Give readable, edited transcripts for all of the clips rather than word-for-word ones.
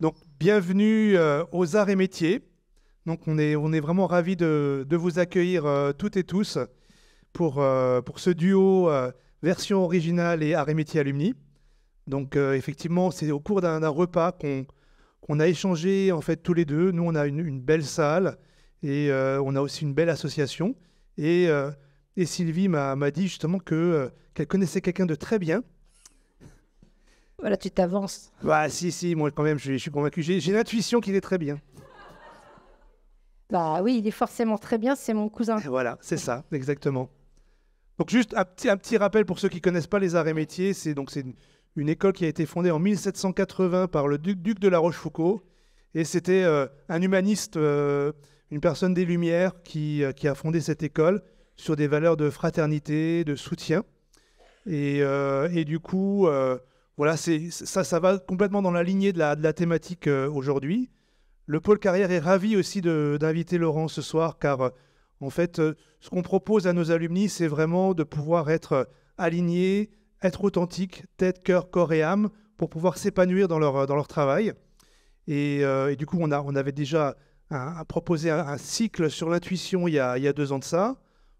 Donc, bienvenue aux Arts et Métiers. Donc, on est vraiment ravis de vous accueillir toutes et tous pour ce duo version originale et Arts et Métiers Alumni. Donc, effectivement, c'est au cours d'un repas qu'on a échangé en fait tous les deux. Nous, on a une belle salle et on a aussi une belle association. Et Sylvie m'a dit justement qu'elle connaissait quelqu'un de très bien. Voilà, tu t'avances. Bah, si, moi quand même, je suis convaincu. J'ai l'intuition qu'il est très bien. Bah oui, il est forcément très bien, c'est mon cousin. Et voilà, c'est ça, exactement. Donc juste un petit rappel pour ceux qui ne connaissent pas les arts et métiers, c'est une école qui a été fondée en 1780 par le duc de La Rochefoucauld. Et c'était un humaniste, une personne des Lumières qui a fondé cette école sur des valeurs de fraternité, de soutien. Et du coup... voilà, ça va complètement dans la lignée de la thématique aujourd'hui. Le pôle carrière est ravi aussi d'inviter Laurent ce soir, car en fait, ce qu'on propose à nos alumni, c'est vraiment de pouvoir être alignés, être authentiques, tête, cœur, corps et âme, pour pouvoir s'épanouir dans leur travail. Et du coup, on avait déjà proposé un cycle sur l'intuition il y a 2 ans de ça.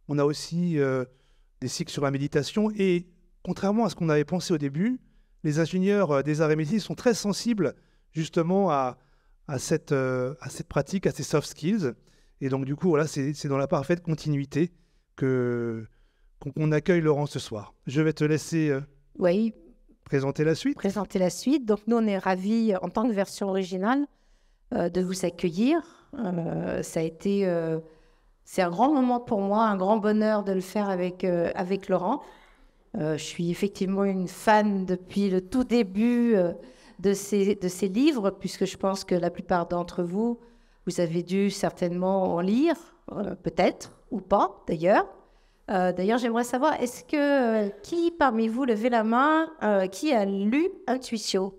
On a aussi des cycles sur la méditation. Et contrairement à ce qu'on avait pensé au début, les ingénieurs des arts et métiers sont très sensibles justement à cette pratique, à ces soft skills. Et donc du coup, voilà, c'est dans la parfaite continuité qu'on accueille Laurent ce soir. Je vais te laisser présenter la suite. Présenter la suite. Donc nous, on est ravis, en tant que version originale, de vous accueillir. Ça a été... c'est un grand moment pour moi, un grand bonheur de le faire avec Laurent. Je suis effectivement une fan depuis le tout début de ces livres, puisque je pense que la plupart d'entre vous, vous avez dû certainement en lire, peut-être, ou pas d'ailleurs. D'ailleurs, j'aimerais savoir, qui parmi vous, levez la main, qui a lu Intuition?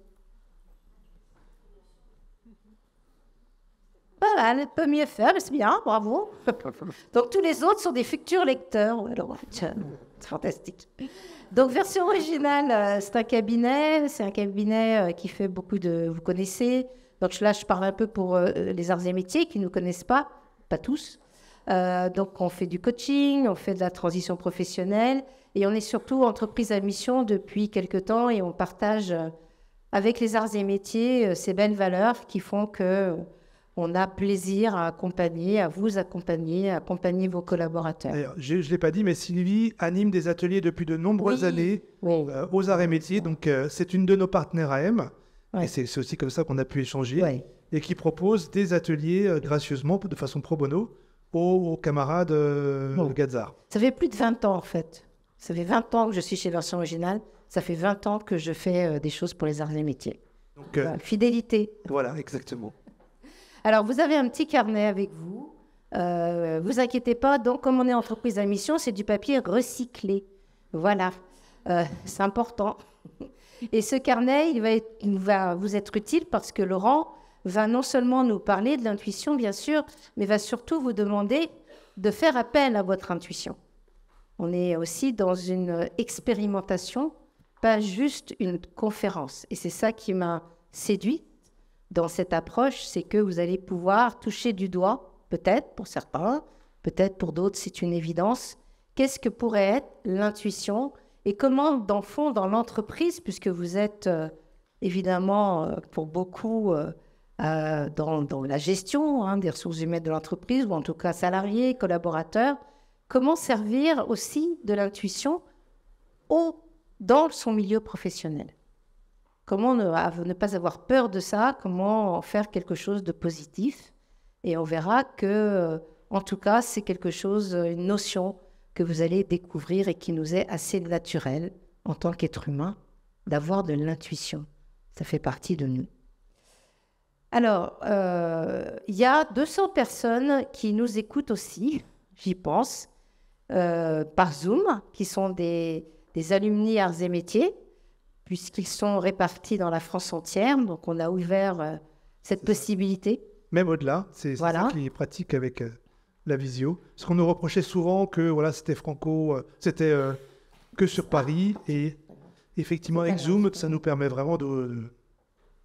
Pas mal, peut mieux faire, mais c'est bien, bravo. Donc tous les autres sont des futurs lecteurs. Alors, c'est fantastique. Donc version originale, c'est un cabinet qui fait beaucoup de... Vous connaissez. Donc là, je parle un peu pour les arts et métiers qui ne nous connaissent pas tous. Donc on fait du coaching, on fait de la transition professionnelle et on est surtout entreprise à mission depuis quelque temps et on partage avec les arts et métiers ces belles valeurs qui font que... on a plaisir à vous accompagner, à accompagner vos collaborateurs. D'ailleurs, je ne l'ai pas dit, mais Sylvie anime des ateliers depuis de nombreuses années aux Arts et Métiers. Donc, c'est une de nos partenaires AM. Et c'est aussi comme ça qu'on a pu échanger. Et qui propose des ateliers gracieusement, de façon pro bono, aux camarades Gazar. Ça fait plus de 20 ans, en fait. Ça fait 20 ans que je suis chez Version Originale. Ça fait 20 ans que je fais des choses pour les Arts et Métiers. Donc, fidélité. Voilà, exactement. Alors, vous avez un petit carnet avec vous. Vous inquiétez pas. Donc, comme on est entreprise à mission, c'est du papier recyclé. Voilà. C'est important. Et ce carnet, il va vous être utile parce que Laurent va non seulement nous parler de l'intuition, bien sûr, mais va surtout vous demander de faire appel à votre intuition. On est aussi dans une expérimentation, pas juste une conférence. Et c'est ça qui m'a séduit dans cette approche, c'est que vous allez pouvoir toucher du doigt, peut-être pour certains, peut-être pour d'autres, c'est une évidence. Qu'est-ce que pourrait être l'intuition et comment, dans le fond, dans l'entreprise, puisque vous êtes évidemment pour beaucoup dans la gestion des ressources humaines de l'entreprise, ou en tout cas salariés, collaborateurs, comment servir aussi de l'intuition dans son milieu professionnel? Comment ne pas avoir peur de ça? Comment faire quelque chose de positif? Et on verra que, en tout cas, c'est quelque chose, une notion que vous allez découvrir et qui nous est assez naturelle en tant qu'être humain, d'avoir de l'intuition. Ça fait partie de nous. Alors, il y a 200 personnes qui nous écoutent aussi, j'y pense, par Zoom, qui sont des alumni arts et métiers, puisqu'ils sont répartis dans la France entière. Donc, on a ouvert cette possibilité. Même au-delà, c'est ça qui est pratique avec la visio. Parce qu'on nous reprochait souvent que voilà, c'était que sur Paris. Et effectivement, avec Zoom, ça nous permet vraiment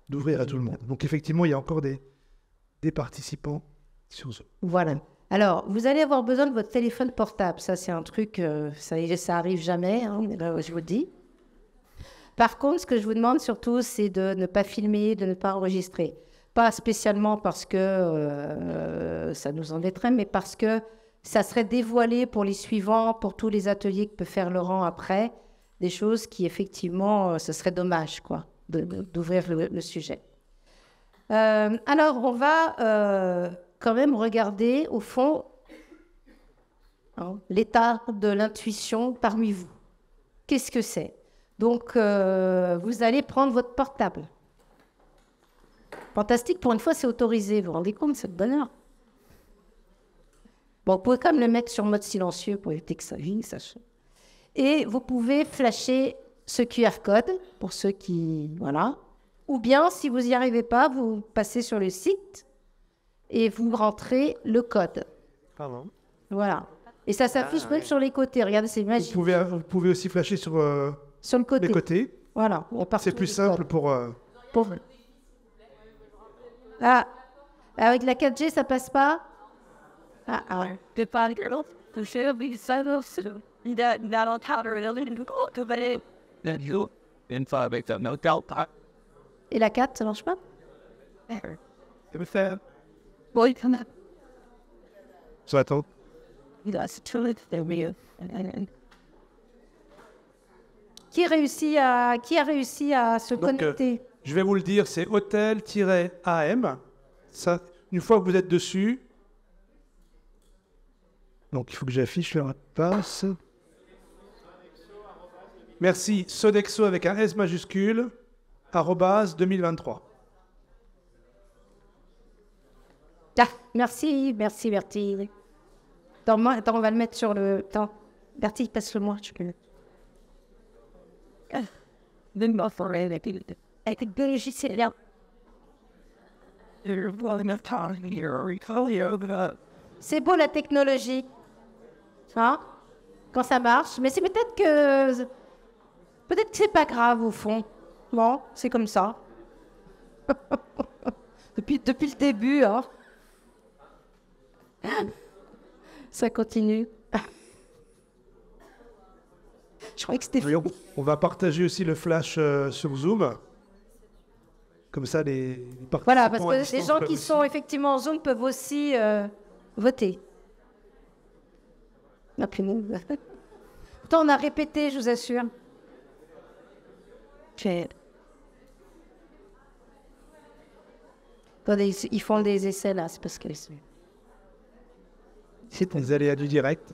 d'ouvrir à tout le monde. Donc effectivement, il y a encore des participants sur Zoom. Voilà. Alors, vous allez avoir besoin de votre téléphone portable. Ça, c'est un truc, ça arrive jamais, hein, je vous le dis. Par contre, ce que je vous demande surtout, c'est de ne pas filmer, de ne pas enregistrer. Pas spécialement parce que ça nous embêterait, mais parce que ça serait dévoilé pour les suivants, pour tous les ateliers que peut faire Laurent après, des choses qui, effectivement, ce serait dommage, quoi, d'ouvrir le sujet. Alors, on va quand même regarder, au fond, hein, l'état de l'intuition parmi vous. Qu'est-ce que c'est? Donc, vous allez prendre votre portable. Fantastique, pour une fois, c'est autorisé. Vous vous rendez compte, c'est de bonheur. Bon, vous pouvez quand même le mettre sur mode silencieux pour éviter que ça vigne, Et vous pouvez flasher ce QR code pour ceux qui... Voilà. Ou bien, si vous n'y arrivez pas, vous passez sur le site et vous rentrez le code. Pardon. Voilà. Et ça s'affiche même sur les côtés. Regardez, c'est magique. Vous pouvez aussi flasher sur le côté. les côtés. Voilà. C'est plus simple pour... Ah, avec la 4G, ça passe pas? Ah ouais. Et la 4, ça marche pas? Ça attend. Qui a réussi à se connecter? Je vais vous le dire, c'est hôtel-am. Ça, une fois que vous êtes dessus, donc il faut que j'affiche le passe. Merci, Sodexo avec un S majuscule, @2023. Ah, merci Bertie. Attends, on va le mettre sur le... Attends, Bertie, passe-le-moi. C'est beau la technologie, hein, quand ça marche, mais c'est peut-être que c'est pas grave au fond. Bon, c'est comme ça. depuis le début, hein. Ça continue. Je croyais que c'était... On va partager aussi le flash sur Zoom. Comme ça, les participants... Voilà, parce que les gens qui sont effectivement en Zoom peuvent aussi voter. Pourtant, on a répété, je vous assure. Attendez, ils font des essais là, c'est parce que... C'est les aléas du direct.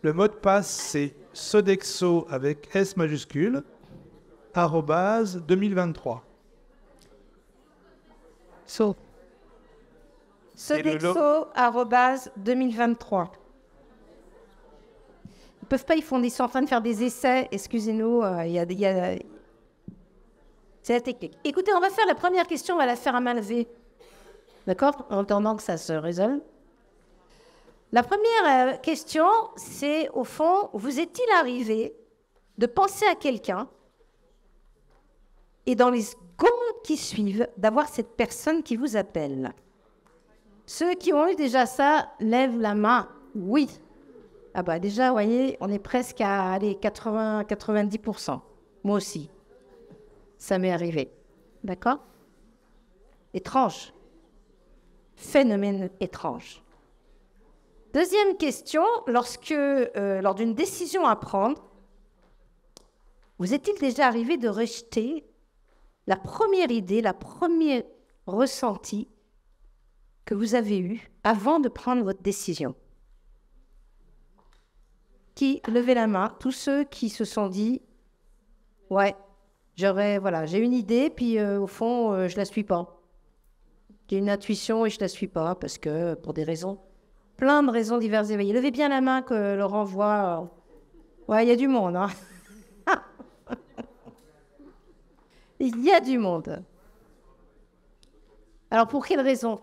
Le mot de passe, c'est Sodexo avec S majuscule, @2023. Sodexo, @2023. Ils peuvent pas, ils sont en train de faire des essais. Excusez-nous, c'est la technique. Écoutez, on va faire la première question, on va la faire à main levée. D'accord? En attendant que ça se résolve. La première question, c'est au fond, vous est-il arrivé de penser à quelqu'un et dans les secondes qui suivent, d'avoir cette personne qui vous appelle? Ceux qui ont eu déjà ça, lèvent la main. Oui. Ah bah déjà, vous voyez, on est presque à 90%. Moi aussi. Ça m'est arrivé. D'accord? Étrange. Phénomène étrange. Deuxième question, lors d'une décision à prendre, vous est-il déjà arrivé de rejeter la première idée, la première ressenti que vous avez eu avant de prendre votre décision? Qui levez la main? Tous ceux qui se sont dit, ouais, j'ai une idée, puis au fond, je la suis pas. J'ai une intuition et je ne la suis pas parce que, pour des raisons, plein de raisons diverses et variées. Levez bien la main que Laurent voit. Ouais, il y a du monde. Hein. Il y a du monde. Alors, pour quelle raison?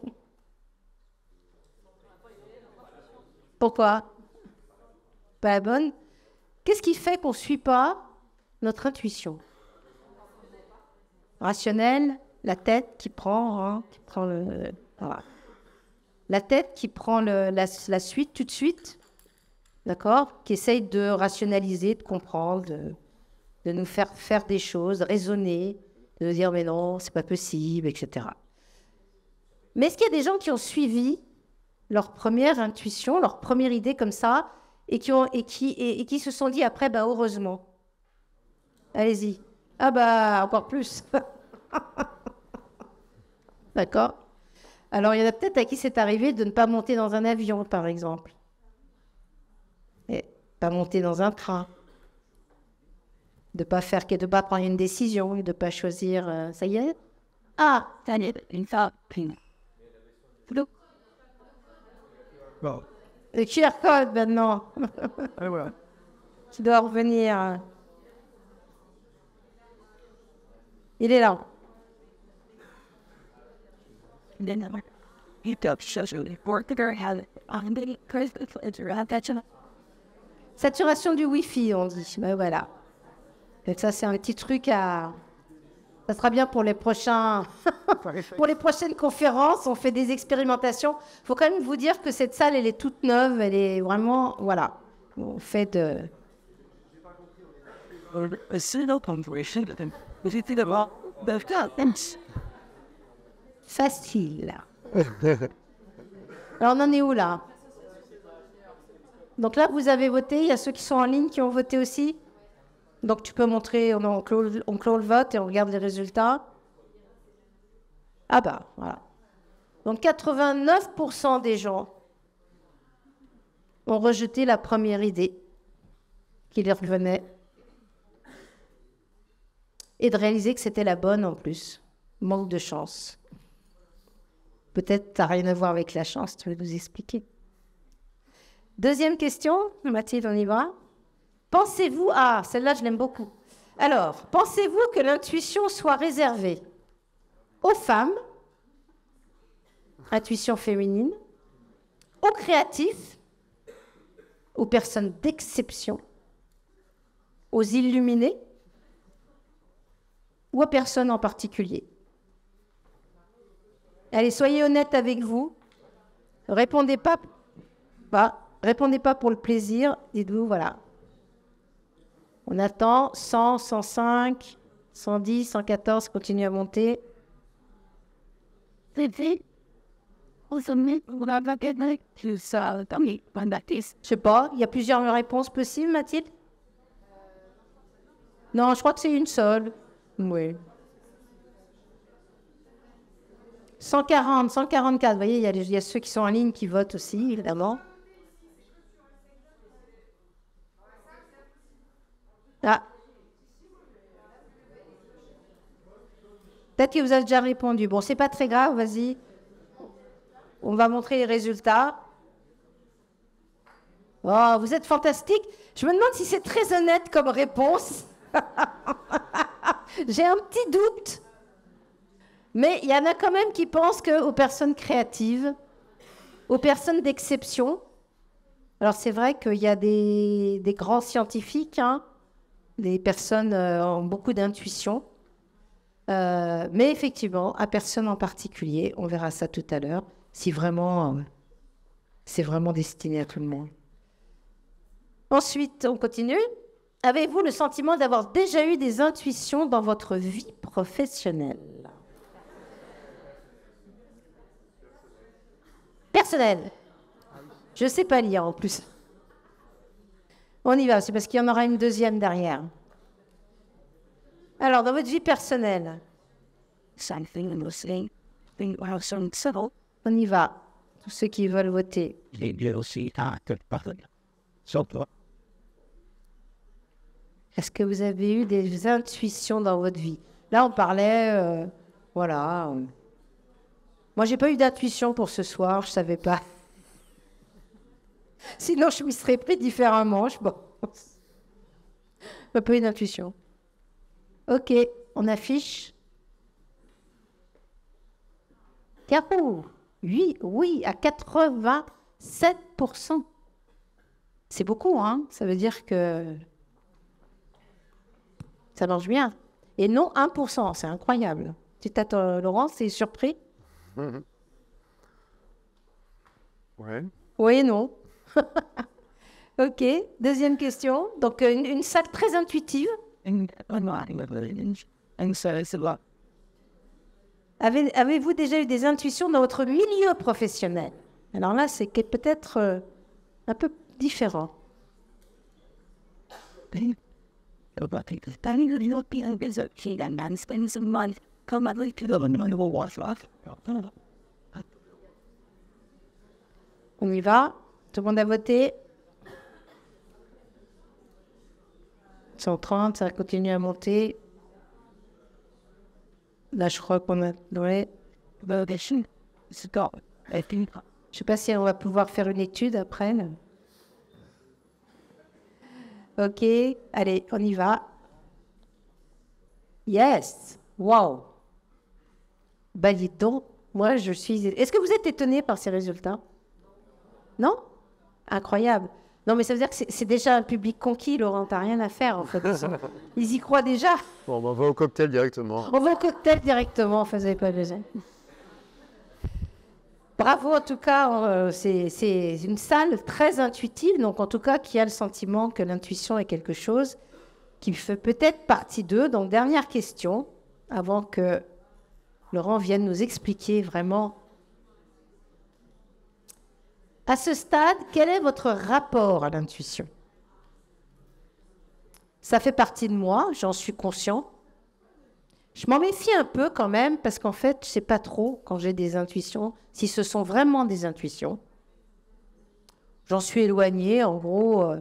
Pourquoi? Pas la bonne. Qu'est-ce qui fait qu'on ne suit pas notre intuition? Rationnel, la tête qui prend, voilà. La tête qui prend la suite tout de suite, d'accord? Qui essaye de rationaliser, de comprendre, de nous faire des choses, raisonner, de nous dire mais non, c'est pas possible, etc. Mais est-ce qu'il y a des gens qui ont suivi leur première intuition, leur première idée comme ça, et qui se sont dit après, bah heureusement. Allez-y. Ah bah, encore plus. D'accord? Alors, il y en a peut-être à qui c'est arrivé de ne pas monter dans un avion, par exemple. Et pas monter dans un train. De ne pas prendre une décision, de ne pas choisir... ça y est? Ah, ça y est, une fois. Bon. Le QR code, maintenant. Et voilà. Tu dois revenir. Il est là. Saturation du Wi-Fi, on dit. Ben voilà. Donc ça, c'est un petit truc à... Ça sera bien pour les prochains... pour les prochaines conférences, on fait des expérimentations. Il faut quand même vous dire que cette salle, elle est toute neuve. Elle est vraiment... Voilà. On fait de... Facile. Alors, on en est où, là? Donc là, vous avez voté. Il y a ceux qui sont en ligne qui ont voté aussi. Donc, tu peux montrer, on clôt le vote et on regarde les résultats. Ah bah, voilà. Donc, 89% des gens ont rejeté la première idée qui leur revenait et de réaliser que c'était la bonne en plus. Manque de chance. Peut-être ça n'a rien à voir avec la chance, tu veux nous expliquer. Deuxième question, Mathilde, on y va. Pensez-vous, celle-là je l'aime beaucoup. Alors, pensez-vous que l'intuition soit réservée aux femmes, intuition féminine, aux créatifs, aux personnes d'exception, aux illuminés ou aux personnes en particulier? Allez, soyez honnête avec vous. Répondez pas pour le plaisir. Dites-vous, voilà. On attend 100, 105, 110, 114, continue à monter. Je sais pas, il y a plusieurs réponses possibles, Mathilde? Non, je crois que c'est une seule. Oui. 140, 144, vous voyez, il y a ceux qui sont en ligne qui votent aussi, évidemment. Ah. Peut-être que vous avez déjà répondu. Bon, c'est pas très grave, vas-y. On va montrer les résultats. Oh, vous êtes fantastique. Je me demande si c'est très honnête comme réponse. J'ai un petit doute. Mais il y en a quand même qui pensent qu'aux personnes créatives, aux personnes d'exception, alors c'est vrai qu'il y a des grands scientifiques, hein, des personnes ont beaucoup d'intuition, mais effectivement, à personne en particulier, on verra ça tout à l'heure, si vraiment c'est vraiment destiné à tout le monde. Ensuite, on continue. Avez-vous le sentiment d'avoir déjà eu des intuitions dans votre vie professionnelle? Personnel. Je ne sais pas lire en plus. On y va, c'est parce qu'il y en aura une deuxième derrière. Alors, dans votre vie personnelle, on y va. Tous ceux qui veulent voter. Est-ce que vous avez eu des intuitions dans votre vie? Là, on parlait, voilà. Moi, Moi, j'ai pas eu d'intuition pour ce soir, je savais pas. Sinon, je m'y serais pris différemment, je pense. Pas eu d'intuition. Ok, on affiche. Carreau, oui, à 87%. C'est beaucoup, hein? Ça veut dire que ça marche bien. Et non 1%, c'est incroyable. Tu t'attends, Laurent, c'est surpris? Ouais. Oui et non. Ok, deuxième question. Donc, une salle très intuitive. Avez-vous déjà eu des intuitions dans votre milieu professionnel? Alors là, c'est peut-être un peu différent. On y va. Tout le monde a voté. 130, ça continue à monter. Là, je crois qu'on a... Ouais. Je ne sais pas si on va pouvoir faire une étude après. Là. Ok, allez, on y va. Yes! Wow! Bah, dis donc, moi, je suis... Est-ce que vous êtes étonné par ces résultats? Non? Incroyable. Non, mais ça veut dire que c'est déjà un public conquis, Laurent, t'as rien à faire, en fait. Ils y croient déjà. Bon, on va au cocktail directement. On va au cocktail directement, vous n'avez pas besoin. Bravo, en tout cas, c'est une salle très intuitive, donc en tout cas, qui a le sentiment que l'intuition est quelque chose qui fait peut-être partie d'eux. Donc, dernière question, avant que Laurent vienne nous expliquer vraiment. À ce stade, quel est votre rapport à l'intuition? Ça fait partie de moi, j'en suis conscient. Je m'en méfie un peu quand même, parce qu'en fait, je ne sais pas trop, quand j'ai des intuitions, si ce sont vraiment des intuitions. J'en suis éloignée, en gros.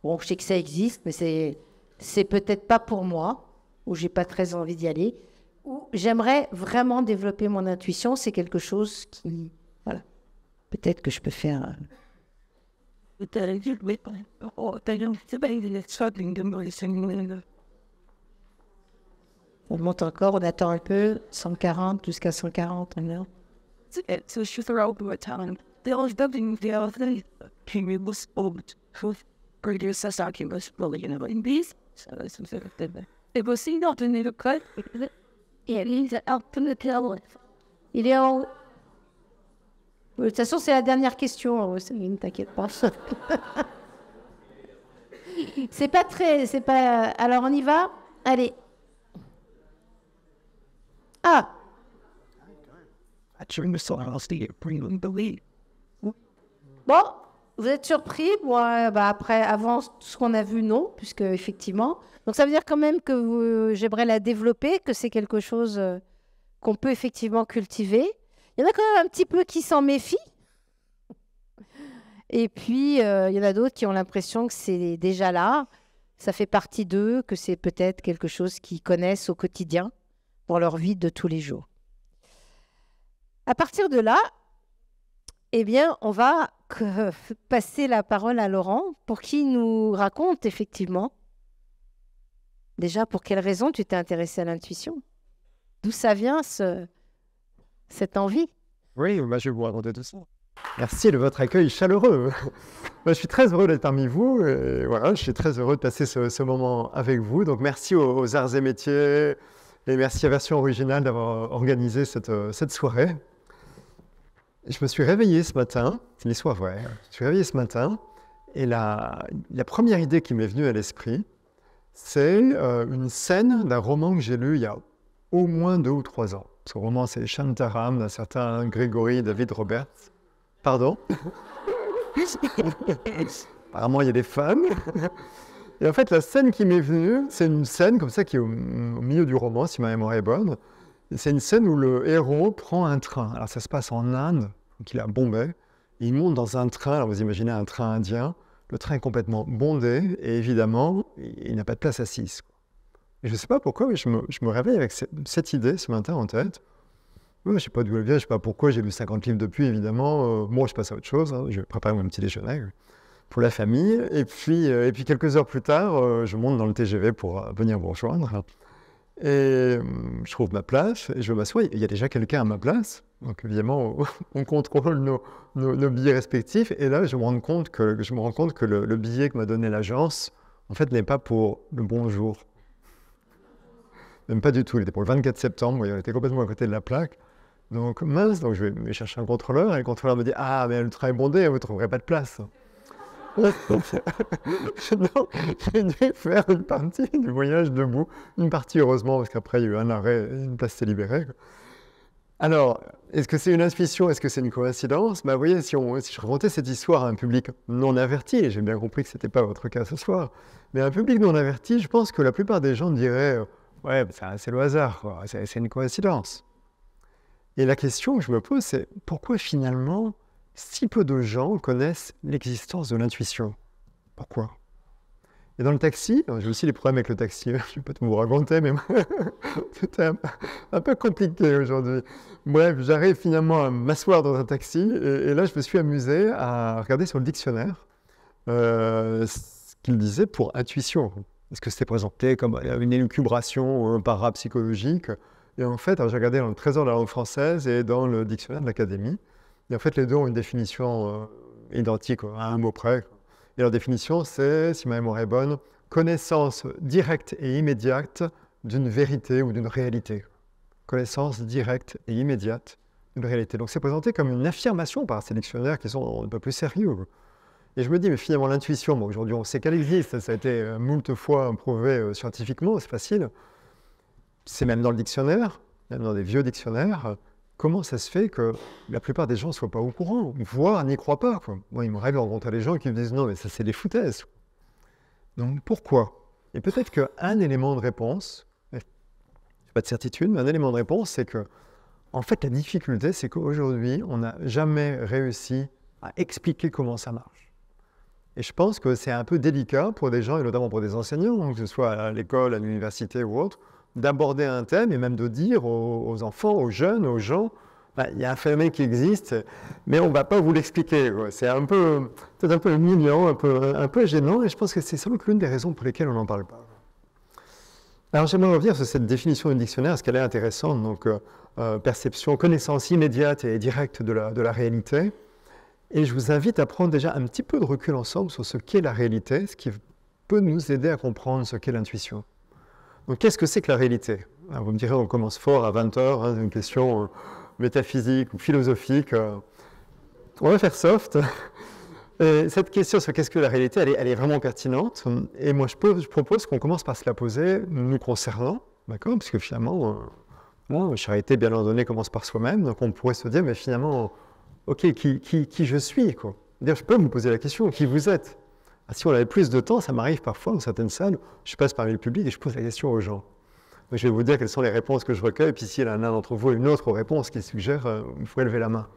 Bon, je sais que ça existe, mais c'est peut-être pas pour moi, ou j'ai pas très envie d'y aller. Ou j'aimerais vraiment développer mon intuition, c'est quelque chose qui... Voilà. Peut-être que je peux faire... On monte encore, on attend un peu, 140 jusqu'à 140 en heure. So she threw out the time. They all dubbing the other thing. Can we lose old who's produce a saki was really in these? So it's it was seen out in the cut. Yeah, he's out to the tail. Il est en... De toute façon, c'est la dernière question, Céline, t'inquiète pas. C'est pas très... C'est pas... Alors, on y va? Allez. Ah! Bon, vous êtes surpris? Moi, après, avant tout ce qu'on a vu, non, puisque effectivement. Donc ça veut dire quand même que j'aimerais la développer, que c'est quelque chose qu'on peut effectivement cultiver. Il y en a quand même un petit peu qui s'en méfient. Et puis, il y en a d'autres qui ont l'impression que c'est déjà là, ça fait partie d'eux, que c'est peut-être quelque chose qu'ils connaissent au quotidien, dans leur vie de tous les jours. À partir de là, eh bien, on va passer la parole à Laurent pour qu'il nous raconte effectivement, déjà, pour quelles raisons tu t'es intéressé à l'intuition? D'où ça vient, cette envie? Oui, bah, je vais vous raconter tout ça. Merci de votre accueil chaleureux. Je suis très heureux d'être parmi vous. Et voilà, je suis très heureux de passer ce moment avec vous. Donc, merci aux Arts et Métiers et merci à Version Originale d'avoir organisé cette soirée. Je me suis réveillé ce matin, les soirs vrai, je me suis réveillé ce matin et la première idée qui m'est venue à l'esprit, c'est une scène d'un roman que j'ai lu il y a au moins 2 ou 3 ans. Ce roman, c'est Shantaram d'un certain Grégory David Roberts. Pardon? Apparemment, il y a des fans. Et en fait, la scène qui m'est venue, c'est une scène comme ça qui est au milieu du roman, si ma mémoire est bonne. C'est une scène où le héros prend un train. Alors, ça se passe en Inde, donc il est à Bombay. Il monte dans un train, alors vous imaginez un train indien. Le train est complètement bondé et évidemment, il n'a pas de place assise. Et je ne sais pas pourquoi, mais je me réveille avec cette idée ce matin en tête. je ne sais pas d'où elle vient, je ne sais pas pourquoi, j'ai lu 50 livres depuis, évidemment. Moi, je passe à autre chose, hein. Je prépare mon petit déjeuner pour la famille. Et puis quelques heures plus tard, je monte dans le TGV pour venir vous rejoindre. Et je trouve ma place, et je m'assois. Il y a déjà quelqu'un à ma place. Donc évidemment, on contrôle nos billets respectifs. Et là, je me rends compte que le billet que m'a donné l'agence, en fait, n'est pas pour le bonjour. Même pas du tout. Il était pour le 24 septembre. Il était complètement à côté de la plaque. Donc mince, donc je vais chercher un contrôleur. Et le contrôleur me dit « Ah, mais le train est bondé, vous ne trouverez pas de place. » Non, j'ai dû faire une partie du voyage debout. Une partie, heureusement, parce qu'après, il y a eu un arrêt, une place s'est libérée. Alors, est-ce que c'est une intuition? Est-ce que c'est une coïncidence? Vous voyez, si je racontais cette histoire à un public non averti, et j'ai bien compris que ce n'était pas votre cas ce soir, mais un public non averti, je pense que la plupart des gens diraient « Ouais, c'est le hasard, quoi. C'est une coïncidence. » Et la question que je me pose, c'est pourquoi finalement si peu de gens connaissent l'existence de l'intuition? Pourquoi? Et dans le taxi, j'ai aussi des problèmes avec le taxi, je ne vais pas tout vous raconter, mais c'était un peu compliqué aujourd'hui. Bref, j'arrive finalement à m'asseoir dans un taxi, et là je me suis amusé à regarder sur le dictionnaire ce qu'il disait pour intuition. Est-ce que c'était présenté comme une élucubration ou un parapsychologique? Et en fait, j'ai regardé dans le Trésor de la langue française et dans le dictionnaire de l'Académie. Et en fait, les deux ont une définition identique, à un mot près. Et leur définition, c'est, si ma mémoire est bonne, connaissance directe et immédiate d'une vérité ou d'une réalité. Connaissance directe et immédiate d'une réalité. Donc, c'est présenté comme une affirmation par ces dictionnaires qui sont un peu plus sérieux. Et je me dis, mais finalement, l'intuition, bon, aujourd'hui, on sait qu'elle existe, ça a été moult fois prouvé scientifiquement, c'est facile. C'est même dans le dictionnaire, même dans des vieux dictionnaires. Comment ça se fait que la plupart des gens ne soient pas au courant, voire n'y croient pas, quoi. Moi, il me rêve de rencontrer des gens qui me disent « Non, mais ça, c'est des foutaises. » Donc, pourquoi? Et peut-être qu'un élément de réponse, je n'ai pas de certitude, mais un élément de réponse, c'est que, en fait, la difficulté, c'est qu'aujourd'hui, on n'a jamais réussi à expliquer comment ça marche. Et je pense que c'est un peu délicat pour des gens, et notamment pour des enseignants, que ce soit à l'école, à l'université ou autre, d'aborder un thème et même de dire aux enfants, aux jeunes, aux gens, il y a un phénomène qui existe, mais on ne va pas vous l'expliquer. C'est peut-être un peu humiliant, un peu gênant, et je pense que c'est sans doute l'une des raisons pour lesquelles on n'en parle pas. Alors j'aimerais revenir sur cette définition du dictionnaire, parce qu'elle est intéressante, donc perception, connaissance immédiate et directe de la réalité. Et je vous invite à prendre déjà un petit peu de recul ensemble sur ce qu'est la réalité, ce qui peut nous aider à comprendre ce qu'est l'intuition. Donc, qu'est-ce que c'est que la réalité? Alors, vous me direz, on commence fort à 20h, hein, une question métaphysique ou philosophique. On va faire soft. Et cette question sur qu'est-ce que la réalité, elle est vraiment pertinente. Et moi, je propose qu'on commence par se la poser nous concernant, d'accord? Parce que finalement, charité bien ordonnée commence par soi-même. Donc, on pourrait se dire, mais finalement, ok, qui je suis, quoi. C'est-à-dire, je peux me poser la question, qui vous êtes? Si on avait plus de temps, ça m'arrive parfois dans certaines salles, je passe parmi le public et je pose la question aux gens. Donc, je vais vous dire quelles sont les réponses que je recueille, et puis s'il y en a un d'entre vous a une autre réponse qui suggère, il faut lever la main.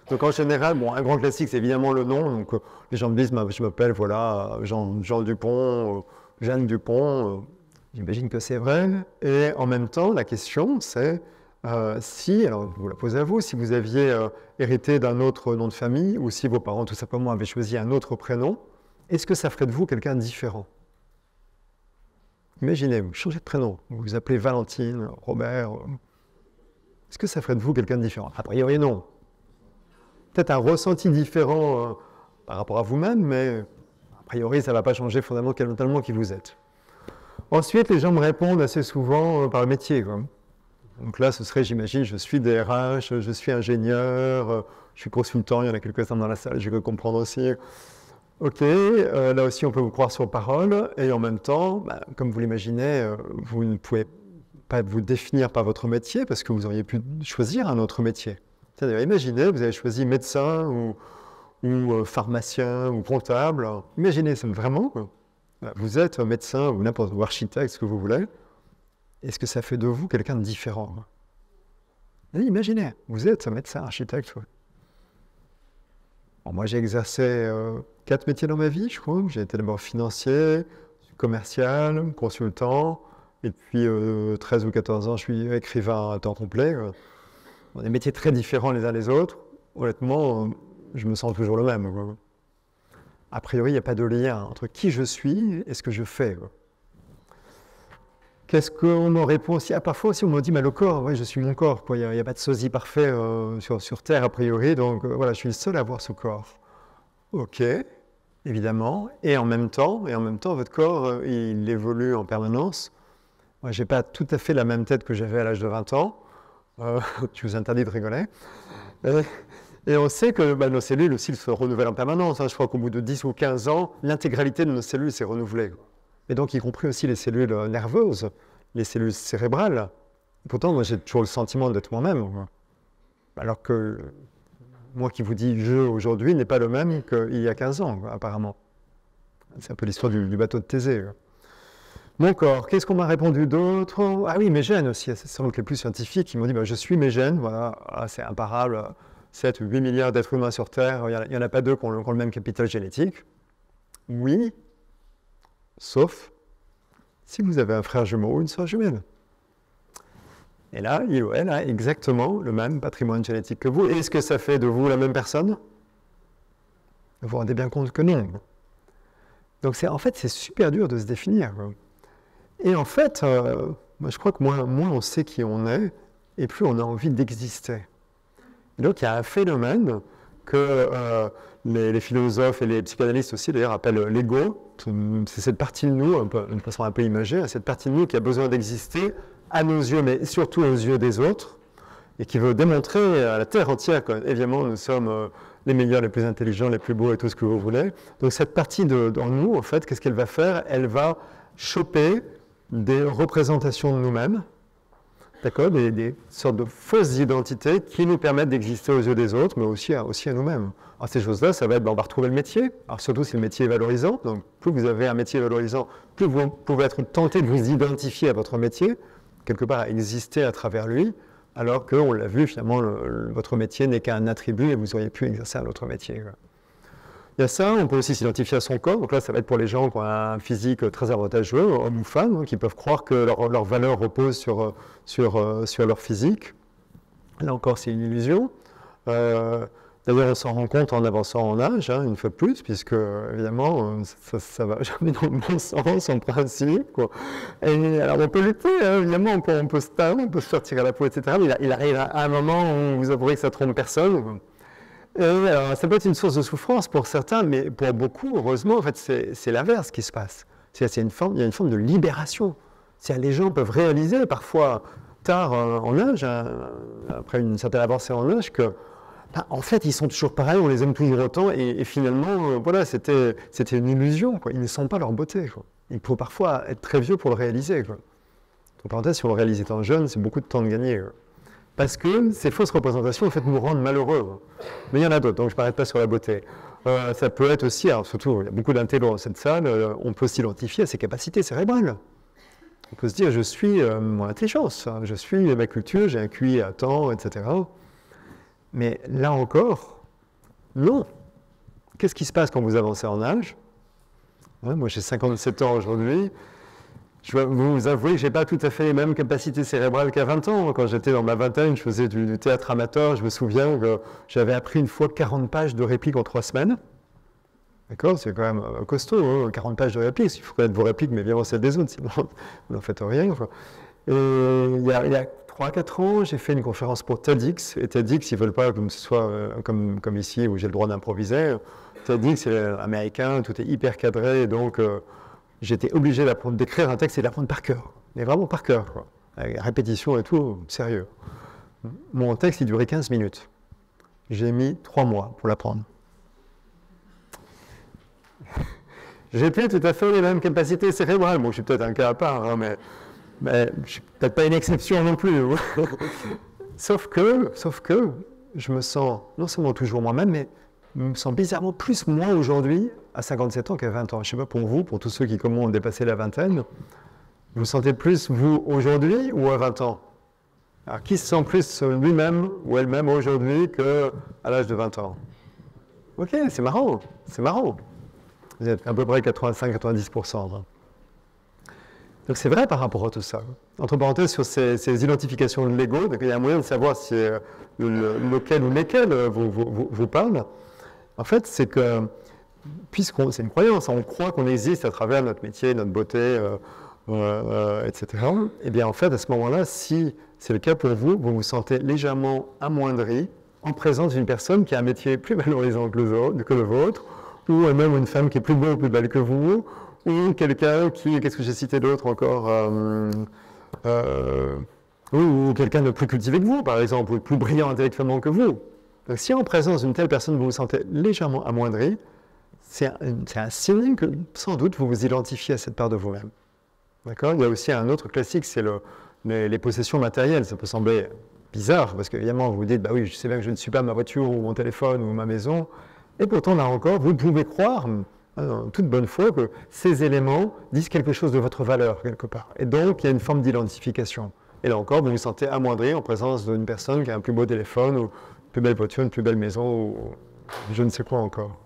Donc en général, un grand classique, c'est évidemment le nom. Donc les gens me disent, je m'appelle Jean Dupont, Jeanne Dupont. J'imagine que c'est vrai. Et en même temps, la question, c'est si, alors vous la posez à vous, si vous aviez hérité d'un autre nom de famille, ou si vos parents tout simplement avaient choisi un autre prénom, est-ce que ça ferait de vous quelqu'un de différent? Imaginez, vous changez de prénom, vous vous appelez Valentine, Robert. Est-ce que ça ferait de vous quelqu'un de différent? A priori, non. Peut-être un ressenti différent par rapport à vous-même, mais a priori, ça ne va pas changer fondamentalement qui vous êtes. Ensuite, les gens me répondent assez souvent par le métier, quoi. Donc là, ce serait, j'imagine, je suis DRH, je suis ingénieur, je suis consultant, il y en a quelques-uns dans la salle, je vais comprendre aussi. Ok, là aussi on peut vous croire sur parole, et en même temps, comme vous l'imaginez, vous ne pouvez pas vous définir par votre métier parce que vous auriez pu choisir un autre métier. C'est-à-dire, imaginez, vous avez choisi médecin ou pharmacien ou comptable. Imaginez, c'est vraiment, vous êtes médecin ou n'importe ou architecte, ce que vous voulez. Est-ce que ça fait de vous quelqu'un de différent? Imaginez, vous êtes médecin, architecte. Bon, moi, j'ai exercé 4 métiers dans ma vie, je crois. J'ai été d'abord financier, commercial, consultant, et puis 13 ou 14 ans, je suis écrivain à temps complet. Des métiers très différents les uns des autres. Honnêtement, je me sens toujours le même, quoi. A priori, il n'y a pas de lien entre qui je suis et ce que je fais, quoi. Qu'est-ce qu'on me répond aussi? Parfois aussi, on me dit, mais le corps, oui, je suis mon corps, quoi. Il n'y a pas de sosie parfait sur Terre, a priori, donc voilà, je suis le seul à avoir ce corps. Ok, évidemment, et en même temps, votre corps, il évolue en permanence. Moi, je n'ai pas tout à fait la même tête que j'avais à l'âge de 20 ans. Je vous interdis de rigoler. Et on sait que nos cellules aussi se renouvellent en permanence. Je crois qu'au bout de 10 ou 15 ans, l'intégralité de nos cellules s'est renouvelée. Et donc, y compris aussi les cellules nerveuses, les cellules cérébrales. Pourtant, moi, j'ai toujours le sentiment d'être moi-même. Alors que moi qui vous dis « je » aujourd'hui n'est pas le même qu'il y a 15 ans, apparemment. C'est un peu l'histoire du bateau de Thésée. Mon corps, qu'est-ce qu'on m'a répondu d'autre? Ah oui, mes gènes aussi, c'est sans doute les plus scientifiques. Ils m'ont dit je suis mes gènes, voilà, c'est imparable. 7 ou 8 milliards d'êtres humains sur Terre, il n'y en a pas deux qui ont le même capital génétique. Oui, sauf si vous avez un frère jumeau ou une sœur jumelle. Et là, il ou elle a exactement le même patrimoine génétique que vous. Est-ce que ça fait de vous la même personne? Vous vous rendez bien compte que non. Donc en fait, c'est super dur de se définir. Et en fait, moi, je crois que moins on sait qui on est, et plus on a envie d'exister. Donc il y a un phénomène que les philosophes et les psychanalystes aussi d'ailleurs appellent l'ego. C'est cette partie de nous, d'une façon un peu imagée, cette partie de nous qui a besoin d'exister à nos yeux, mais surtout aux yeux des autres, et qui veut démontrer à la Terre entière qu'évidemment nous sommes les meilleurs, les plus intelligents, les plus beaux et tout ce que vous voulez. Donc cette partie en nous, en fait, qu'est-ce qu'elle va faire? Elle va choper des représentations de nous-mêmes, d'accord, des sortes de fausses identités qui nous permettent d'exister aux yeux des autres, mais aussi à nous-mêmes. Alors ces choses-là, ça va être, on va retrouver le métier, alors surtout si le métier est valorisant, donc plus vous avez un métier valorisant, plus vous pouvez être tenté de vous identifier à votre métier, quelque part à exister à travers lui, alors qu'on l'a vu, finalement, votre métier n'est qu'un attribut et vous auriez pu exercer un autre métier. Il y a ça, on peut aussi s'identifier à son corps, donc là ça va être pour les gens qui ont un physique très avantageux, hommes ou femmes, qui peuvent croire que leur valeur repose sur leur physique. Là encore c'est une illusion. D'ailleurs on s'en rend compte en avançant en âge, une fois de plus, puisque évidemment ça va jamais dans le bon sens en principe, quoi. Et alors on peut lutter, évidemment, on peut se taire, on peut se faire tirer la peau, etc. Mais il arrive à un moment où vous avouerez que ça trompe personne. Alors, ça peut être une source de souffrance pour certains, mais pour beaucoup, heureusement, en fait, c'est l'inverse qui se passe. Il y a une forme de libération. Les gens peuvent réaliser parfois tard en âge, après une certaine avancée en âge, que en fait, ils sont toujours pareils, on les aime toujours autant, et finalement, voilà, c'était une illusion, quoi. Ils ne sentent pas leur beauté, quoi. Il faut parfois être très vieux pour le réaliser, quoi. En parenthèse, si on le réalise étant jeune, c'est beaucoup de temps de gagner, quoi. Parce que ces fausses représentations, en fait, nous rendent malheureux. Mais il y en a d'autres, donc je ne m'arrête pas sur la beauté. Ça peut être aussi, alors surtout, il y a beaucoup d'intello dans cette salle, on peut s'identifier à ses capacités cérébrales. On peut se dire, je suis mon intelligence, je suis ma culture, j'ai un QI à temps, etc. Mais là encore, non. Qu'est-ce qui se passe quand vous avancez en âge? Moi, j'ai 57 ans aujourd'hui. Je dois vous avouer que je n'ai pas tout à fait les mêmes capacités cérébrales qu'à 20 ans. Quand j'étais dans ma vingtaine, je faisais du théâtre amateur. Je me souviens que j'avais appris une fois 40 pages de répliques en 3 semaines. D'accord? C'est quand même costaud, 40 pages de répliques. Il faut connaître vos répliques, mais évidemment celles des autres, sinon vous n'en faites rien. Et il y a 3-4 ans, j'ai fait une conférence pour TEDx. Et TEDx, ils ne veulent pas que ce soit comme ici, où j'ai le droit d'improviser. TEDx, c'est américain, tout est hyper cadré, donc j'étais obligé d'écrire un texte et de l'apprendre par cœur. Mais vraiment par cœur, quoi. Avec répétition et tout, sérieux. Mon texte, il durait 15 minutes. J'ai mis 3 mois pour l'apprendre. J'ai plus tout à fait les mêmes capacités cérébrales. Bon, je suis peut-être un cas à part, mais je ne suis peut-être pas une exception non plus. Sauf que je me sens non seulement toujours moi-même, mais je me sens bizarrement plus moi aujourd'hui à 57 ans qu'à 20 ans. Je ne sais pas pour vous, pour tous ceux qui ont dépassé la vingtaine, vous vous sentez plus vous aujourd'hui ou à 20 ans? Alors qui se sent plus lui-même ou elle-même aujourd'hui qu'à l'âge de 20 ans? Ok, c'est marrant, c'est marrant. Vous êtes à peu près 85-90%. Donc c'est vrai par rapport à tout ça. Entre parenthèses, sur ces identifications de l'ego, il y a un moyen de savoir si lequel ou lesquels vous parlent. En fait, c'est que, c'est une croyance, on croit qu'on existe à travers notre métier, notre beauté, etc. Et bien en fait, à ce moment-là, si c'est le cas pour vous, vous vous sentez légèrement amoindri en présence d'une personne qui a un métier plus valorisant que le vôtre, ou même une femme qui est plus beau ou plus belle que vous, ou quelqu'un qui, qu'est-ce que j'ai cité d'autre encore, ou quelqu'un de plus cultivé que vous, par exemple, ou plus brillant intellectuellement que vous. Donc si en présence d'une telle personne vous vous sentez légèrement amoindri, c'est un signe que sans doute vous vous identifiez à cette part de vous-même. D'accord ? Il y a aussi un autre classique, c'est les possessions matérielles. Ça peut sembler bizarre, parce qu'évidemment vous vous dites, bah oui, je sais bien que je ne suis pas ma voiture, ou mon téléphone, ou ma maison, et pourtant là encore, vous pouvez croire, en toute bonne foi, que ces éléments disent quelque chose de votre valeur, quelque part. Et donc, il y a une forme d'identification. Et là encore, vous vous sentez amoindri en présence d'une personne qui a un plus beau téléphone, ou une plus belle voiture, une plus belle maison, ou je ne sais quoi encore.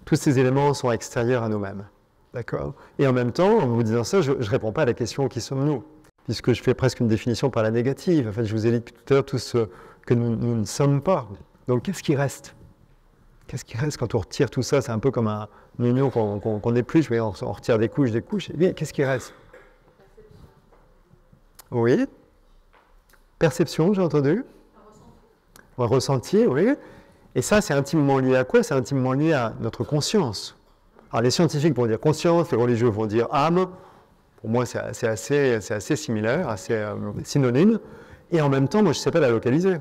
Tous ces éléments sont extérieurs à nous-mêmes. D'accord ? Et en même temps, en vous disant ça, je ne réponds pas à la question « qui sommes-nous » puisque je fais presque une définition par la négative. En fait, je vous ai dit tout à l'heure tout ce que nous ne sommes pas. Donc, qu'est-ce qui reste ? Qu'est-ce qui reste quand on retire tout ça ? C'est un peu comme un oignon qu'on épluche, on retire des couches. Et bien, qu'est-ce qui reste ? Oui. Perception, j'ai entendu. Un ressenti, oui. Et ça, c'est intimement lié à quoi ? C'est intimement lié à notre conscience. Alors, les scientifiques vont dire conscience, les religieux vont dire âme. Pour moi, c'est assez similaire, assez synonyme. Et en même temps, moi, je ne sais pas la localiser.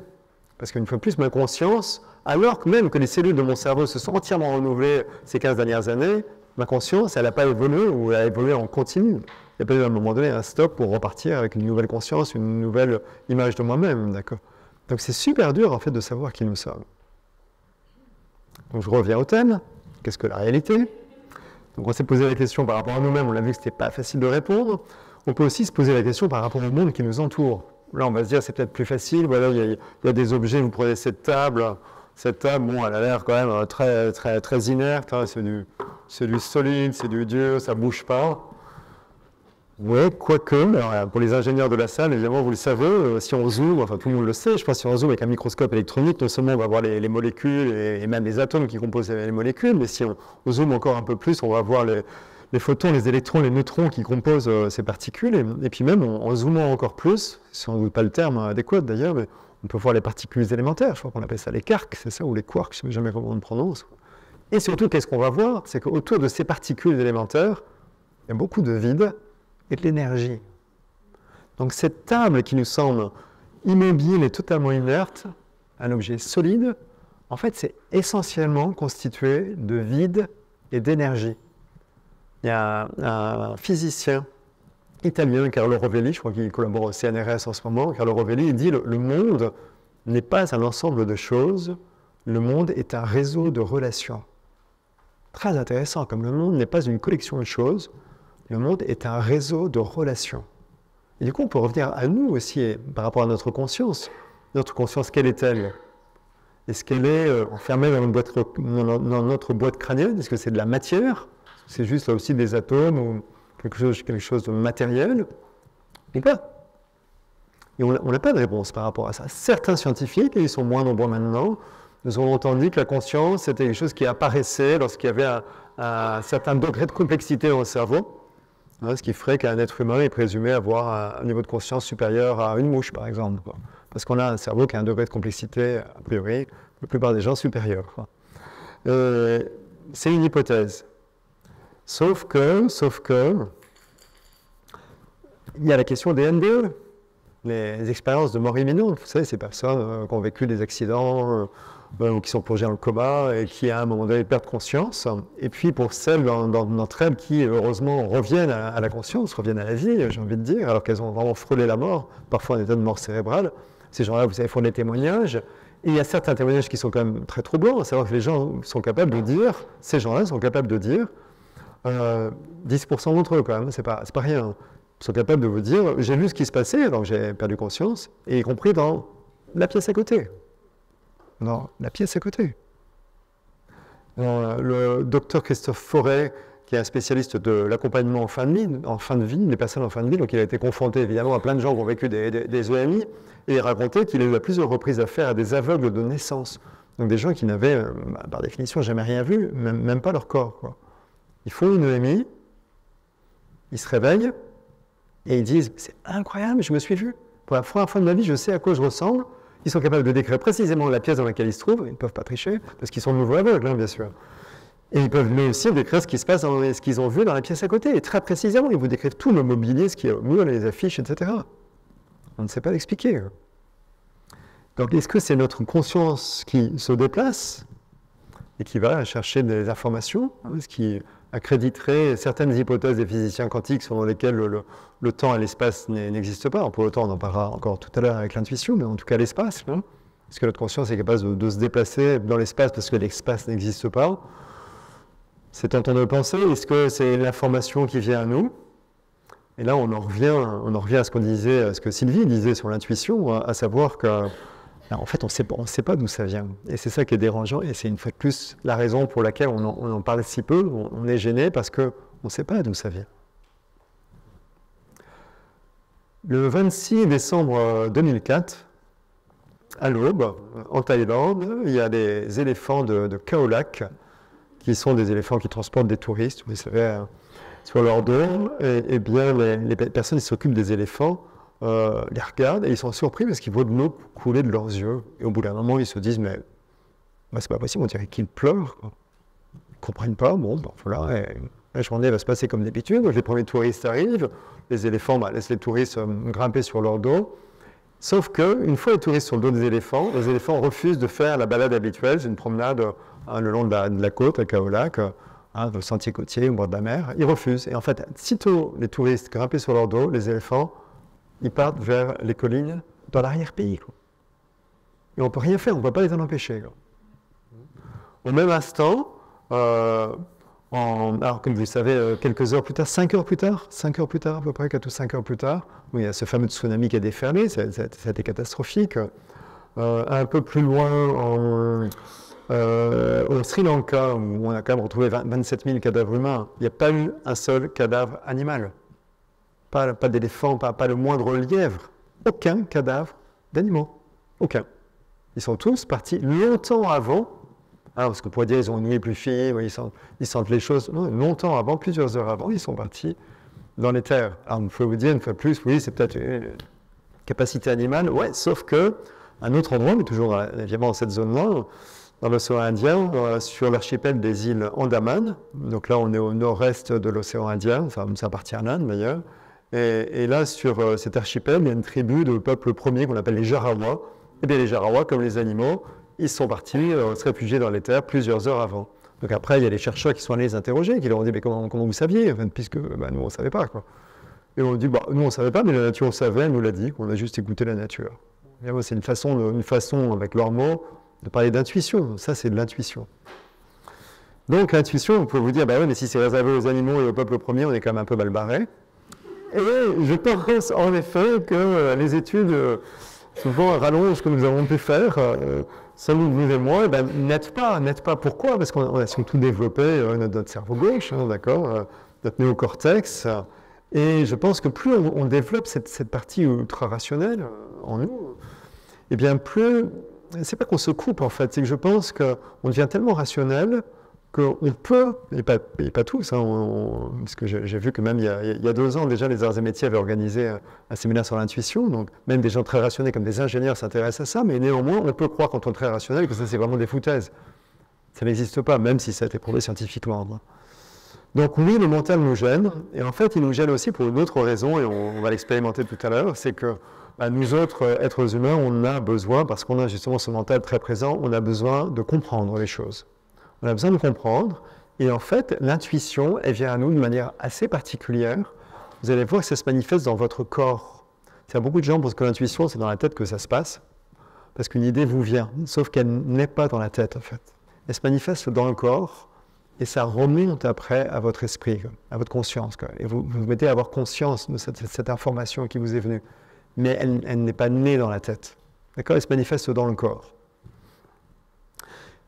Parce qu'une fois de plus, ma conscience, alors que même que les cellules de mon cerveau se sont entièrement renouvelées ces 15 dernières années, ma conscience, elle n'a pas évolué ou elle a évolué en continu. Il n'y a pas eu à un moment donné un stop pour repartir avec une nouvelle conscience, une nouvelle image de moi-même, d'accord ? Donc c'est super dur, en fait, de savoir qui nous sommes. Donc je reviens au thème. Qu'est-ce que la réalité ? Donc on s'est posé la question par rapport à nous-mêmes, on a vu que ce n'était pas facile de répondre. On peut aussi se poser la question par rapport au monde qui nous entoure. Là, on va se dire, c'est peut-être plus facile. Voilà, il y a des objets, vous prenez cette table, bon, elle a l'air quand même très inerte. Hein, c'est du solide, c'est du dur, ça ne bouge pas. Oui, quoique, alors, pour les ingénieurs de la salle, évidemment, vous le savez, si on zoome, enfin tout le monde le sait, je pense que si on zoome avec un microscope électronique, non seulement on va voir les molécules et même les atomes qui composent les molécules, mais si on zoome encore un peu plus, on va voir les photons, les électrons, les neutrons qui composent ces particules. Et puis même, en zoomant encore plus, c'est sans doute pas le terme adéquat d'ailleurs, mais on peut voir les particules élémentaires, je crois qu'on appelle ça les quarks, c'est ça, ou les quarks, je ne sais jamais comment on le prononce. Et surtout, qu'est-ce qu'on va voir ? C'est qu'autour de ces particules élémentaires, il y a beaucoup de vide et de l'énergie. Donc cette table qui nous semble immobile et totalement inerte, un objet solide, en fait c'est essentiellement constitué de vide et d'énergie. Il y a un physicien italien, Carlo Rovelli, je crois qu'il collabore au CNRS en ce moment, Carlo Rovelli, il dit le monde n'est pas un ensemble de choses, le monde est un réseau de relations. Très intéressant, comme le monde n'est pas une collection de choses, le monde est un réseau de relations. Et du coup, on peut revenir à nous aussi, par rapport à notre conscience. Notre conscience, quelle est-elle ? Est-ce qu'elle est enfermée dans notre boîte crânienne ? Est-ce que c'est de la matière ? C'est juste là aussi des atomes ou quelque chose de matériel ? Et pas. Et on n'a pas de réponse par rapport à ça. Certains scientifiques, et ils sont moins nombreux maintenant, nous ont longtemps dit que la conscience, c'était quelque chose qui apparaissait lorsqu'il y avait un certain degré de complexité dans le cerveau. Ce qui ferait qu'un être humain est présumé avoir un niveau de conscience supérieur à une mouche, par exemple. Parce qu'on a un cerveau qui a un degré de complexité, a priori, la plupart des gens supérieur. C'est une hypothèse. Sauf que, il y a la question des NDE, les expériences de mort imminente. Vous savez, ces personnes qui ont vécu des accidents, ou qui sont plongées dans le coma et qui, à un moment donné, perdent conscience. Et puis, pour celles d'entre elles qui, heureusement, reviennent à la conscience, reviennent à la vie, j'ai envie de dire, alors qu'elles ont vraiment frôlé la mort, parfois en état de mort cérébrale, ces gens-là, vous savez, font des témoignages. Et il y a certains témoignages qui sont quand même très troublants, à savoir que les gens sont capables de dire, ces gens-là sont capables de dire, 10% d'entre eux quand même, c'est pas rien, sont capables de vous dire, j'ai vu ce qui se passait alors que j'ai perdu conscience, et y compris dans la pièce à côté. Dans la pièce à côté. Le docteur Christophe Forêt, qui est un spécialiste de l'accompagnement en fin de vie, des personnes en fin de vie. Donc il a été confronté évidemment à plein de gens qui ont vécu des OMI, et il racontait qu'il a eu à plusieurs reprises affaire à des aveugles de naissance. Donc des gens qui n'avaient, par définition, jamais rien vu, même pas leur corps, quoi. Ils font une EMI, ils se réveillent, et ils disent « c'est incroyable, je me suis vu. Pour la première fois de ma vie, je sais à quoi je ressemble ». Ils sont capables de décrire précisément la pièce dans laquelle ils se trouvent. Ils ne peuvent pas tricher, parce qu'ils sont de nouveau aveugles, hein, bien sûr. Et ils peuvent aussi décrire ce qui se passe, ce qu'ils ont vu dans la pièce à côté. Et très précisément, ils vous décrivent tout le mobilier, ce qu'il y a au mur, les affiches, etc. On ne sait pas l'expliquer. Donc, est-ce que c'est notre conscience qui se déplace et qui va chercher des informations, ce qui accréditerait certaines hypothèses des physiciens quantiques selon lesquelles le temps et l'espace n'existent pas. Pour le temps, on en parlera encore tout à l'heure avec l'intuition, mais en tout cas l'espace. Est-ce que notre conscience est capable de se déplacer dans l'espace parce que l'espace n'existe pas? C'est tentant de le penser. Est-ce que c'est l'information qui vient à nous? Et là, on en revient à ce qu'on disait, à ce que Sylvie disait sur l'intuition, à savoir que en fait, on ne sait pas d'où ça vient. Et c'est ça qui est dérangeant. Et c'est une fois de plus la raison pour laquelle on en parle si peu. On est gêné parce qu'on ne sait pas d'où ça vient. Le 26 décembre 2004, à l'aube, en Thaïlande, il y a des éléphants de Khao Lak, qui sont des éléphants qui transportent des touristes, vous savez, sur leur dos. Et bien, les personnes qui s'occupent des éléphants les regardent et ils sont surpris parce qu'ils voient de l'eau couler de leurs yeux. Et au bout d'un moment, ils se disent, mais c'est pas possible, on dirait qu'ils pleurent, quoi. Ils ne comprennent pas. Bon, voilà, et la journée va se passer comme d'habitude. Donc les premiers touristes arrivent, les éléphants laissent les touristes grimper sur leur dos. Sauf qu'une fois les touristes sur le dos des éléphants refusent de faire la balade habituelle, c'est une promenade le long de la côte à Khao Lak, le sentier côtier au bord de la mer. Ils refusent. Et en fait, sitôt les touristes grimpés sur leur dos, les éléphants, ils partent vers les collines dans l'arrière-pays. Et on ne peut rien faire, on ne peut pas les en empêcher. Au même instant, alors comme vous le savez, quelques heures plus tard, 5 heures plus tard à peu près, 4 ou 5 heures plus tard, où il y a ce fameux tsunami qui a déferlé, ça a été catastrophique. Un peu plus loin, au Sri Lanka, où on a quand même retrouvé 27 000 cadavres humains, il n'y a pas eu un seul cadavre animal. Pas d'éléphant, pas le moindre lièvre. Aucun cadavre d'animaux. Aucun. Ils sont tous partis longtemps avant. Parce qu'on pourrait dire qu'ils ont une nuit plus fine, ils sentent les choses. Non, longtemps avant, plusieurs heures avant, ils sont partis dans les terres. Alors, il faut vous dire une fois plus, oui, c'est peut-être une capacité animale. Ouais, sauf que un autre endroit, mais toujours évidemment dans cette zone-là, dans l'océan Indien, sur l'archipel des îles Andaman. Donc là, on est au nord-est de l'océan Indien, ça appartient à l'Inde d'ailleurs. Et là, sur cet archipel, il y a une tribu de peuple premier qu'on appelle les Jarawa. Et bien les Jarawa, comme les animaux, ils sont partis se réfugier dans les terres plusieurs heures avant. Donc après, il y a les chercheurs qui sont allés les interroger, qui leur ont dit « mais comment vous saviez ?» Puisque nous, on ne savait pas, quoi. Et on dit « nous, on ne savait pas, mais la nature, on savait, elle nous l'a dit, qu'on a juste écouté la nature. » C'est une façon, avec leurs mots, de parler d'intuition. Ça, c'est de l'intuition. Donc l'intuition, on peut vous dire « oui, mais si c'est réservé aux animaux et au peuple premier, on est quand même un peu mal barré. » Et je pense en effet que les études souvent rallongent ce que nous avons pu faire, vous et moi, n'aident pas. Pourquoi? Parce qu'on a tout développé, notre cerveau gauche, d'accord, notre néocortex. Et je pense que plus on développe cette partie ultra-rationnelle en nous, et bien plus, c'est pas qu'on se coupe en fait, c'est que je pense qu'on devient tellement rationnel qu'on peut, et pas tous, parce que j'ai vu que même il y a 2 ans déjà, les arts et métiers avaient organisé un séminaire sur l'intuition, donc même des gens très rationnels comme des ingénieurs s'intéressent à ça, mais néanmoins, on peut croire quand on est très rationnel que ça c'est vraiment des foutaises. Ça n'existe pas, même si ça a été prouvé scientifiquement. Donc oui, le mental nous gêne, et en fait il nous gêne aussi pour une autre raison, et on va l'expérimenter tout à l'heure, c'est que nous autres êtres humains, on a besoin, parce qu'on a justement ce mental très présent, on a besoin de comprendre les choses. On a besoin de comprendre, et en fait, l'intuition, elle vient à nous de manière assez particulière. Vous allez voir que ça se manifeste dans votre corps. Beaucoup de gens pensent que l'intuition, c'est dans la tête que ça se passe, parce qu'une idée vous vient, sauf qu'elle n'est pas dans la tête, en fait. Elle se manifeste dans le corps, et ça remonte après à votre esprit, à votre conscience. Et vous vous mettez à avoir conscience de cette information qui vous est venue. Mais elle n'est pas née dans la tête. D'accord? Elle se manifeste dans le corps.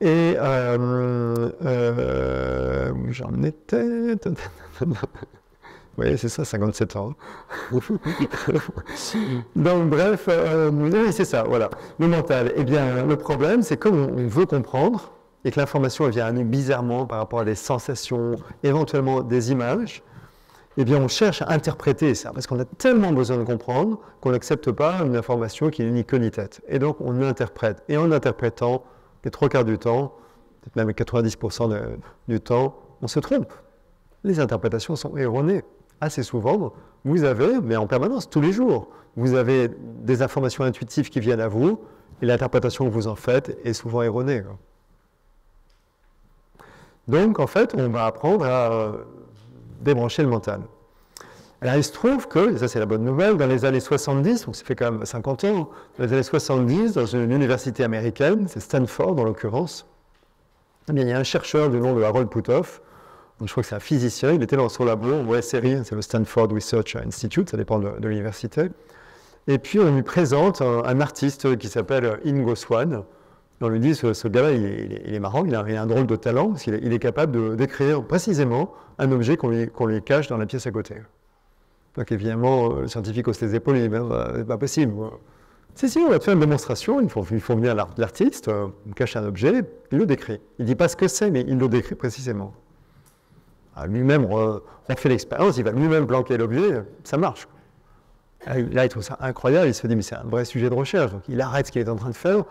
Et où j'en étais. Oui, c'est ça, 57 ans. Donc, bref, oui, c'est ça, voilà. Le mental. Eh bien, le problème, c'est comme on veut comprendre et que l'information vient à nous bizarrement par rapport à des sensations, éventuellement des images, eh bien, on cherche à interpréter ça parce qu'on a tellement besoin de comprendre qu'on n'accepte pas une information qui n'est ni queue ni tête. Et donc, on interprète. Et en interprétant, les 3/4 du temps, peut-être même 90% du temps, on se trompe. Les interprétations sont erronées. Assez souvent, vous avez, mais en permanence, tous les jours, vous avez des informations intuitives qui viennent à vous et l'interprétation que vous en faites est souvent erronée. Donc, en fait, on va apprendre à débrancher le mental. Alors, il se trouve que, et ça c'est la bonne nouvelle, dans les années 70, donc ça fait quand même 50 ans, dans les années 70, dans une université américaine, c'est Stanford en l'occurrence, eh bien, il y a un chercheur du nom de Harold Puthoff. Je crois que c'est un physicien, il était dans son labo, on voit SRI, c'est le Stanford Research Institute, ça dépend de l'université. Et puis on lui présente un artiste qui s'appelle Ingo Swann. On lui dit, ce gars-là, il est marrant, il a un drôle de talent, parce qu'il est capable de décrire précisément un objet qu'on lui cache dans la pièce à côté. Donc évidemment, le scientifique hausse les épaules, il dit, c'est pas possible. Si, on va te faire une démonstration, il faut venir l'artiste, il cache un objet, il le décrit. Il ne dit pas ce que c'est, mais il le décrit précisément. Lui-même refait l'expérience, il va lui-même planquer l'objet, ça marche. Là, il trouve ça incroyable, il se dit, mais c'est un vrai sujet de recherche. Donc, il arrête ce qu'il est en train de faire,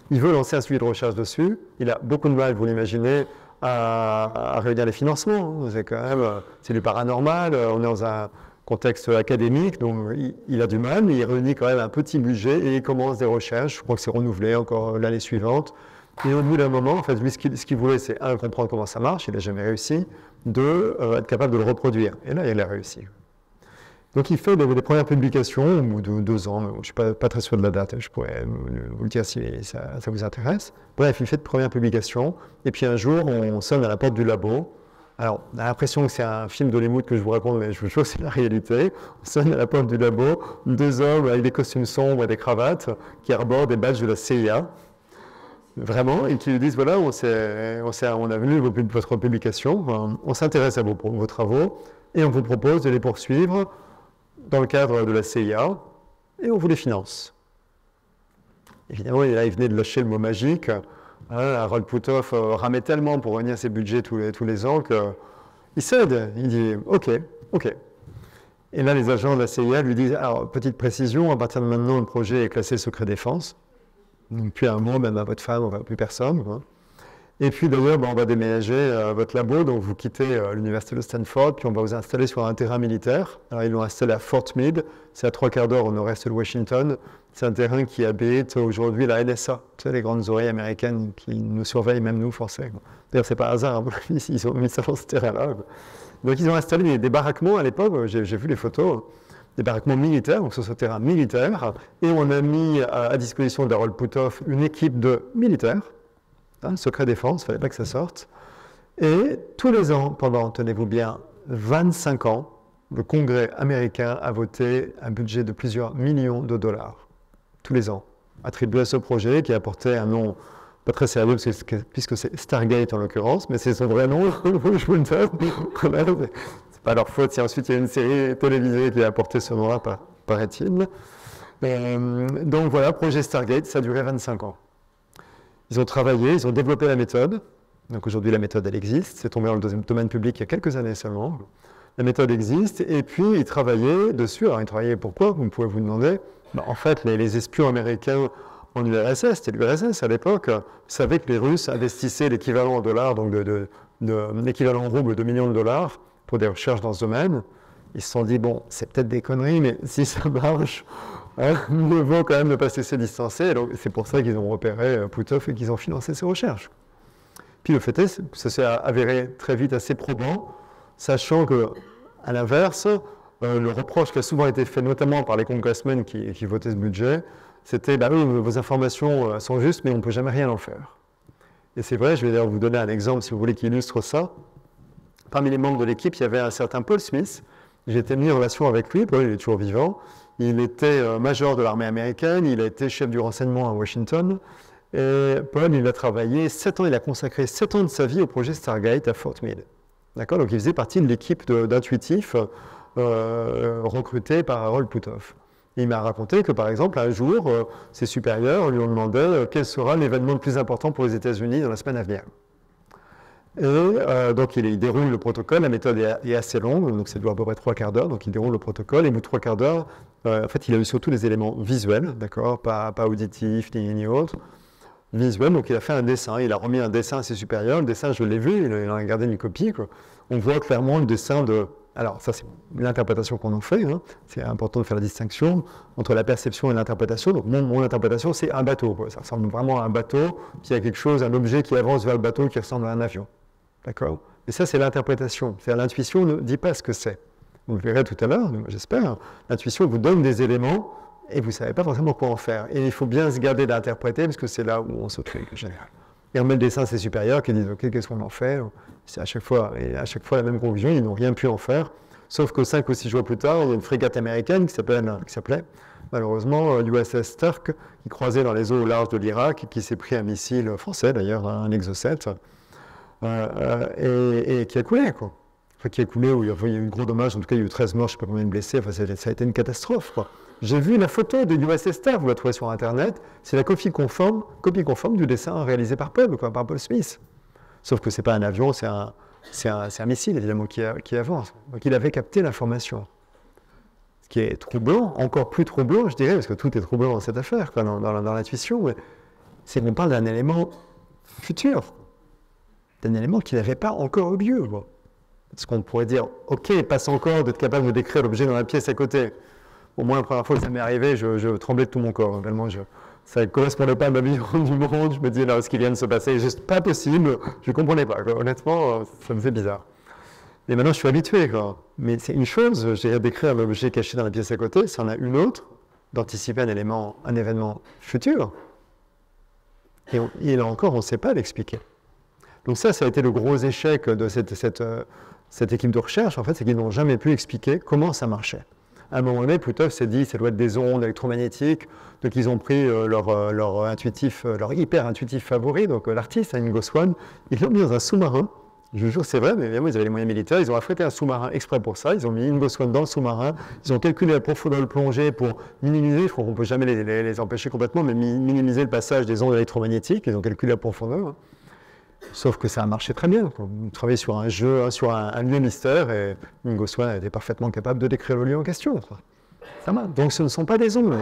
il veut lancer un sujet de recherche dessus, il a beaucoup de mal, vous l'imaginez, à réunir les financements. C'est quand même, c'est du paranormal, on est dans un contexte académique, donc il a du mal, mais il réunit quand même un petit budget et il commence des recherches, je crois que c'est renouvelé encore l'année suivante. Et au bout d'un moment, en fait, lui, ce qu'il voulait, c'est comprendre comment ça marche, il n'a jamais réussi, être capable de le reproduire. Et là, il a réussi. Donc, il fait des premières publications, au bout de 2 ans, je ne suis pas très sûr de la date, je pourrais vous le dire si ça vous intéresse. Bref, il fait de premières publications, et puis un jour, on sonne à la porte du labo. Alors, on a l'impression que c'est un film d'Hollywood que je vous raconte, mais je vous jure que c'est la réalité. On sonne à la porte du labo, 2 hommes avec des costumes sombres et des cravates, qui arborent des badges de la CIA. Vraiment, et qui lui disent, voilà, on a vu votre publication, on s'intéresse à vos travaux, et on vous propose de les poursuivre dans le cadre de la CIA, et on vous les finance. Évidemment, il venait de lâcher le mot magique. Harold Puthoff ramait tellement pour réunir ses budgets tous les ans qu'il cède. Il dit, OK. Et là, les agents de la CIA lui disent, alors, petite précision, à partir de maintenant, le projet est classé secret défense. Donc, puis à un moment, même à votre femme, on ne va plus personne. Quoi. Et puis d'ailleurs, on va déménager votre labo, donc vous quittez l'université de Stanford, puis on va vous installer sur un terrain militaire. Alors ils l'ont installé à Fort Meade, c'est à 3/4 d'heure au nord-est de Washington. C'est un terrain qui abrite aujourd'hui la NSA, tu sais, les grandes oreilles américaines qui nous surveillent, même nous, Français. D'ailleurs, c'est pas hasard, ils ont mis ça dans ce terrain-là. Donc ils ont installé des baraquements à l'époque, j'ai vu les photos, des baraquements militaires, donc sur ce terrain militaire, et on a mis à disposition d'Harold Puthoff une équipe de militaires, secret défense, il ne fallait pas que ça sorte. Et tous les ans, pendant, tenez-vous bien, 25 ans, le Congrès américain a voté un budget de plusieurs millions de dollars, tous les ans, attribué à ce projet qui a porté un nom pas très sérieux, puisque c'est Stargate en l'occurrence, mais c'est son vrai nom, je vous le donne. C'est pas leur faute si ensuite il y a une série télévisée qui a porté ce nom-là, paraît-il. Donc voilà, projet Stargate, ça a duré 25 ans. Ils ont travaillé, ils ont développé la méthode. Donc aujourd'hui, la méthode, elle existe. C'est tombé dans le domaine public il y a quelques années seulement. La méthode existe. Et puis, ils travaillaient dessus. Alors, ils travaillaient pourquoi? Vous pouvez vous demander. En fait, les espions américains en URSS, c'était l'URSS à l'époque, savaient que les Russes investissaient l'équivalent en dollars, donc l'équivalent en roubles de millions de dollars pour des recherches dans ce domaine. Ils se sont dit, bon, c'est peut-être des conneries, mais si ça marche, mieux vaut quand même ne pas se laisser distancer. Donc, c'est pour ça qu'ils ont repéré Puthoff et qu'ils ont financé ses recherches. Puis le fait est que ça s'est avéré très vite assez probant, sachant qu'à l'inverse, le reproche qui a souvent été fait, notamment par les congressmen qui votaient ce budget, c'était vos informations sont justes, mais on ne peut jamais rien en faire. Et c'est vrai, je vais d'ailleurs vous donner un exemple, si vous voulez, qui illustre ça. Parmi les membres de l'équipe, il y avait un certain Paul Smith. J'ai été mis en relation avec lui, Paul, il est toujours vivant. Il était major de l'armée américaine, il a été chef du renseignement à Washington. Et Paul, il a travaillé 7 ans, il a consacré 7 ans de sa vie au projet Stargate à Fort Meade. D'accord? Donc, il faisait partie de l'équipe d'intuitifs recrutés par Harold Puthoff. Et il m'a raconté que, par exemple, un jour, ses supérieurs lui ont demandé quel sera l'événement le plus important pour les États-Unis dans la semaine à venir. Et donc, il déroule le protocole. La méthode est assez longue, donc ça dure à peu près 3 quarts d'heure. Donc, il déroule le protocole. Et au bout de 3 quarts d'heure, en fait, il a eu surtout des éléments visuels, d'accord, pas auditifs ni autres. Visuel, donc il a fait un dessin. Il a remis un dessin à ses supérieurs. Le dessin, je l'ai vu, il en a gardé une copie, quoi. On voit clairement le dessin de... Alors, ça, c'est l'interprétation qu'on en fait. Hein. C'est important de faire la distinction entre la perception et l'interprétation. Donc, mon interprétation, c'est un bateau, quoi. Ça ressemble vraiment à un bateau, puis il y a quelque chose, un objet qui avance vers le bateau qui ressemble à un avion. D'accord? Et ça, c'est l'interprétation. C'est-à-dire, l'intuition ne dit pas ce que c'est. Vous le verrez tout à l'heure, j'espère. L'intuition vous donne des éléments et vous ne savez pas forcément quoi en faire. Et il faut bien se garder d'interpréter parce que c'est là où on se trompe en général. Et on met le dessin à ses supérieurs qui disent « Ok, qu'est-ce qu'on en fait ?» C'est à chaque fois la même conclusion, ils n'ont rien pu en faire. Sauf que 5 ou 6 jours plus tard, il y a une frégate américaine qui s'appelait malheureusement l'USS Stark, qui croisait dans les eaux au large de l'Irak et qui s'est pris un missile français d'ailleurs, un Exocet, et qui a coulé, quoi. Enfin, qui a coulé, où il y a eu un gros dommage, en tout cas il y a eu 13 morts, je ne sais pas combien de blessés, enfin, ça a été une catastrophe, quoi. J'ai vu la photo de l'USS Stark, vous la trouvez sur Internet, c'est la copie conforme du dessin réalisé par Paul Smith. Sauf que ce n'est pas un avion, c'est un missile, évidemment, qui avance. Donc il avait capté l'information. Ce qui est troublant, encore plus troublant, je dirais, parce que tout est troublant dans cette affaire, quoi, dans l'intuition, mais c'est qu'on parle d'un élément futur, d'un élément qui n'avait pas encore eu lieu, quoi. Parce qu'on pourrait dire, ok, passe encore d'être capable de décrire l'objet dans la pièce à côté. Au moins, la première fois que ça m'est arrivé, je tremblais de tout mon corps. Tellement ça ne correspondait pas à ma vision du monde. Je me disais, là, ce qui vient de se passer est juste pas possible. Je ne comprenais pas, quoi. Honnêtement, ça me fait bizarre. Mais maintenant, je suis habitué, quoi. Mais c'est une chose, j'ai décrire l'objet caché dans la pièce à côté, c'en a une autre, d'anticiper un événement futur. Et là encore, on ne sait pas l'expliquer. Donc ça a été le gros échec de cette équipe de recherche, en fait, c'est qu'ils n'ont jamais pu expliquer comment ça marchait. À un moment donné, Puthoff s'est dit, ça doit être des ondes électromagnétiques, donc ils ont pris leur hyper intuitif favori, donc l'artiste, Ingo Swann, ils l'ont mis dans un sous-marin. Je vous jure, c'est vrai, mais évidemment, ils avaient les moyens militaires, ils ont affrété un sous-marin exprès pour ça, ils ont mis Ingo Swann dans le sous-marin, ils ont calculé la profondeur de plongée pour minimiser, je crois qu'on ne peut jamais les empêcher complètement, mais minimiser le passage des ondes électromagnétiques, ils ont calculé la profondeur. Sauf que ça a marché très bien. On travaillait sur un jeu, sur un lieu mystère, et Ingo Swann était parfaitement capable de décrire le lieu en question. Ça marche. Donc ce ne sont pas des ondes.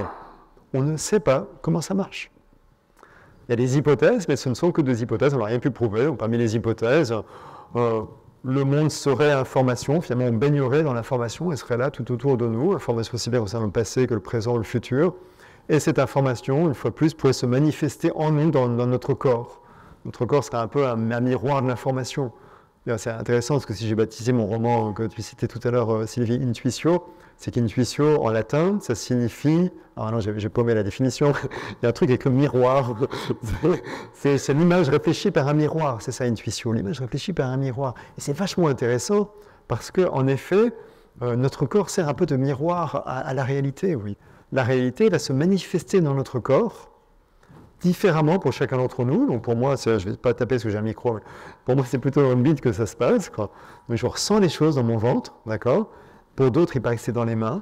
On ne sait pas comment ça marche. Il y a des hypothèses, mais ce ne sont que des hypothèses. On n'a rien pu prouver. Donc, parmi les hypothèses, le monde serait information. Finalement, on baignerait dans l'information. Elle serait là tout autour de nous. L'information aussi bien concernant le passé que le présent ou le futur. Et cette information, une fois de plus, pourrait se manifester en nous, dans notre corps. Notre corps serait un peu un miroir de l'information. C'est intéressant parce que si j'ai baptisé mon roman que tu citais tout à l'heure, Sylvie, Intuitio, c'est qu'intuitio en latin, ça signifie... Alors non, j'ai paumé la définition. Il y a un truc avec le miroir. C'est l'image réfléchie par un miroir, c'est ça, intuitio, l'image réfléchie par un miroir. Et c'est vachement intéressant parce qu'en effet, notre corps sert un peu de miroir à la réalité, oui. La réalité va se manifester dans notre corps différemment pour chacun d'entre nous. Donc pour moi, je ne vais pas taper parce que j'ai un micro, mais pour moi c'est plutôt dans le bide que ça se passe, quoi. Donc je ressens les choses dans mon ventre, d'accord. Pour d'autres, il paraît que c'est dans les mains.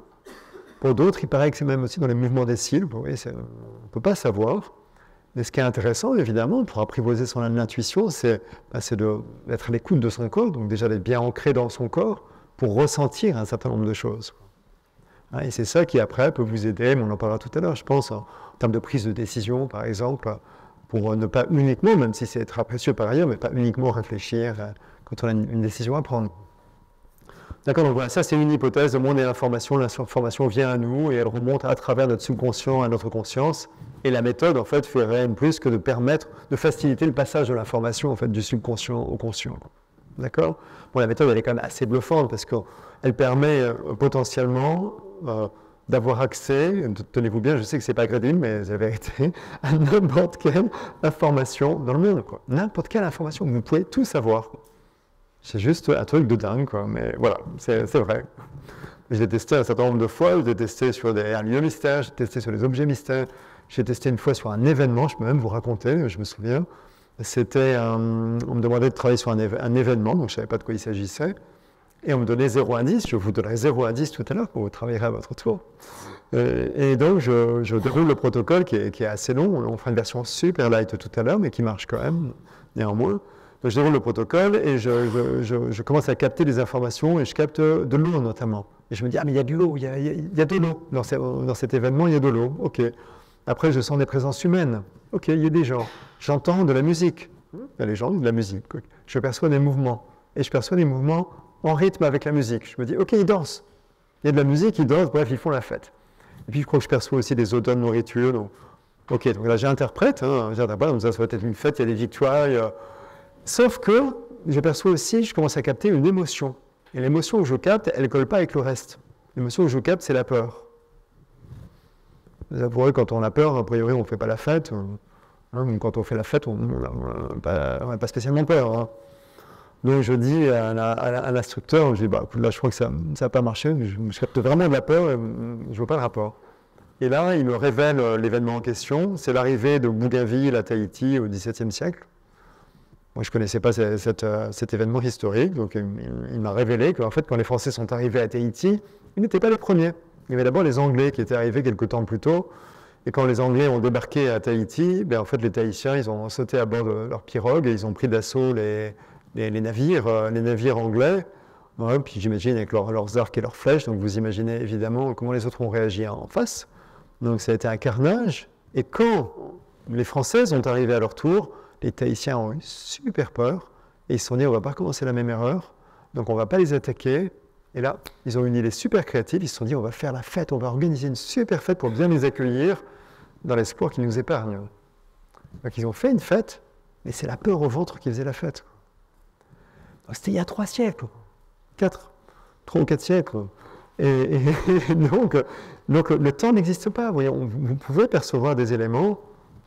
Pour d'autres, il paraît que c'est même aussi dans les mouvements des cils. On ne peut pas savoir. Mais ce qui est intéressant, évidemment, pour apprivoiser son intuition, c'est d'être à l'écoute de son corps, donc déjà d'être bien ancré dans son corps pour ressentir un certain nombre de choses. Et c'est ça qui, après, peut vous aider, mais on en parlera tout à l'heure, je pense, en termes de prise de décision, par exemple, pour ne pas uniquement, même si c'est très précieux par ailleurs, mais pas uniquement réfléchir quand on a une décision à prendre. D'accord, donc voilà, ça c'est une hypothèse, le monde est l'information vient à nous et elle remonte à travers notre subconscient à notre conscience. Et la méthode, en fait, fait rien de plus que de permettre, de faciliter le passage de l'information, en fait, du subconscient au conscient. D'accord ? Bon, la méthode, elle est quand même assez bluffante parce qu'elle permet potentiellement d'avoir accès, tenez-vous bien, je sais que c'est pas crédible, mais c'est la vérité, à n'importe quelle information dans le monde, quoi. N'importe quelle information, vous pouvez tout savoir. C'est juste un truc de dingue, quoi. Mais voilà, c'est vrai. Je l'ai testé un certain nombre de fois, je l'ai testé sur un lieu mystère, j'ai testé sur des objets mystères, j'ai testé une fois sur un événement, je peux même vous raconter, je me souviens. on me demandait de travailler sur un événement, donc je ne savais pas de quoi il s'agissait. Et on me donnait 0 indice, je vous donnerai 0 indice tout à l'heure, vous travaillerez à votre tour. Et donc je déroule le protocole qui est assez long, on fera une version super light tout à l'heure, mais qui marche quand même, néanmoins. Donc je déroule le protocole et je commence à capter des informations et je capte de l'eau notamment. Et je me dis, ah mais il y a de l'eau, il y a de l'eau. Dans cet événement, il y a de l'eau, ok. Après, je sens des présences humaines, ok, il y a des gens. J'entends de la musique, il y a les gens, de la musique. Je perçois des mouvements, et je perçois des mouvements en rythme avec la musique. Je me dis, ok, ils dansent. Il y a de la musique, ils dansent, bref, ils font la fête. Et puis je crois que je perçois aussi des odeurs de nourriture. Donc, ok, donc là j'interprète, donc ça va être une fête, il y a des victoires. Sauf que je perçois aussi, je commence à capter une émotion. Et l'émotion que je capte, elle ne colle pas avec le reste. L'émotion que je capte, c'est la peur. Pour eux, quand on a peur, a priori, on ne fait pas la fête. Quand on fait la fête, on n'a pas spécialement peur. Hein. Donc je dis à l'instructeur, je dis, bah, là je crois que ça n'a pas marché, je capte vraiment de la peur et je ne veux pas le rapport. Et là, il me révèle l'événement en question, c'est l'arrivée de Bougainville à Tahiti au XVIIe siècle. Moi, je ne connaissais pas cet événement historique, donc il m'a révélé qu'en fait, quand les Français sont arrivés à Tahiti, ils n'étaient pas les premiers. Il y avait d'abord les Anglais qui étaient arrivés quelques temps plus tôt, et quand les Anglais ont débarqué à Tahiti, en fait, les Tahitiens, ils ont sauté à bord de leur pirogue et ils ont pris d'assaut les navires anglais, ouais, puis j'imagine avec leurs arcs et leurs flèches, donc vous imaginez évidemment comment les autres ont réagi en face. Donc ça a été un carnage, et quand les Français sont arrivés à leur tour, les Tahitiens ont eu super peur, et ils se sont dit on ne va pas recommencer la même erreur, donc on ne va pas les attaquer, et là, ils ont une idée super créative, ils se sont dit on va faire la fête, on va organiser une super fête pour bien les accueillir, dans l'espoir qu'ils nous épargnent. Donc ils ont fait une fête, mais c'est la peur au ventre qui faisait la fête. C'était il y a 3 siècles, 3 ou 4 siècles. Et donc, le temps n'existe pas. Vous pouvez percevoir des éléments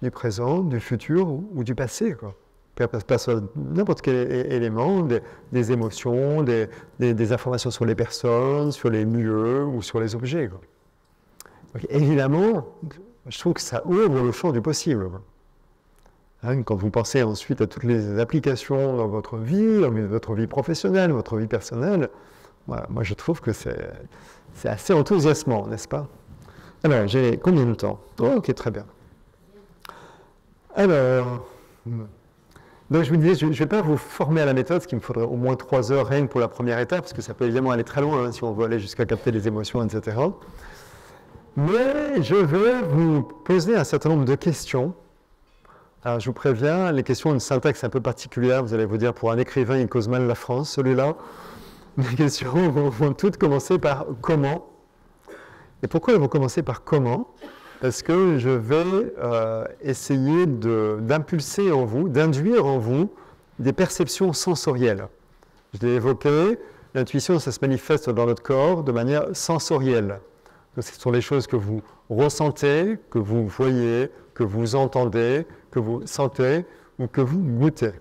du présent, du futur ou du passé. Vous pouvez percevoir n'importe quel élément, des émotions, des informations sur les personnes, sur les lieux ou sur les objets. Donc, évidemment, je trouve que ça ouvre le champ du possible. Quand vous pensez ensuite à toutes les applications dans votre vie professionnelle, votre vie personnelle, voilà, moi je trouve que c'est assez enthousiasmant, n'est-ce pas? Alors, j'ai combien de temps? Oh, ok, très bien. Alors, donc je me disais, je ne vais pas vous former à la méthode, parce qu'il me faudrait au moins 3 heures rien que pour la première étape, parce que ça peut évidemment aller très loin, si on veut aller jusqu'à capter les émotions, etc. Mais je vais vous poser un certain nombre de questions. Alors, je vous préviens, les questions ont une syntaxe un peu particulière. Vous allez vous dire, pour un écrivain, il cause mal la France, celui-là. Les questions vont toutes commencer par « comment ». Et pourquoi elles vont commencer par « comment » Parce que je vais essayer d'impulser en vous, d'induire en vous des perceptions sensorielles. Je l'ai évoqué, l'intuition, ça se manifeste dans notre corps de manière sensorielle. Donc, ce sont les choses que vous ressentez, que vous voyez, que vous entendez, que vous sentez ou que vous goûtez.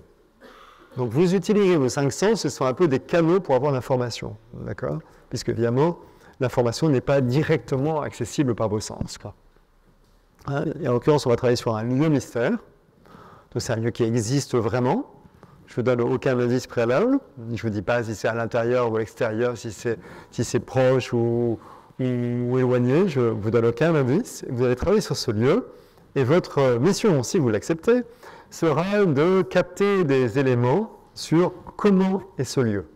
Donc vous utilisez vos 5 sens, ce sont un peu des canaux pour avoir l'information, d'accord? Puisque évidemment, l'information n'est pas directement accessible par vos sens. Et en l'occurrence, on va travailler sur un lieu mystère. Donc c'est un lieu qui existe vraiment. Je ne vous donne aucun indice préalable. Je ne vous dis pas si c'est à l'intérieur ou à l'extérieur, si c'est proche ou éloigné. Je ne vous donne aucun indice. Vous allez travailler sur ce lieu. Et votre mission, si vous l'acceptez, sera de capter des éléments sur comment est ce lieu.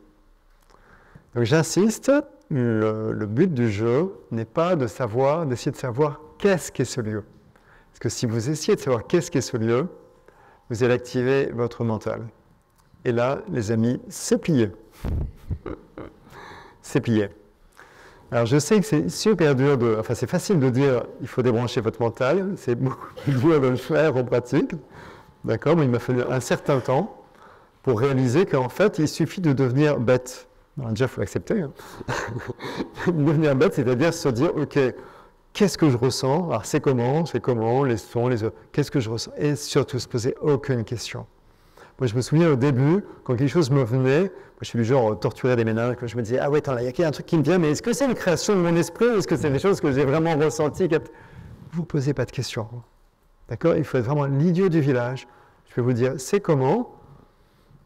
Donc j'insiste, le but du jeu n'est pas d'essayer de savoir qu'est-ce qu'est ce lieu. Parce que si vous essayez de savoir qu'est-ce qu'est ce lieu, vous allez activer votre mental. Et là, les amis, c'est plié. C'est plié. Alors je sais que c'est super dur c'est facile de dire il faut débrancher votre mental, c'est beaucoup plus dur de le faire en pratique, d'accord, mais il m'a fallu un certain temps pour réaliser qu'en fait il suffit de devenir bête. Alors déjà il faut l'accepter, hein. Devenir bête, c'est-à-dire se dire ok, qu'est-ce que je ressens, alors c'est comment, les sons, qu'est-ce que je ressens, et surtout se poser aucune question. Moi, je me souviens au début, quand quelque chose me venait, moi, je suis du genre torturé des méninges, quand je me disais, ah ouais, attends, là, il y a un truc qui me vient, mais est-ce que c'est une création de mon esprit, ou est-ce que c'est des choses que j'ai vraiment ressenties? Vous ne posez pas de questions, d'accord? Il faut être vraiment l'idiot du village. Je vais vous dire c'est comment,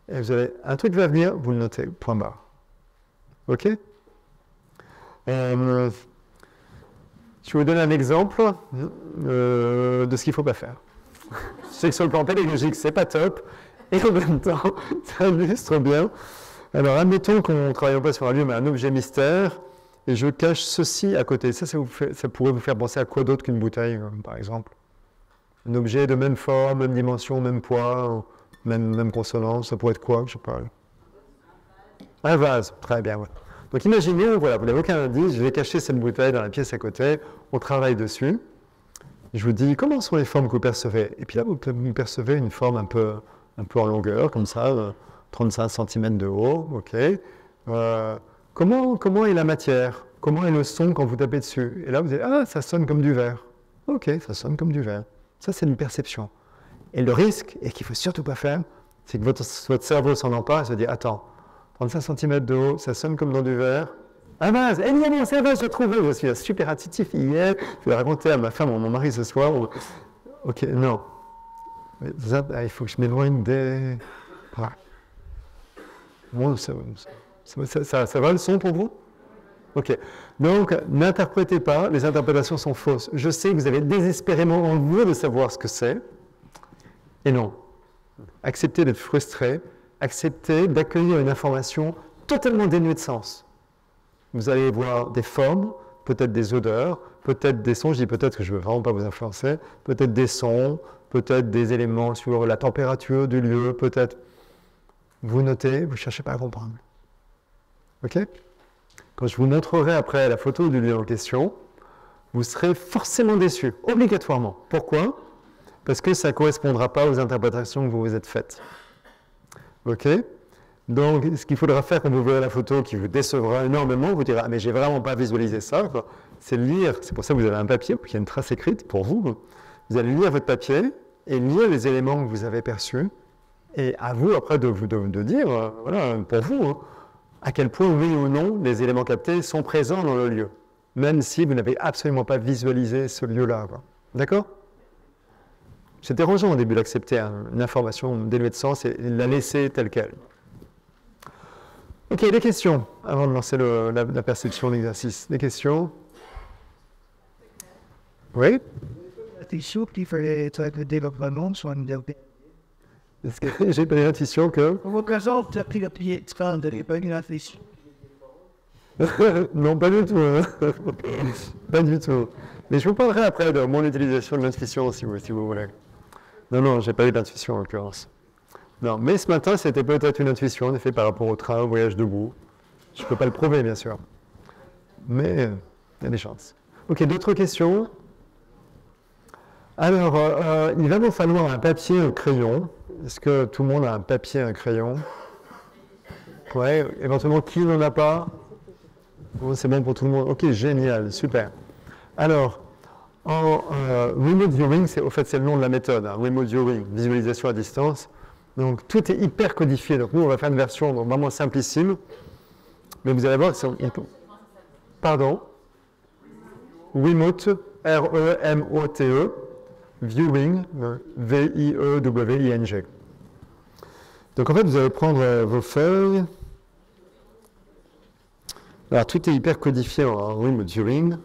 et vous avez un truc va venir, vous le notez, point barre. Ok? Je vais vous donner un exemple de ce qu'il ne faut pas faire. Je sais que sur le plan pédagogique, c'est pas top, et en même temps, ça illustre bien. Alors, admettons qu'on ne travaille pas sur un lieu, mais un objet mystère, et je cache ceci à côté. Ça pourrait vous faire penser à quoi d'autre qu'une bouteille, par exemple? Un objet de même forme, même dimension, même poids, même consonance, ça pourrait être quoi, je sais pas. Un vase, très bien. Ouais. Donc imaginez, voilà, vous n'avez aucun indice, je vais cacher cette bouteille dans la pièce à côté, on travaille dessus. Je vous dis, comment sont les formes que vous percevez? Et puis là, vous percevez une forme un peu en longueur, comme ça, 35 cm de haut, ok. Comment est la matière? Comment est le son quand vous tapez dessus? Et là, vous dites, ah, ça sonne comme du verre. Ok, ça sonne comme du verre. Ça, c'est une perception. Et le risque, et qu'il ne faut surtout pas faire, c'est que votre cerveau s'en empare et se dit, attends, 35 cm de haut, ça sonne comme dans du verre. Un vase, évidemment, c'est un vase, je trouve, je suis super attentif hier, je vais raconter à ma femme ou à mon mari ce soir. Ok, non. Il faut que je m'éloigne des... Voilà. Bon, ça va le son pour vous? Ok. Donc, n'interprétez pas, les interprétations sont fausses. Je sais que vous avez désespérément envie de savoir ce que c'est. Et non. Acceptez d'être frustré, acceptez d'accueillir une information totalement dénuée de sens. Vous allez voir des formes, peut-être des odeurs, peut-être des sons, je dis peut-être que je ne veux vraiment pas vous influencer, peut-être des sons, peut-être des éléments sur la température du lieu, peut-être... Vous notez, vous ne cherchez pas à comprendre. Ok? Quand je vous montrerai après la photo du lieu en question, vous serez forcément déçu, obligatoirement. Pourquoi? Parce que ça ne correspondra pas aux interprétations que vous vous êtes faites. Ok? Donc, ce qu'il faudra faire quand vous verrez la photo qui vous décevra énormément, vous direz « Ah, mais j'ai vraiment pas visualisé ça », c'est lire, c'est pour ça que vous avez un papier, qu'il y a une trace écrite pour vous. Vous allez lire votre papier et lire les éléments que vous avez perçus, et à vous après de dire, voilà, pour vous, à quel point, oui ou non, les éléments captés sont présents dans le lieu, même si vous n'avez absolument pas visualisé ce lieu-là. D'accord? C'est dérangeant au début d'accepter une information dénuée de sens et la laisser telle qu'elle. Ok, des questions, avant de lancer la perception de l'exercice. Des questions? Oui? Est-ce que j'ai pas l'intuition que... Non, pas du tout. Pas du tout. Mais je vous parlerai après de mon utilisation de l'intuition, si vous voulez. Non, j'ai pas eu d'intuition en l'occurrence. Non, mais ce matin, c'était peut-être une intuition, en effet, par rapport au train, au voyage debout. Je ne peux pas le prouver, bien sûr. Mais il y a des chances. Ok, d'autres questions? Alors, il va vous falloir un papier et un crayon. Est-ce que tout le monde a un papier et un crayon? Oui, éventuellement, qui n'en a pas? Bon, c'est bon pour tout le monde. Ok, génial, super. Alors, en remote viewing, c'est le nom de la méthode, hein, remote viewing, visualisation à distance. Donc, tout est hyper codifié. Donc, nous, on va faire une version vraiment simplissime. Mais vous allez voir que c'est... Pardon? Remote, R-E-M-O-T-E, viewing, V-I-E-W-I-N-G. Donc, en fait, vous allez prendre vos feuilles. Alors, tout est hyper codifié en remote viewing.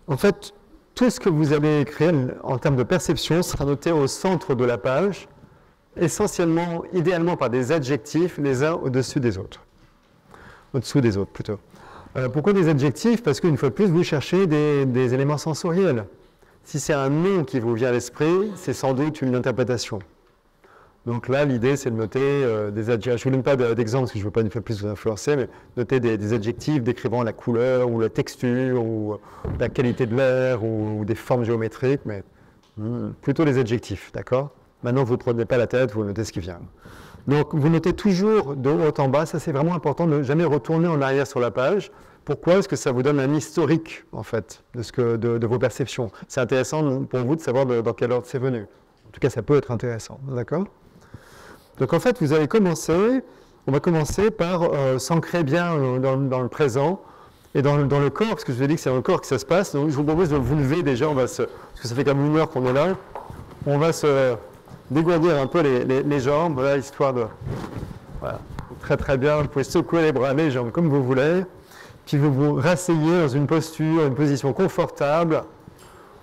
En fait, tout ce que vous avez écrit en termes de perception sera noté au centre de la page, essentiellement, idéalement par des adjectifs les uns au-dessus des autres. Au-dessous des autres, plutôt. Pourquoi des adjectifs? Parce qu'une fois de plus, vous cherchez des éléments sensoriels. Si c'est un nom qui vous vient à l'esprit, c'est sans doute une interprétation. Donc là, l'idée, c'est de noter des adjectifs. Je ne vous donne pas d'exemple, parce que je ne veux pas une fois de plus vous influencer, mais noter des adjectifs décrivant la couleur, ou la texture, ou la qualité de l'air, ou des formes géométriques, mais plutôt les adjectifs, d'accord? Maintenant, vous ne prenez pas la tête, vous notez ce qui vient. Donc, vous notez toujours de haut en bas. Ça, c'est vraiment important de ne jamais retourner en arrière sur la page. Pourquoi? Parce que ça vous donne un historique, en fait, de vos perceptions. C'est intéressant pour vous de savoir dans quel ordre c'est venu. En tout cas, ça peut être intéressant, d'accord? Donc, en fait, vous allez commencer, on va commencer par s'ancrer bien dans le présent et dans le corps, parce que je vous ai dit que c'est dans le corps que ça se passe. Donc, je vous propose de vous lever déjà, parce que ça fait comme une heure qu'on est là. on va se dégourdir un peu les jambes, voilà, histoire de... Voilà, très très bien, vous pouvez secouer les bras, les jambes comme vous voulez, puis vous vous rasseyez dans une posture, une position confortable.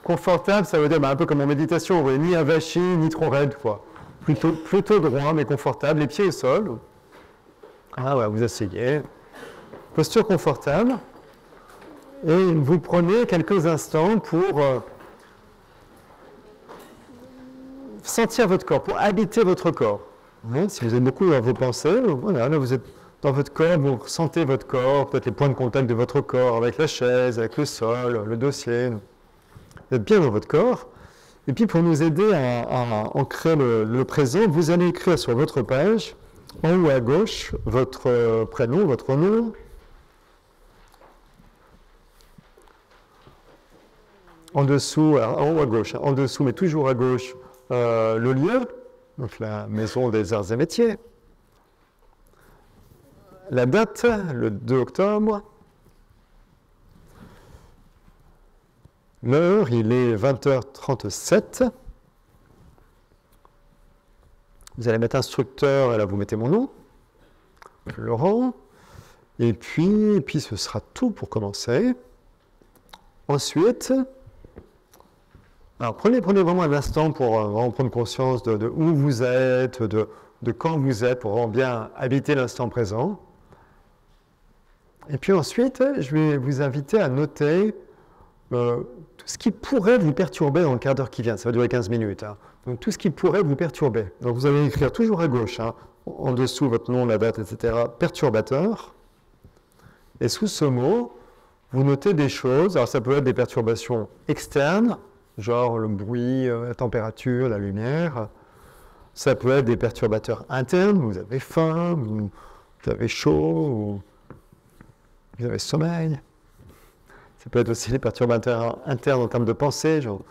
Confortable, ça veut dire un peu comme en méditation, vous voyez, ni avachi, ni trop raide, quoi. Plutôt droit, mais confortable, les pieds au sol. Ah ouais, vous asseyez. Posture confortable. Et vous prenez quelques instants pour sentir votre corps, pour habiter votre corps. Ouais, si vous êtes beaucoup dans vos pensées, voilà, là vous êtes dans votre corps, vous ressentez votre corps, peut-être les points de contact de votre corps avec la chaise, avec le sol, le dossier. Vous êtes bien dans votre corps. Et puis pour nous aider à ancrer le présent, vous allez écrire sur votre page, en haut à gauche, votre prénom, votre nom. En dessous, alors en haut à gauche, en dessous, mais toujours à gauche, le lieu, donc la maison des arts et métiers. La date, le 2 octobre. L'heure, il est 20h37. Vous allez mettre instructeur, et là vous mettez mon nom, Laurent. Et puis ce sera tout pour commencer. Ensuite, alors prenez vraiment un instant pour vraiment prendre conscience de où vous êtes, de quand vous êtes, pour vraiment bien habiter l'instant présent. Et puis ensuite, je vais vous inviter à noter tout ce qui pourrait vous perturber dans le quart d'heure qui vient. Ça va durer 15 minutes. Hein. Donc tout ce qui pourrait vous perturber. Donc vous allez écrire toujours à gauche, hein, en dessous votre nom, la date, etc. Perturbateur. Et sous ce mot, vous notez des choses. Alors ça peut être des perturbations externes, genre le bruit, la température, la lumière. Ça peut être des perturbateurs internes. Vous avez faim, vous avez chaud, vous avez sommeil. Ça peut être aussi des perturbateurs internes en termes de pensée, genre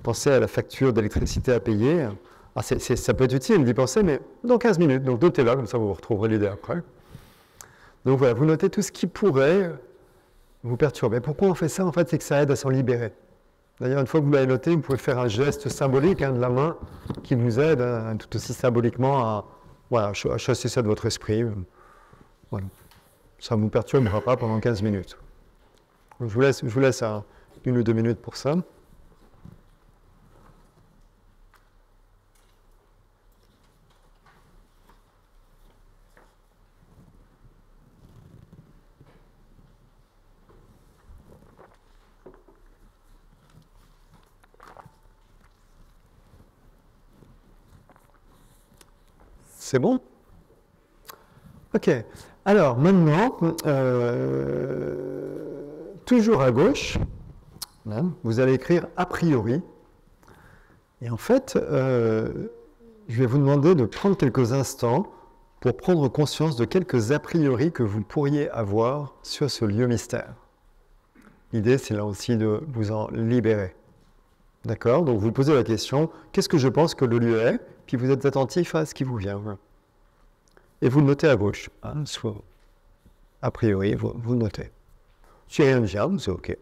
pensez à la facture d'électricité à payer. Alors ça peut être utile d'y penser, mais dans 15 minutes, donc notez-la, comme ça vous retrouverez l'idée après. Donc voilà, vous notez tout ce qui pourrait vous perturber. Pourquoi on fait ça? En fait, c'est que ça aide à s'en libérer. D'ailleurs, une fois que vous l'avez noté, vous pouvez faire un geste symbolique de la main qui vous aide tout aussi symboliquement à chasser ça de votre esprit. Voilà. Ça ne vous perturbera pas pendant 15 minutes. Je vous laisse 1 ou 2 minutes pour ça. C'est bon? Ok. Alors maintenant, toujours à gauche, là, vous allez écrire a priori. Et en fait, je vais vous demander de prendre quelques instants pour prendre conscience de quelques a priori que vous pourriez avoir sur ce lieu mystère. L'idée, c'est là aussi de vous en libérer. D'accord? Donc vous posez la question, qu'est-ce que je pense que le lieu est? Puis vous êtes attentif à ce qui vous vient. Et vous le notez à gauche. Hein, soit a priori, vous le notez. Si rien ne vient, c'est OK.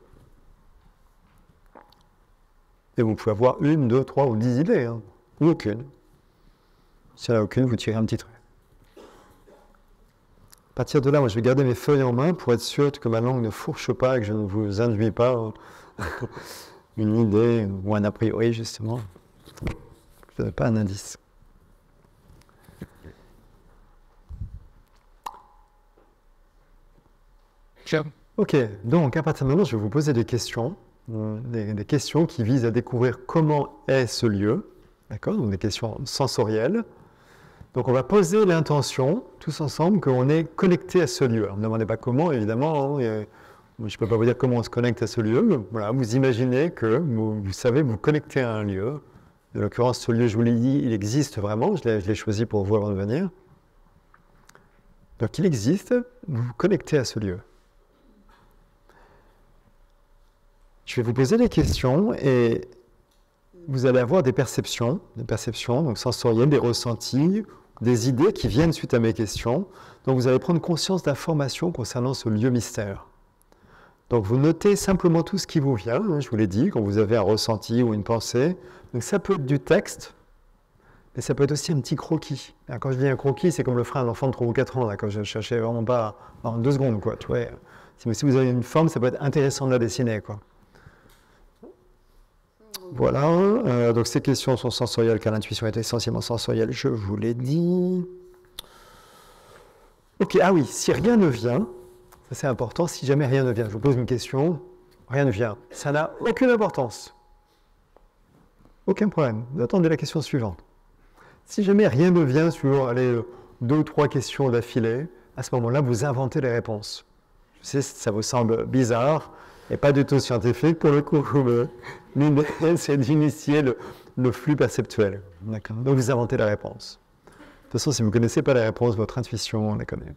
Et vous pouvez avoir 1, 2, 3 ou 10 idées, hein, ou aucune. S'il n'y en a aucune, vous tirez un petit trait. À partir de là, moi, je vais garder mes feuilles en main pour être sûr que ma langue ne fourche pas et que je ne vous induis pas une idée ou un a priori, justement. Je ne donne pas un indice. Ok, donc à partir de maintenant, je vais vous poser des questions, des questions qui visent à découvrir comment est ce lieu, d'accord? Donc des questions sensorielles. Donc on va poser l'intention, tous ensemble, qu'on est connecté à ce lieu. Alors, ne me demandez pas comment, évidemment, hein, je ne peux pas vous dire comment on se connecte à ce lieu, mais voilà, vous imaginez que vous savez vous connecter à un lieu. En l'occurrence, ce lieu, je vous l'ai dit, il existe vraiment, je l'ai choisi pour vous avant de venir. Donc il existe, vous vous connectez à ce lieu. Je vais vous poser des questions et vous allez avoir des perceptions donc sensorielles, des ressentis, des idées qui viennent suite à mes questions. Donc vous allez prendre conscience d'informations concernant ce lieu mystère. Donc vous notez simplement tout ce qui vous vient, hein, je vous l'ai dit, quand vous avez un ressenti ou une pensée. Donc ça peut être du texte, mais ça peut être aussi un petit croquis. Alors, quand je dis un croquis, c'est comme le ferait un enfant de 3 ou 4 ans, là, quand je ne cherchais vraiment pas en 2 secondes, quoi. Tu vois. Si vous avez une forme, ça peut être intéressant de la dessiner, quoi. Voilà, donc ces questions sont sensorielles, car l'intuition est essentiellement sensorielle, je vous l'ai dit. Ok, ah oui, si rien ne vient, ça c'est important, si jamais rien ne vient, je vous pose une question, rien ne vient, ça n'a aucune importance. Aucun problème, vous attendez la question suivante. Si jamais rien ne vient sur, allez, 2 ou 3 questions d'affilée, à ce moment-là, vous inventez les réponses. Je sais, ça vous semble bizarre, et pas du tout scientifique, pour le coup, l'idée, c'est d'initier le flux perceptuel. D'accord. Donc vous inventez la réponse. De toute façon, si vous ne connaissez pas la réponse, votre intuition, on la connaît.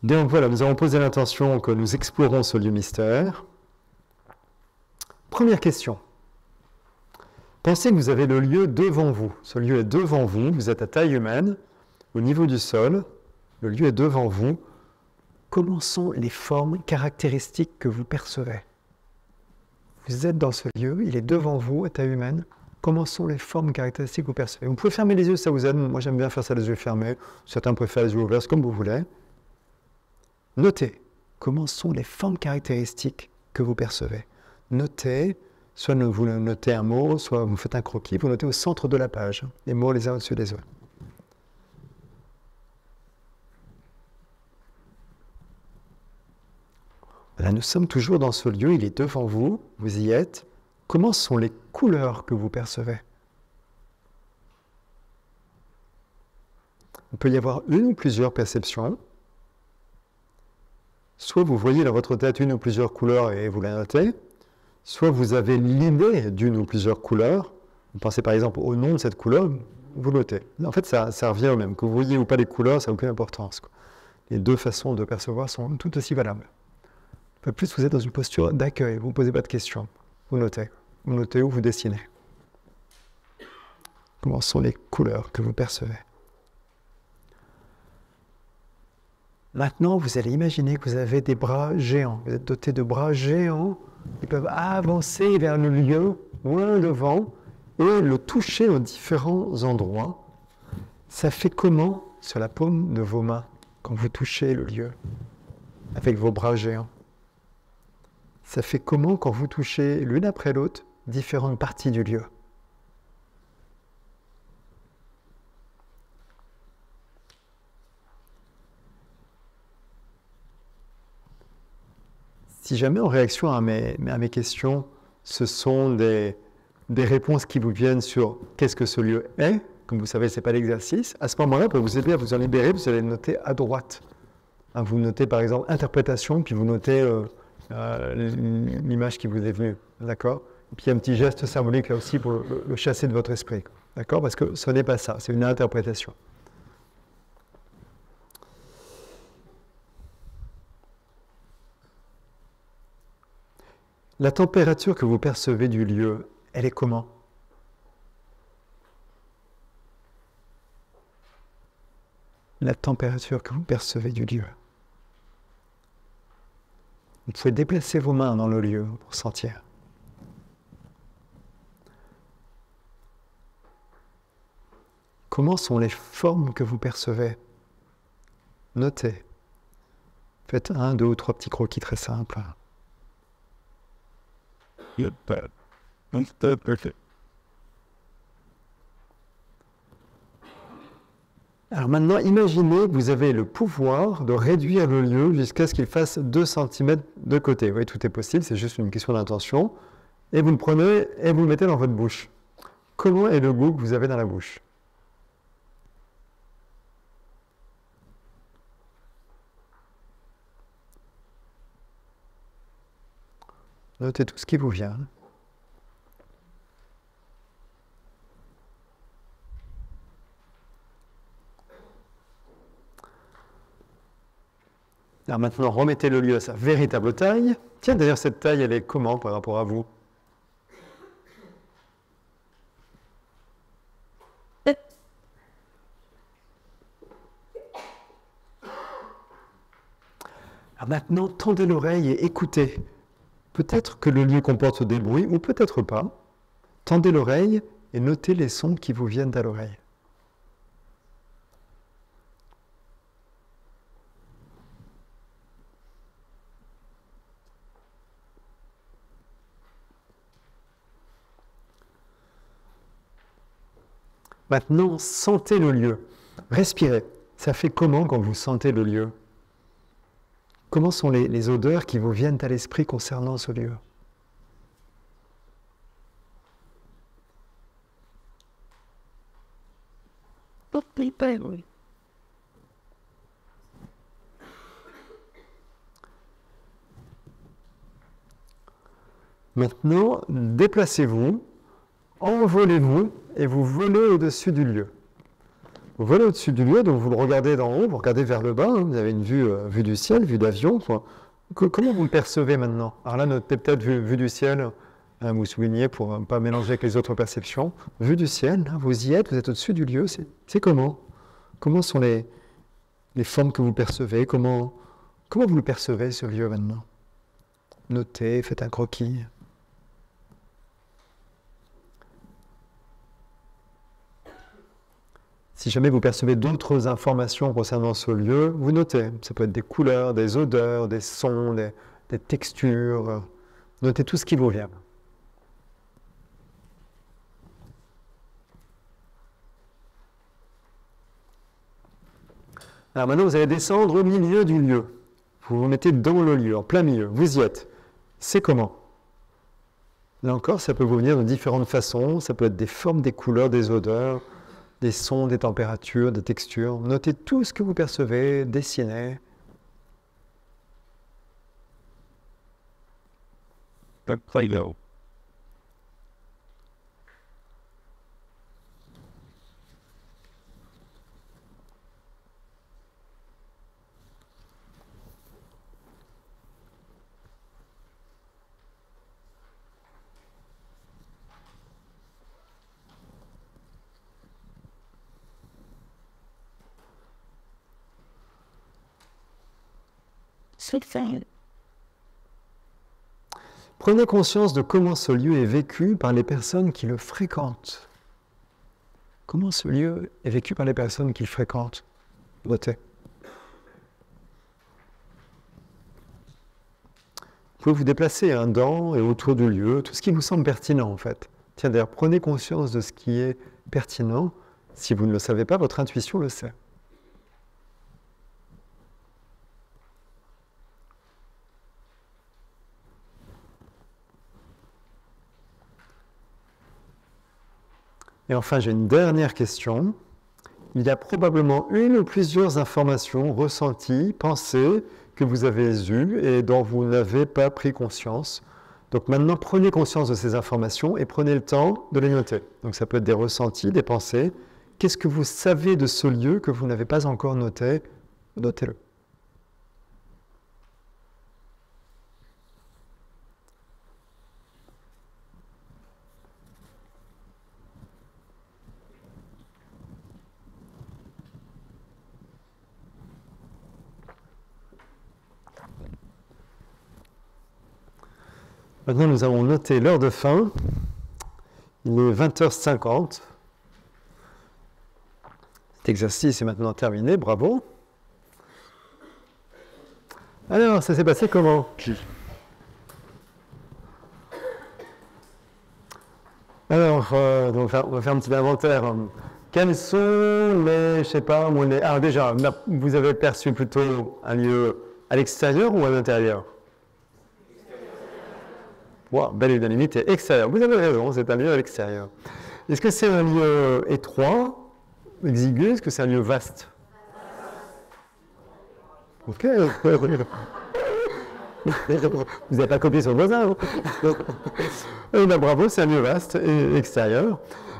Donc voilà, nous avons posé l'intention que nous explorons ce lieu mystère. Première question. Pensez que vous avez le lieu devant vous. Ce lieu est devant vous, vous êtes à taille humaine, au niveau du sol, le lieu est devant vous. Comment sont les formes caractéristiques que vous percevez? Vous êtes dans ce lieu, il est devant vous, à taille humaine. Comment sont les formes caractéristiques que vous percevez? Vous pouvez fermer les yeux, ça vous aide. Moi, j'aime bien faire ça les yeux fermés. Certains préfèrent les yeux ouverts, comme vous voulez. Notez, comment sont les formes caractéristiques que vous percevez? Notez, soit vous notez un mot, soit vous faites un croquis, vous notez au centre de la page, les mots les uns au-dessus des autres. Là, nous sommes toujours dans ce lieu, il est devant vous, vous y êtes. Comment sont les couleurs que vous percevez? Il peut y avoir une ou plusieurs perceptions. Soit vous voyez dans votre tête une ou plusieurs couleurs et vous la notez, soit vous avez l'idée d'une ou plusieurs couleurs. Vous pensez par exemple au nom de cette couleur, vous notez. En fait, ça revient au même. Que vous voyez ou pas les couleurs, ça n'a aucune importance. Les deux façons de percevoir sont tout aussi valables. Un peu plus, vous êtes dans une posture d'accueil, vous ne posez pas de questions. Vous notez. Vous notez ou vous dessinez. Comment sont les couleurs que vous percevez? Maintenant, vous allez imaginer que vous avez des bras géants. Vous êtes doté de bras géants qui peuvent avancer vers le lieu, loin devant, et le toucher aux différents endroits. Ça fait comment sur la paume de vos mains quand vous touchez le lieu avec vos bras géants? Ça fait comment quand vous touchez l'une après l'autre différentes parties du lieu? Si jamais en réaction à mes questions, ce sont des réponses qui vous viennent sur qu'est-ce que ce lieu est, comme vous savez, ce n'est pas l'exercice, à ce moment-là, peut vous aider à vous en libérer, vous allez noter à droite. Vous notez par exemple interprétation, puis vous notez l'image qui vous est venue, d'accord? Et puis il y a un petit geste symbolique là aussi pour le chasser de votre esprit, d'accord? Parce que ce n'est pas ça, c'est une interprétation. La température que vous percevez du lieu, elle est comment? La température que vous percevez du lieu. Vous pouvez déplacer vos mains dans le lieu pour sentir. Comment sont les formes que vous percevez? Notez. Faites 1, 2 ou 3 petits croquis très simples. Alors maintenant, imaginez que vous avez le pouvoir de réduire le lieu jusqu'à ce qu'il fasse 2 cm de côté. Vous voyez, tout est possible, c'est juste une question d'intention. Et vous le prenez et vous le mettez dans votre bouche. Comment est le goût que vous avez dans la bouche? Notez tout ce qui vous vient. Alors maintenant, remettez le lieu à sa véritable taille. Tiens, d'ailleurs, cette taille, elle est comment par rapport à vous? Alors maintenant, tendez l'oreille et écoutez. Peut-être que le lieu comporte des bruits, ou peut-être pas. Tendez l'oreille et notez les sons qui vous viennent à l'oreille. Maintenant, sentez le lieu. Respirez. Ça fait comment quand vous sentez le lieu? Comment sont les odeurs qui vous viennent à l'esprit concernant ce lieu? Maintenant, déplacez-vous, envolez-vous et vous volez au-dessus du lieu. Vous volez au-dessus du lieu, donc vous le regardez d'en haut, vous regardez vers le bas, hein, vous avez une vue du ciel, vue d'avion. Comment vous le percevez maintenant? Alors là, notez peut-être vue du ciel, hein, vous soulignez pour ne pas mélanger avec les autres perceptions. Vue du ciel, hein, vous y êtes, vous êtes au-dessus du lieu, c'est comment? Comment sont les formes que vous percevez? Comment vous le percevez, ce lieu maintenant? Notez, faites un croquis. Si jamais vous percevez d'autres informations concernant ce lieu, vous notez. Ça peut être des couleurs, des odeurs, des sons, des textures. Notez tout ce qui vous vient. Alors maintenant, vous allez descendre au milieu du lieu. Vous vous mettez dans le lieu, en plein milieu. Vous y êtes. C'est comment? Là encore, ça peut vous venir de différentes façons. Ça peut être des formes, des couleurs, des odeurs, des sons, des températures, des textures. Notez tout ce que vous percevez, dessinez. Play-Doh. Sweet thing. Prenez conscience de comment ce lieu est vécu par les personnes qui le fréquentent. Comment ce lieu est vécu par les personnes qui le fréquentent? Notez. Vous pouvez vous déplacer dans et autour du lieu, tout ce qui vous semble pertinent en fait. Tiens, d'ailleurs, prenez conscience de ce qui est pertinent. Si vous ne le savez pas, votre intuition le sait. Et enfin, j'ai une dernière question. Il y a probablement une ou plusieurs informations, ressenties, pensées que vous avez eues et dont vous n'avez pas pris conscience. Donc maintenant, prenez conscience de ces informations et prenez le temps de les noter. Donc ça peut être des ressentis, des pensées. Qu'est-ce que vous savez de ce lieu que vous n'avez pas encore noté? Notez-le. Maintenant, nous avons noté l'heure de fin. Il est 20h50. Cet exercice est maintenant terminé. Bravo. Alors, ça s'est passé comment? Alors, donc, on va faire un petit inventaire. Quels sont les, je sais pas, ah, déjà, vous avez perçu plutôt un lieu à l'extérieur ou à l'intérieur? Wow, belle unanimité, extérieur. Vous avez raison, c'est un lieu à l'extérieur. Est-ce que c'est un lieu étroit, exigu? Est-ce que c'est un lieu vaste? Ok. Vous n'avez pas copié sur le voisin. Ben, bravo, c'est un lieu vaste et extérieur.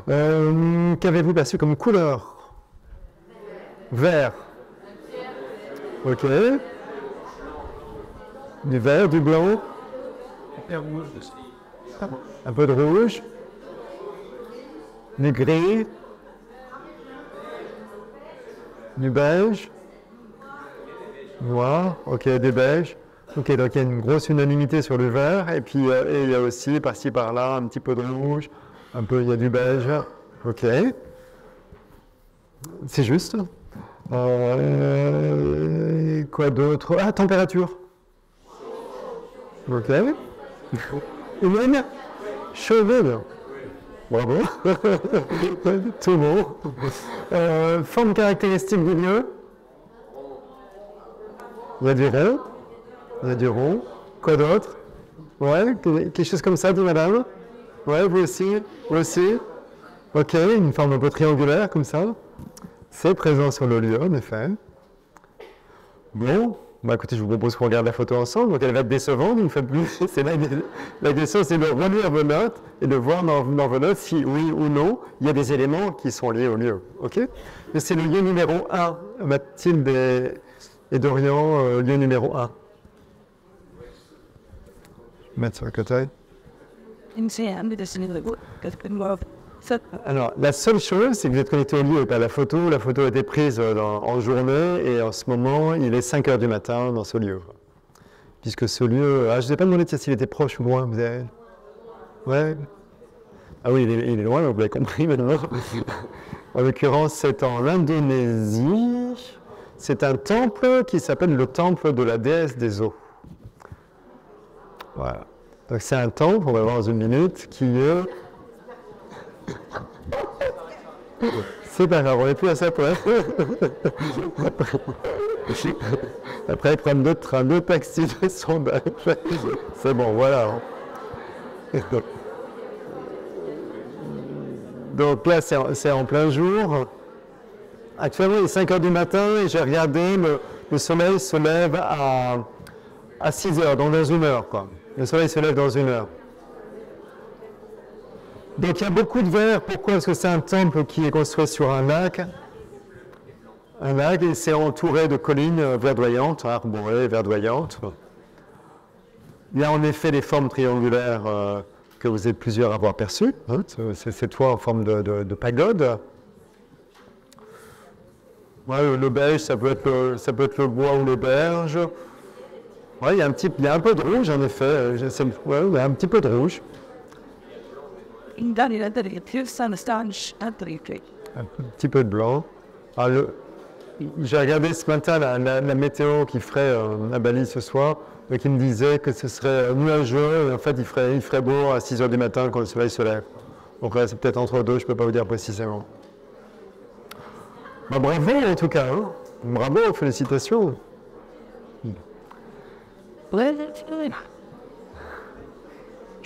Qu'avez-vous perçu comme couleur? Vert. Ok. Du vert, du blanc. Un peu de rouge. Du gris. Du beige. noir, ok, des beiges. Ok, donc il y a une grosse unanimité sur le vert, et puis et il y a aussi par-ci par-là un petit peu de rouge, un peu, il y a du beige. Ok. C'est juste. Quoi d'autre? Ah, température. Ok. Humaine. Cheveux. Bravo. Tout bon. Forme caractéristique du lieu. Il y a du rond. Il y a du rond. Quoi d'autre? Ouais, quelque chose comme ça, dit madame. Ouais, vous aussi. Vous aussi. Ok, une forme un peu triangulaire comme ça. C'est présent sur le lieu, en effet. Bon, bah écoutez, je vous propose qu'on regarde la photo ensemble. Donc elle va être décevante, une fois de plus. C'est la question, c'est de relire vos notes et de voir dans vos notes si oui ou non, il y a des éléments qui sont liés au lieu. Ok? Mais c'est le lieu numéro 1, Mathilde et Dorian, lieu numéro 1. Mettre sur le côté. Alors, la seule chose, c'est que vous êtes connecté au lieu et pas à la photo. La photo a été prise en journée et en ce moment, il est 5 h du matin dans ce lieu. Puisque ce lieu... Ah, je ne vous ai pas demandé s'il était proche ou loin, vous avez... Ouais. Ah oui, il est loin, vous l'avez compris maintenant. En l'occurrence, c'est en Indonésie. C'est un temple qui s'appelle le temple de la déesse des eaux. Voilà. Donc c'est un temple, on va voir dans une minute, qui est... C'est pas grave, on n'est plus à ça place. Après, prendre un autre taxi de sondage. C'est bon, voilà. Donc là, c'est en plein jour. Actuellement, il est 5 h du matin et j'ai regardé, le soleil se lève à 6 h, donc dans 1 heure, quoi. Le soleil se lève dans 1 heure. Donc il y a beaucoup de vert. Pourquoi? Parce que c'est un temple qui est construit sur un lac. Un lac et c'est entouré de collines verdoyantes, arborées, verdoyantes. Il y a en effet des formes triangulaires que vous êtes plusieurs à avoir perçues. Hein, c'est toits en forme de pagode. Ouais, le beige, ça peut être le bois ou l'auberge. Ouais, il y a un peu de rouge en effet. Ouais, il y a un petit peu de rouge. Un petit peu de blanc. J'ai regardé ce matin la météo qui ferait à Bali ce soir, et qui me disait que ce serait nuageux, et en fait il ferait beau à 6 h du matin quand le soleil se lève. Donc là c'est peut-être entre deux, je ne peux pas vous dire précisément. Bah, bravo en tout cas, hein. Bravo, félicitations. Je vais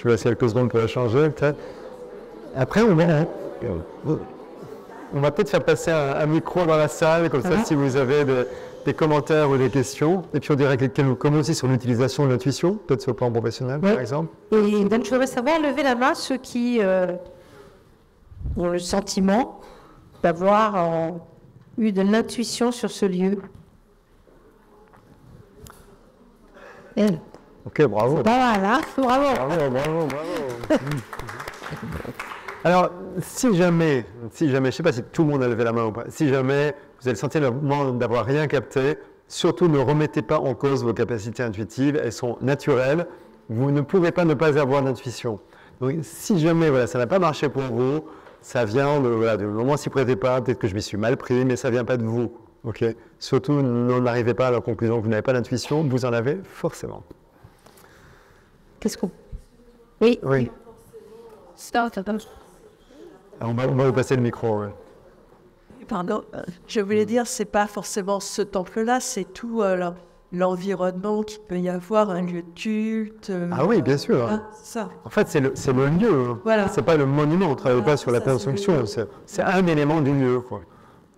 laisser quelques secondes pour la changer peut-être. Après, on va peut-être faire passer un micro dans la salle, comme ça, si vous avez des commentaires ou des questions. Et puis, on dirait quelqu'un commence aussi sur l'utilisation de l'intuition, peut-être sur le plan professionnel, par exemple. Et donc, je voudrais savoir, lever la main ceux qui ont le sentiment d'avoir eu de l'intuition sur ce lieu. Elle. Ok, bravo. Pas mal, hein? Bravo. Bravo. Alors, si jamais, je ne sais pas si tout le monde a levé la main ou pas, si jamais vous avez le sentiment d'avoir rien capté, surtout ne remettez pas en cause vos capacités intuitives, elles sont naturelles, vous ne pouvez pas ne pas avoir d'intuition. Donc, si jamais ça n'a pas marché pour vous, ça vient du moment où vous s'y prêtez pas, peut-être que je m'y suis mal pris, mais ça ne vient pas de vous. Okay. Surtout, n'arrivez pas à la conclusion que vous n'avez pas d'intuition, vous en avez forcément. Qu'est-ce qu'on... Oui. On va vous passer le micro. Ouais. Pardon, je voulais dire, c'est pas forcément ce temple-là, c'est tout l'environnement qu'il peut y avoir, un lieu de culte. Ah oui, bien sûr. Ça. En fait, c'est le lieu. Voilà. C'est pas le monument, on ne travaille pas sur la construction. C'est un élément du lieu, quoi.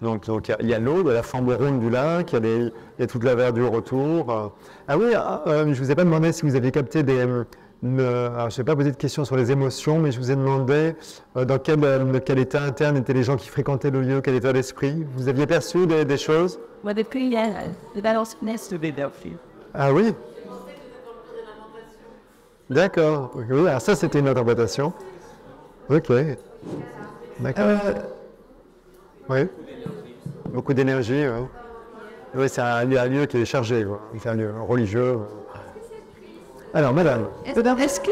Donc il y a l'eau, il y a la forme ronde du lac, il y a toute la verdure autour. Ah oui, je ne vous ai pas demandé si vous avez capté des... alors, je n'ai pas posé de questions sur les émotions, mais je vous ai demandé dans quel état interne étaient les gens qui fréquentaient le lieu, quel état d'esprit. Vous aviez perçu des choses? Ah oui? D'accord. Oui, alors ça, c'était une interprétation. Ok. D'accord. Oui. Beaucoup d'énergie. Ouais. Oui, c'est un lieu qui est chargé, quoi. C'est un lieu religieux. Alors, madame. Est-ce que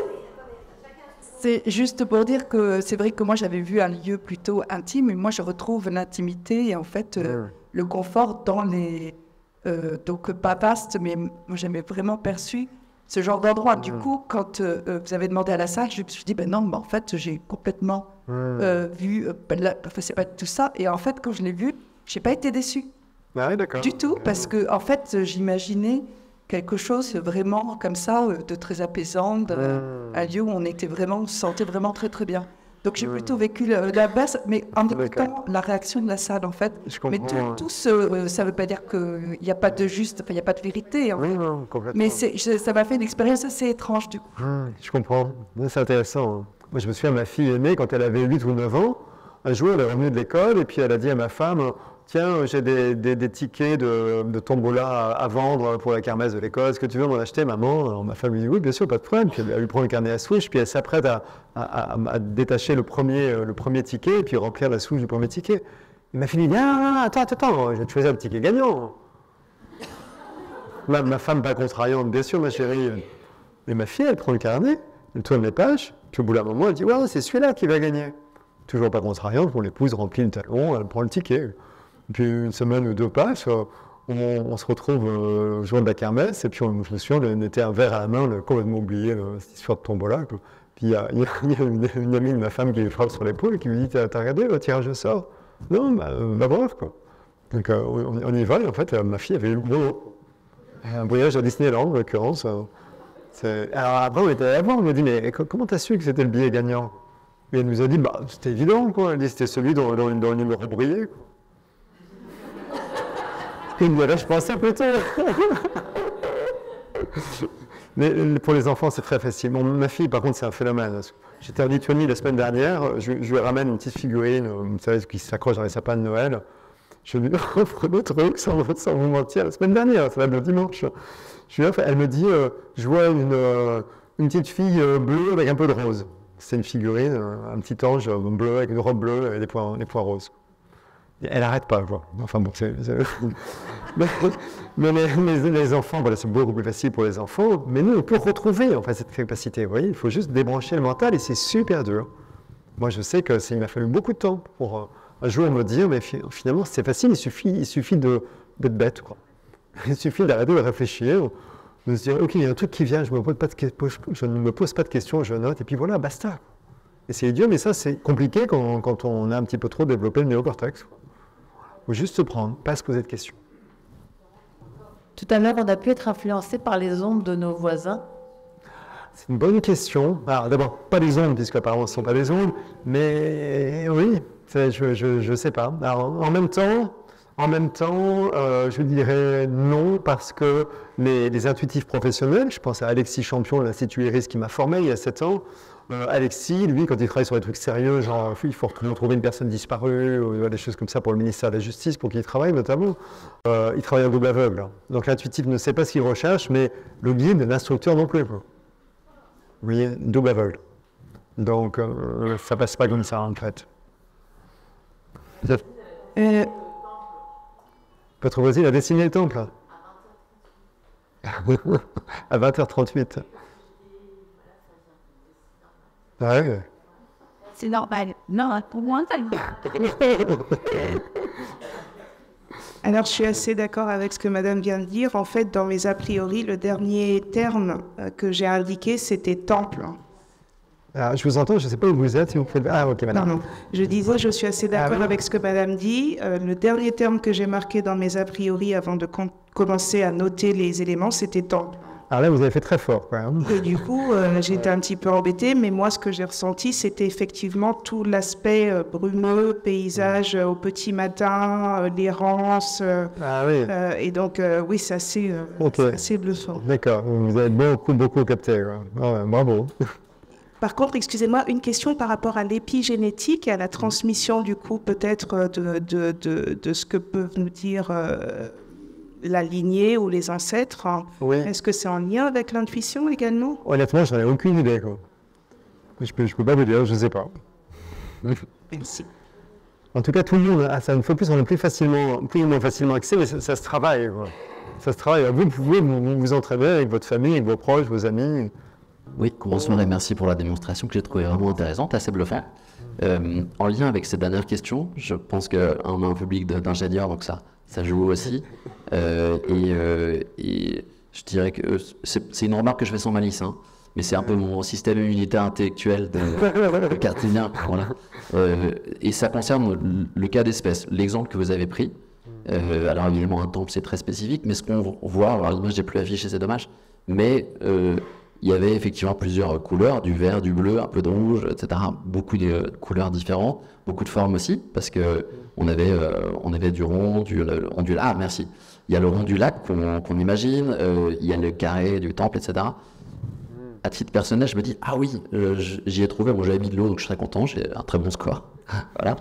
c'est juste pour dire que c'est vrai que moi j'avais vu un lieu plutôt intime, et moi je retrouve l'intimité et en fait le confort dans les donc pas vaste, mais moi j'avais vraiment perçu ce genre d'endroit. Du coup, quand vous avez demandé à la salle, je me suis dit ben non, en fait j'ai complètement vu, c'est pas tout ça. Et en fait quand je l'ai vu, j'ai pas été déçue Ah oui, d'accord. du tout parce que en fait j'imaginais quelque chose vraiment comme ça, de très apaisant, un lieu où on se sentait vraiment très très bien. Donc j'ai plutôt vécu la base, mais en écoutant la réaction de la salle en fait. Mais ça veut pas dire qu'il n'y a pas de juste, il n'y a pas de vérité. En fait. Non, complètement. Mais ça m'a fait une expérience assez étrange du coup. Je comprends, c'est intéressant. Hein. Moi je me souviens, ma fille aînée, quand elle avait 8 ou 9 ans, un jour elle est revenue de l'école et puis elle a dit à ma femme, tiens, j'ai des tickets de tombola à vendre pour la kermesse de l'école. Est-ce que tu veux m'en acheter, maman? Alors, ma femme lui dit oui, bien sûr, pas de problème. Puis elle lui prend le carnet à switch, puis elle s'apprête à détacher le premier ticket et puis remplir la switch du premier ticket. Et ma fille dit attends, je vais te choisir le ticket gagnant. Ma femme, pas contrariante, bien sûr, ma chérie. Mais ma fille, elle prend le carnet, elle tourne les pages, puis au bout d'un moment, elle dit ouais, c'est celui-là qui va gagner. Toujours pas contrariante, mon épouse remplit le talon, elle prend le ticket. Puis une semaine ou deux passe, on se retrouve le jour de la kermesse, et puis je me souviens, on était un verre à la main, on a complètement oublié cette histoire de tombola. Quoi. Puis il y a une amie de ma femme qui lui frappe sur l'épaule et qui lui dit t'as regardé le tirage au sort? Non, va voir quoi. Donc on y va, et en fait ma fille avait eu le boulot. Un voyage à Disneyland en l'occurrence. Alors après on était allé voir, on lui a dit mais comment t'as su que c'était le billet gagnant? Et elle nous a dit c'était évident quoi, elle dit c'était celui dont le numéro brillait. Quoi. Et voilà, je pensais plutôt. Mais pour les enfants, c'est très facile. Ma fille, par contre, c'est un phénomène. J'étais en Lituanie la semaine dernière, je lui ramène une petite figurine, vous savez, qui s'accroche dans les sapins de Noël. Je lui offre le truc, sans vous mentir, la semaine dernière, ça va le dimanche. Je lui offre, elle me dit, je vois une petite fille bleue avec un peu de rose. C'est une figurine, un petit ange bleu avec une robe bleue et des points roses. Elle n'arrête pas, quoi. Enfin bon, mais les enfants, voilà, c'est beaucoup plus facile pour les enfants. Mais nous, on peut retrouver en fait, cette capacité. Vous voyez, il faut juste débrancher le mental et c'est super dur. Moi, je sais qu'il m'a fallu beaucoup de temps pour un jour me dire, mais finalement, c'est facile, il suffit d'être bête, quoi. Il suffit d'arrêter de réfléchir, de se dire, ok, il y a un truc qui vient, je ne me pose pas de questions, je note, et puis voilà, basta. Et c'est idiot, mais ça, c'est compliqué quand on a un petit peu trop développé le néocortex. Il faut juste se prendre, pas se poser de questions. Tout à l'heure, on a pu être influencé par les ondes de nos voisins. C'est une bonne question. Alors d'abord, pas les ondes, puisqu'apparemment ce ne sont pas des ondes, mais oui, je ne sais pas. Alors, en même temps, je dirais non, parce que les intuitifs professionnels, je pense à Alexis Champion, l'Institut Iris qui m'a formé il y a 7 ans, Alexis, lui, quand il travaille sur des trucs sérieux, genre il faut retrouver une personne disparue, ou des choses comme ça pour le ministère de la Justice, pour qui il travaille notamment, il travaille en double aveugle. Hein. Donc l'intuitif ne sait pas ce qu'il recherche, mais le guide, l'instructeur non plus. Vous voyez, double aveugle. Donc ça passe pas comme ça en fait. Votre voisine a dessiné le temple. À 20h38. Ouais. C'est normal. Non, pour moi, ça. Alors, je suis assez d'accord avec ce que Madame vient de dire. En fait, dans mes a priori, le dernier terme que j'ai indiqué, c'était temple. Alors, je vous entends, je ne sais pas où vous êtes. Si vous faites... Ah, ok, madame. Non. Je disais, je suis assez d'accord avec ce que Madame dit. Le dernier terme que j'ai marqué dans mes a priori avant de commencer à noter les éléments, c'était temple. Alors là, vous avez fait très fort, quand même. Et du coup, j'étais un petit peu embêtée, mais moi, ce que j'ai ressenti, c'était effectivement tout l'aspect brumeux, paysage au petit matin, l'errance. Et donc, oui, c'est assez, assez bluffant. D'accord, vous avez beaucoup capté. Bravo. Par contre, excusez-moi, une question par rapport à l'épigénétique et à la transmission, du coup, peut-être de ce que peuvent nous dire la lignée ou les ancêtres. Oui. Est-ce que c'est en lien avec l'intuition également? Honnêtement, j'en ai aucune idée. Quoi. Je peux pas vous dire, je ne sais pas. Merci. En tout cas, tout le monde a ça. Une fois de plus, on est plus ou moins facilement accès, mais ça se travaille, quoi. Ça se travaille. Vous pouvez vous entraîner avec votre famille, avec vos proches, vos amis. Oui, bonsoir et merci pour la démonstration que j'ai trouvée vraiment intéressante, assez bluffante. En lien avec cette dernière question, je pense qu'on a un public d'ingénieurs, donc ça joue aussi. Et je dirais que c'est une remarque que je fais sans malice, hein, mais c'est un peu mon système immunitaire intellectuel de cartésien. Voilà. Et ça concerne le cas d'espèce, l'exemple que vous avez pris. Alors évidemment, un temple, c'est très spécifique, mais ce qu'on voit, alors l'image n'est plus affichée, c'est dommage, mais il y avait effectivement plusieurs couleurs, du vert, du bleu, un peu de rouge, etc. Beaucoup de couleurs différentes, beaucoup de formes aussi, parce que on avait du rond, du ondulaire. Ah, merci. Il y a le rond du lac qu'on imagine, il y a le carré du temple, etc. À titre personnel, je me dis, ah oui, j'y ai trouvé, moi j'avais mis de l'eau, donc je serais content, j'ai un très bon score. Voilà.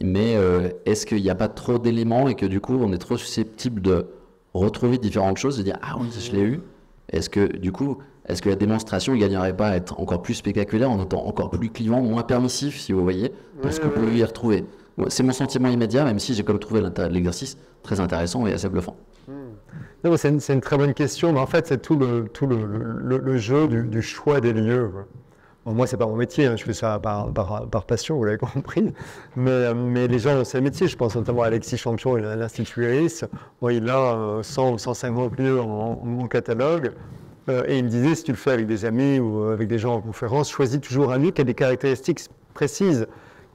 Mais est-ce qu'il n'y a pas trop d'éléments et que du coup on est trop susceptible de retrouver différentes choses, de dire, ah oui, je l'ai eu. Est-ce que la démonstration ne gagnerait pas à être encore plus spectaculaire en étant encore plus clivant, moins permissif, si vous voyez, dans ce que vous pouvez y retrouver? C'est mon sentiment immédiat, même si j'ai comme trouvé l'exercice très intéressant et assez bluffant. Non, c'est une très bonne question, mais en fait, c'est tout le jeu du choix des lieux. Bon, moi, c'est pas mon métier, hein, je fais ça par passion, vous l'avez compris. Mais les gens, c'est le métier, je pense notamment à Alexis Champion, il a l'Institut Iris. Bon, il a 100 ou 150 lieux en catalogue. Et il me disait, si tu le fais avec des amis ou avec des gens en conférence, choisis toujours un lieu qui a des caractéristiques précises,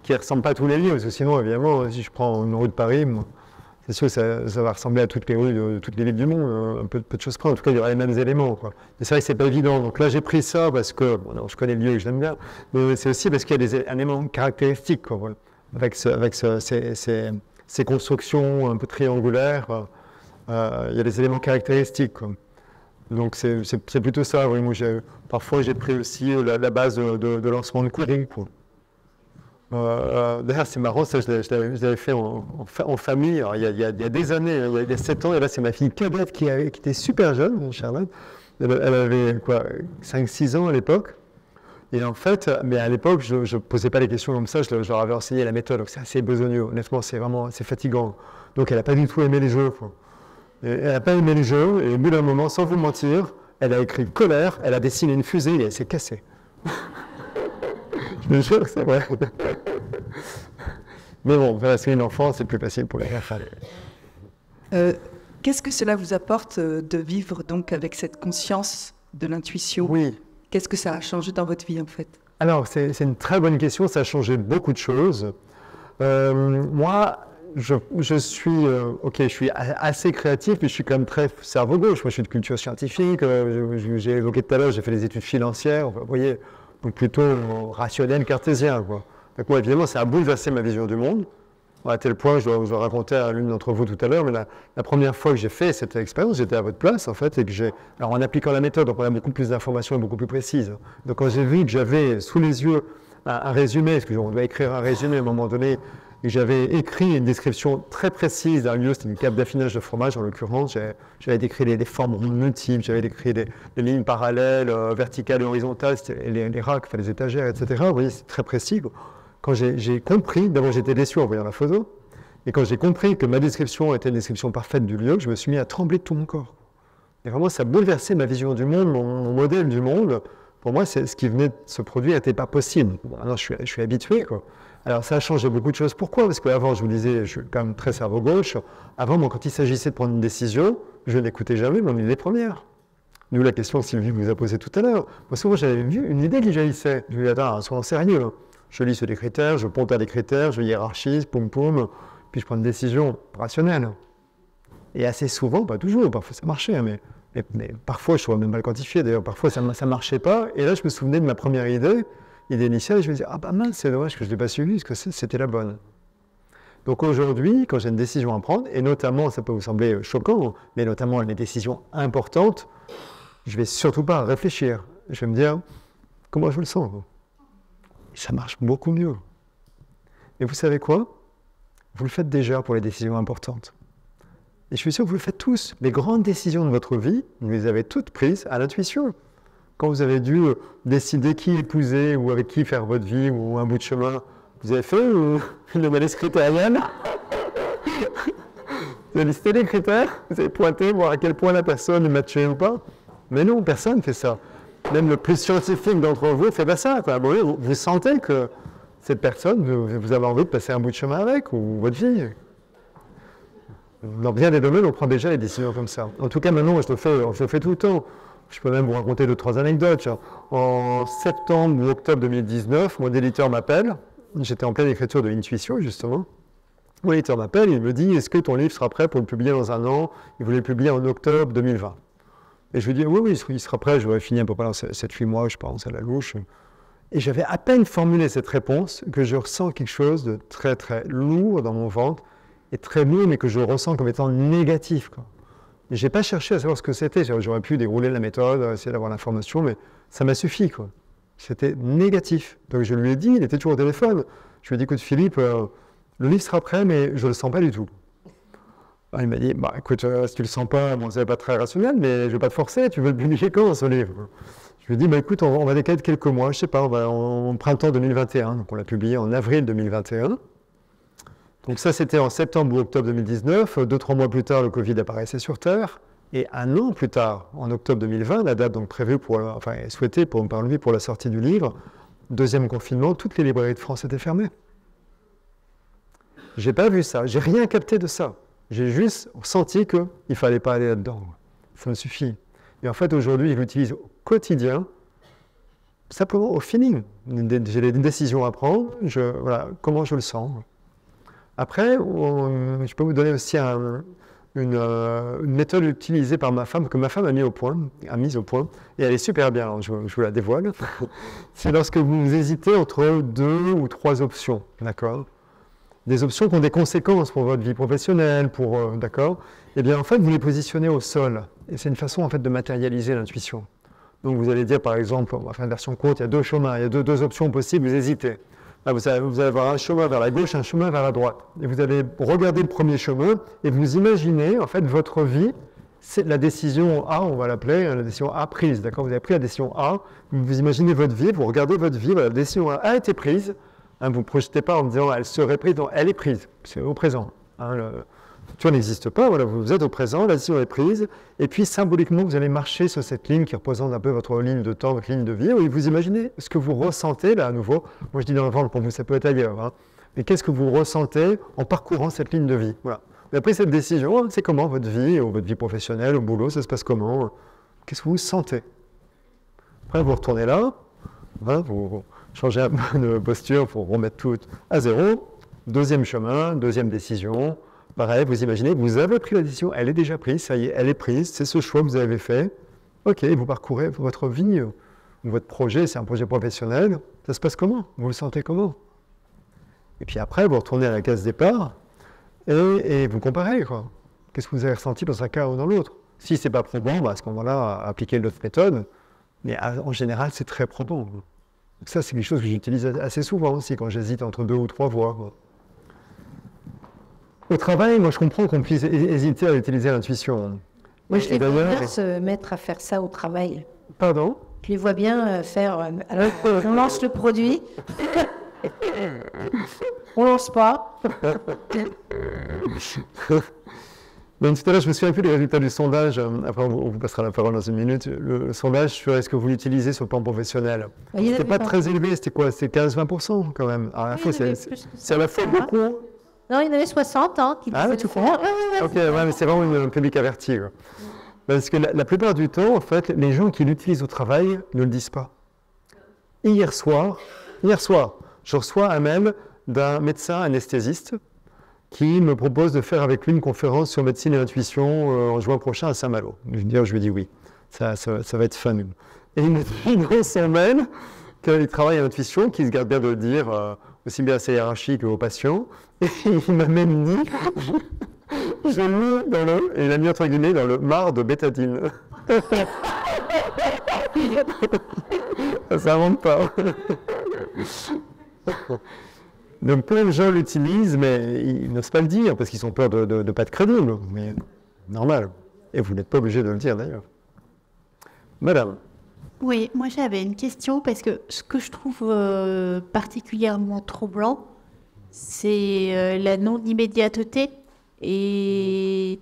qui ne ressemblent pas à tous les lieux. Parce que sinon, évidemment, si je prends une rue de Paris, c'est sûr que ça va ressembler à toutes les rues de toutes les villes du monde, un peu de choses près. En tout cas, il y aura les mêmes éléments, quoi. Mais c'est vrai que c'est pas évident. Donc là, j'ai pris ça parce que, bon, non, je connais le lieu et je l'aime bien, mais c'est aussi parce qu'il y a un élément caractéristique, quoi, voilà. Avec ces constructions un peu triangulaires, il y a des éléments caractéristiques, quoi. Donc c'est plutôt ça. Oui, moi, parfois, j'ai pris aussi la base de lancement de courrier, quoi. D'ailleurs, c'est marrant, ça, je l'avais fait en famille. Alors, il y a des années, il y a 7 ans, et là, c'est ma fille cadette qui était super jeune, Charlotte. Elle avait quoi, 5-6 ans à l'époque. Et en fait, mais à l'époque, je ne posais pas les questions comme ça, je leur avais enseigné la méthode. Donc, c'est assez besogneux. Honnêtement, c'est fatigant. Donc, elle n'a pas du tout aimé les jeux, quoi. Et elle n'a pas aimé les jeux, et au bout d'un moment, sans vous mentir, elle a écrit colère, elle a dessiné une fusée et elle s'est cassée. Je me jure que c'est vrai. Mais bon, c'est une enfant, c'est plus facile pour les faire. Qu'est-ce que cela vous apporte de vivre donc avec cette conscience de l'intuition? Oui. Qu'est-ce que ça a changé dans votre vie en fait? Alors, c'est une très bonne question, ça a changé beaucoup de choses. Moi, je suis assez créatif, mais je suis quand même très cerveau gauche. Moi, je suis de culture scientifique, j'ai évoqué tout à l'heure, j'ai fait des études financières, vous voyez, donc plutôt rationnel, cartésien, quoi. Donc moi, évidemment, ça a bouleversé ma vision du monde, à tel point, je dois raconter à l'une d'entre vous tout à l'heure, mais la première fois que j'ai fait cette expérience, j'étais à votre place, en fait, et que alors en appliquant la méthode, on a beaucoup plus d'informations et beaucoup plus précises. Donc quand j'ai vu que j'avais sous les yeux un résumé, parce qu'on doit écrire un résumé à un moment donné, et j'avais écrit une description très précise d'un lieu, c'était une cape d'affinage de fromage en l'occurrence, j'avais décrit les formes multiples, j'avais décrit les lignes parallèles, verticales et horizontales, les racks, enfin, les étagères, etc. Vous voyez, c'est très précis. Quand j'ai compris, d'abord j'étais déçu en voyant la photo, et quand j'ai compris que ma description était une description parfaite du lieu, je me suis mis à trembler de tout mon corps. Et vraiment, ça a bouleversé ma vision du monde, mon modèle du monde. Pour moi, ce qui venait de se produire n'était pas possible. Bon, alors, je suis habitué, quoi. Alors ça a changé beaucoup de choses. Pourquoi? Parce qu'avant, je vous disais, je suis quand même très cerveau gauche. Avant, moi, quand il s'agissait de prendre une décision, je n'écoutais jamais mon idée première. Nous, la question que Sylvie vous a posée tout à l'heure. Moi, souvent, j'avais vu une idée qui jaillissait. Je lui ai dit, attends, soyons sérieux. Je lis sur des critères, je ponte à des critères, je hiérarchise, poum, puis je prends une décision rationnelle. Et assez souvent, pas toujours, parfois ça marchait, hein, mais parfois, je trouvais même mal quantifié, d'ailleurs, parfois ça ne marchait pas. Et là, je me souvenais de ma première idée initiale, et je me disais, ah bah mince, c'est dommage que je ne l'ai pas suivie, parce que c'était la bonne. Donc aujourd'hui, quand j'ai une décision à prendre, et notamment, ça peut vous sembler choquant, mais notamment les décisions importantes, je ne vais surtout pas réfléchir. Je vais me dire, comment je le sens? Ça marche beaucoup mieux. Et vous savez quoi? Vous le faites déjà pour les décisions importantes. Et je suis sûr que vous le faites tous. Les grandes décisions de votre vie, vous les avez toutes prises à l'intuition. Quand vous avez dû décider qui épouser ou avec qui faire votre vie ou un bout de chemin, Vous avez fait une analyse critérienne? Vous avez listé les critères? Vous avez pointé, voir à quel point la personne est matchée ou pas? Mais non, personne ne fait ça. Même le plus scientifique d'entre vous ne fait pas ça, quoi. Bon, vous sentez que cette personne, vous avez envie de passer un bout de chemin avec, ou votre vie. Dans bien des domaines, on prend déjà les décisions comme ça. En tout cas, maintenant, je le fais tout le temps. Je peux même vous raconter 2-3 anecdotes. En septembre ou octobre 2019, mon éditeur m'appelle. J'étais en pleine écriture de l'intuition, justement. Mon éditeur m'appelle, il me dit « Est-ce que ton livre sera prêt pour le publier dans un an ?» Il voulait le publier en octobre 2020. Et je lui dis « Oui, il sera prêt, j'aurais fini à peu près dans 7-8 mois, je pense, à la louche. » Et j'avais à peine formulé cette réponse que je ressens quelque chose de très, très lourd dans mon ventre, et très lourd, mais que je ressens comme étant négatif, quoi. Et je n'ai pas cherché à savoir ce que c'était. J'aurais pu dérouler la méthode, essayer d'avoir l'information, mais ça m'a suffi, quoi. C'était négatif. Donc je lui ai dit, il était toujours au téléphone. Je lui ai dit, écoute Philippe, le livre sera prêt, mais je ne le sens pas du tout. Alors, il m'a dit, bah, écoute, si tu ne le sens pas, bon, c'est pas très rationnel, mais je ne vais pas te forcer, tu veux le publier quand, ce livre? Je lui ai dit, bah, écoute, on va décaler de quelques mois, je ne sais pas, en printemps 2021. Donc on l'a publié en avril 2021. Donc ça, c'était en septembre ou octobre 2019. 2-3 mois plus tard, le Covid apparaissait sur Terre. Et un an plus tard, en octobre 2020, la date donc prévue souhaitée par lui pour la sortie du livre, deuxième confinement, toutes les librairies de France étaient fermées. J'ai pas vu ça, j'ai rien capté de ça. J'ai juste senti qu'il ne fallait pas aller là-dedans. Ça me suffit. Et en fait, aujourd'hui, je l'utilise au quotidien, simplement au feeling. J'ai des décisions à prendre, voilà, comment je le sens. Après, je peux vous donner aussi une méthode utilisée par ma femme, que ma femme a mise au point, et elle est super bien, alors je vous la dévoile. C'est lorsque vous hésitez entre 2 ou 3 options, d'accord? Des options qui ont des conséquences pour votre vie professionnelle, d'accord? Eh bien, en fait, vous les positionnez au sol, et c'est une façon, en fait, de matérialiser l'intuition. Donc, vous allez dire, par exemple, on va faire une version courte, il y a 2 chemins, il y a deux options possibles, vous hésitez. Là, vous allez avoir un chemin vers la gauche, un chemin vers la droite. Et vous allez regarder le premier chemin et vous imaginez, en fait, votre vie, c'est la décision A, on va l'appeler la décision A prise, d'accord? Vous avez pris la décision A, vous imaginez votre vie, vous regardez votre vie, voilà, la décision A a été prise. Hein, vous ne projetez pas en disant elle serait prise, non, elle est prise, c'est au présent. Hein, le futur n'existe pas, voilà, vous êtes au présent, la décision est prise, et puis symboliquement, vous allez marcher sur cette ligne qui représente un peu votre ligne de temps, votre ligne de vie, et vous imaginez ce que vous ressentez, là, à nouveau. Moi, je dis dans le ventre, pour vous, ça peut être ailleurs, hein, mais qu'est-ce que vous ressentez en parcourant cette ligne de vie? Voilà. Vous avez pris cette décision, c'est comment votre vie, ou votre vie professionnelle, au boulot, ça se passe comment? Qu'est-ce que vous sentez? Après, vous retournez là, hein, vous changez un peu de posture pour remettre tout à zéro. Deuxième chemin, deuxième décision. Pareil, vous imaginez, vous avez pris la décision, elle est déjà prise, ça y est, elle est prise, c'est ce choix que vous avez fait. Ok, vous parcourez votre vie, votre projet, c'est un projet professionnel, ça se passe comment? Vous le sentez comment? Et puis après, vous retournez à la case départ et vous comparez, quoi. Qu'est-ce que vous avez ressenti dans un cas ou dans l'autre? Si c'est pas probant, à ce moment-là, appliquez l'autre méthode, mais en général, c'est très probant. Donc ça, c'est quelque chose que j'utilise assez souvent aussi, quand j'hésite entre 2 ou 3 voies, quoi. Au travail, moi, je comprends qu'on puisse hésiter à utiliser l'intuition. Moi, je les vois bien se mettre à faire ça au travail. Pardon? Je les vois bien faire... alors, on lance le produit. On lance pas. Donc, tout à l'heure, je me souviens plus des résultats du sondage. Après, on vous passera la parole dans une minute. Le sondage sur est-ce que vous l'utilisez sur le plan professionnel. C'était pas très élevé, c'était quoi? C'était 15-20% quand même. Alors, à la fois, c'est à la fois beaucoup. Non, il y en avait 60 qui disaient tu crois? Ok, ouais, mais c'est vraiment un public averti. Quoi. Parce que la plupart du temps, en fait, les gens qui l'utilisent au travail ne le disent pas. Hier soir, je reçois un mail d'un médecin anesthésiste qui me propose de faire avec lui une conférence sur médecine et intuition en juin prochain à Saint-Malo. Je lui dis oui, ça va être fun. Et il me dit dans son mail qu'il travaille à l'intuition, qu'il se garde bien de le dire aussi bien à ses hiérarchies qu'aux patients. Et il m'a même dit, je mis dans le, et il a mis entre guillemets dans le marc de bétadine. Ça s'invente pas. Donc plein de gens l'utilisent, mais ils n'osent pas le dire parce qu'ils ont peur de ne pas être crédibles. Mais normal. Et vous n'êtes pas obligé de le dire d'ailleurs. Madame. Oui, moi j'avais une question parce que ce que je trouve particulièrement troublant, c'est la non-immédiateté. Et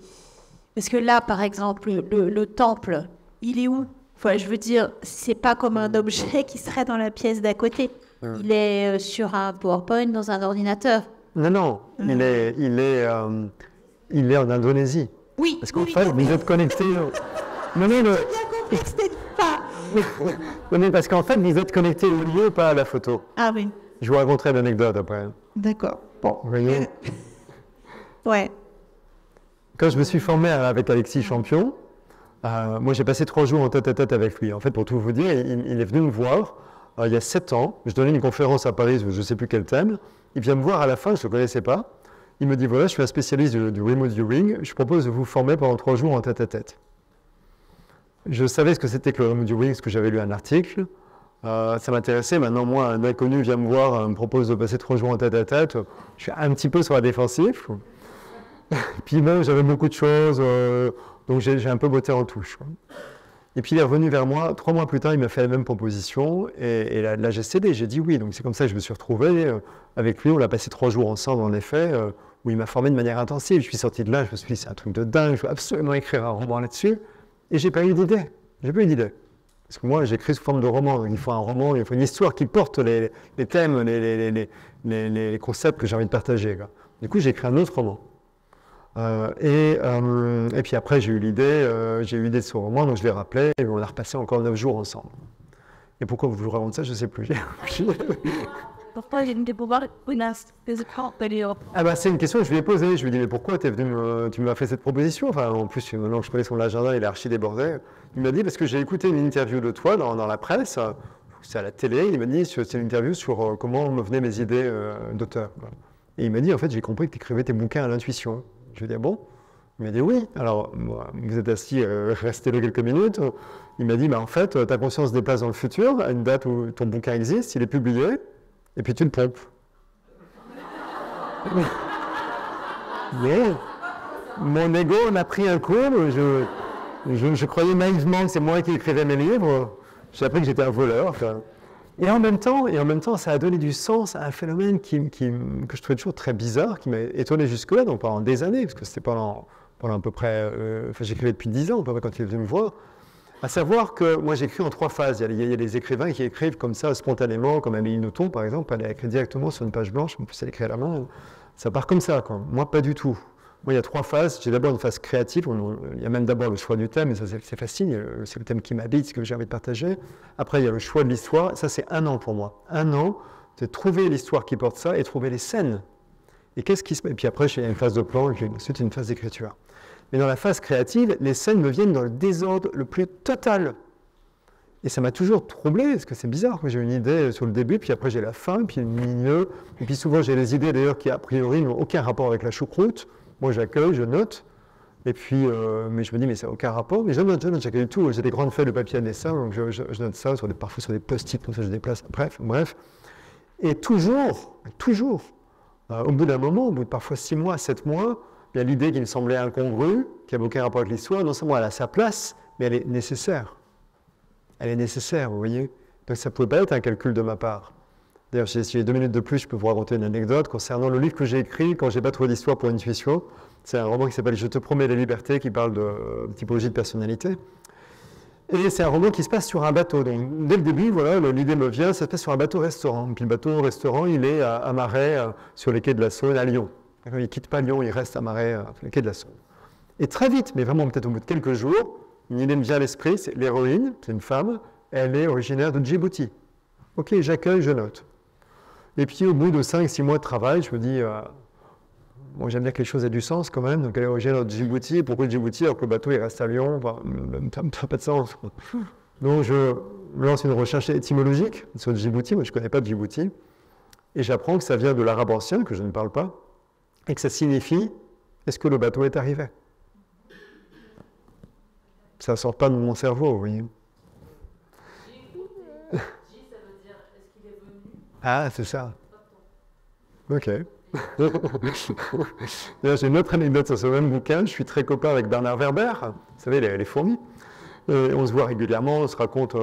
parce que là, par exemple, le temple, il est où? Enfin, je veux dire, c'est pas comme un objet qui serait dans la pièce d'à côté. Il est sur un PowerPoint dans un ordinateur. Non, il est en Indonésie. Oui. Parce qu'en fait, vous êtes connecté. Non, mais parce qu'en fait, vous êtes connecté au lieu, pas à la photo. Ah oui. Je vous raconterai l'anecdote après. D'accord. Bon. Vous voyez. Ouais. Quand je me suis formé avec Alexis Champion, moi j'ai passé 3 jours en tête-à-tête avec lui. En fait, pour tout vous dire, il est venu me voir il y a 7 ans. Je donnais une conférence à Paris, je ne sais plus quel thème. Il vient me voir à la fin, je ne le connaissais pas. Il me dit, voilà, je suis un spécialiste du remote viewing, je propose de vous former pendant 3 jours en tête-à-tête. Je savais ce que c'était que le remote viewing, parce que j'avais lu un article. Ça m'intéressait. Maintenant, moi, un inconnu vient me voir, me propose de passer 3 jours en tête-à-tête. Je suis un petit peu sur la défensive. Puis même, j'avais beaucoup de choses, donc j'ai un peu botté en touche. Et puis il est revenu vers moi, 3 mois plus tard, il m'a fait la même proposition, et là j'ai cédé, j'ai dit oui. Donc c'est comme ça que je me suis retrouvé avec lui, on a passé 3 jours ensemble en effet, où il m'a formé de manière intensive. Je suis sorti de là, je me suis dit c'est un truc de dingue, je veux absolument écrire un roman là-dessus, et j'ai pas eu d'idée, Parce que moi j'écris sous forme de roman, donc il faut un roman, il faut une histoire qui porte les thèmes, les concepts que j'ai envie de partager, quoi. Du coup j'ai écrit un autre roman. Et puis après, j'ai eu l'idée de ce roman, donc je l'ai rappelé, et on a repassé encore 9 jours ensemble. Et pourquoi vous racontez ça, je ne sais plus. Pourquoi il ne pouvoir Ah bah c'est une question que je lui ai posée. Je lui ai dit, mais pourquoi tu m'as fait cette proposition? Enfin, en plus, maintenant que je connais son agenda, il est archi débordé. Il m'a dit, parce que j'ai écouté une interview de toi dans la presse, c'est à la télé, il m'a dit, c'est une interview sur comment me venaient mes idées d'auteur. Et il m'a dit, en fait, j'ai compris que tu écrivais tes bouquins à l'intuition. Je lui ai dit, ah bon? Il m'a dit, oui. Alors, moi, vous êtes assis, restez là quelques minutes. Il m'a dit, bah, en fait, ta conscience se déplace dans le futur, à une date où ton bouquin existe, il est publié, et puis tu le pompes. Mais mon ego m'a pris un coup. Je croyais naïvement que c'est moi qui écrivais mes livres. J'ai appris que j'étais un voleur. Enfin. Et en même temps, ça a donné du sens à un phénomène que je trouvais toujours très bizarre, qui m'a étonné jusque-là, donc pendant des années, parce que c'était pendant à peu près... j'écrivais depuis 10 ans, à peu près, quand il est venu me voir. À savoir que moi, j'écris en 3 phases. Il y a des écrivains qui écrivent comme ça, spontanément, comme Amélie Nothomb, par exemple. Elle a écrit directement sur une page blanche, en plus elle écrit à la main. Ça part comme ça, quoi. Moi, pas du tout. Moi, il y a 3 phases. J'ai d'abord une phase créative. Il y a même d'abord le choix du thème, et ça, c'est facile. C'est le thème qui m'habite, ce que j'ai envie de partager. Après, il y a le choix de l'histoire. Ça, c'est 1 an pour moi. 1 an, c'est trouver l'histoire qui porte ça et trouver les scènes. Et qu'est-ce qui se passe? Et puis après, il y a une phase de plan, et ensuite une phase d'écriture. Mais dans la phase créative, les scènes me viennent dans le désordre le plus total. Et ça m'a toujours troublé, parce que c'est bizarre. J'ai une idée sur le début, puis après j'ai la fin, puis le milieu. Et puis souvent, j'ai des idées d'ailleurs qui, a priori, n'ont aucun rapport avec la choucroute. Moi, j'accueille, je note. Et puis, mais je me dis, mais ça n'a aucun rapport. Mais je note, j'accueille tout. J'ai des grandes feuilles de papier à dessin, donc je note ça, parfois sur des post-it, comme ça je déplace. Bref. Et toujours, au bout d'un moment, au bout de parfois 6 mois, 7 mois, il y a l'idée qui me semblait incongrue, qui n'a aucun rapport avec l'histoire. Non seulement elle a sa place, mais elle est nécessaire. Elle est nécessaire, vous voyez. Donc ça ne pouvait pas être un calcul de ma part. D'ailleurs, si j'ai 2 minutes de plus, je peux vous raconter une anecdote concernant le livre que j'ai écrit quand je n'ai pas trouvé d'histoire pour intuition. C'est un roman qui s'appelle « Je te promets la liberté », qui parle de typologie de personnalité. Et c'est un roman qui se passe sur un bateau. Donc, dès le début, voilà, l'idée me vient, ça se passe sur un bateau-restaurant. Puis le bateau-restaurant, il est à Marais, sur les quais de la Saône, à Lyon. Il ne quitte pas Lyon, il reste à Marais, sur les quais de la Saône. Et très vite, mais vraiment peut-être au bout de quelques jours, une idée me vient à l'esprit, c'est l'héroïne, c'est une femme, elle est originaire de Djibouti. Ok, j'accueille, je note. Et puis au bout de 5-6 mois de travail, je me dis, moi j'aime bien que les choses aient du sens quand même, donc elle est originaire de Djibouti, pourquoi Djibouti alors que le bateau il reste à Lyon, enfin, ça n'a pas de sens. Donc je lance une recherche étymologique sur Djibouti, moi je ne connais pas Djibouti, et j'apprends que ça vient de l'arabe ancien, que je ne parle pas, et que ça signifie, est-ce que le bateau est arrivé? Ça ne sort pas de mon cerveau, vous voyez. Ah, c'est ça. Ok. D'ailleurs, j'ai une autre anecdote sur ce même bouquin. Je suis très copain avec Bernard Werber, vous savez, les fourmis. On se voit régulièrement, on se raconte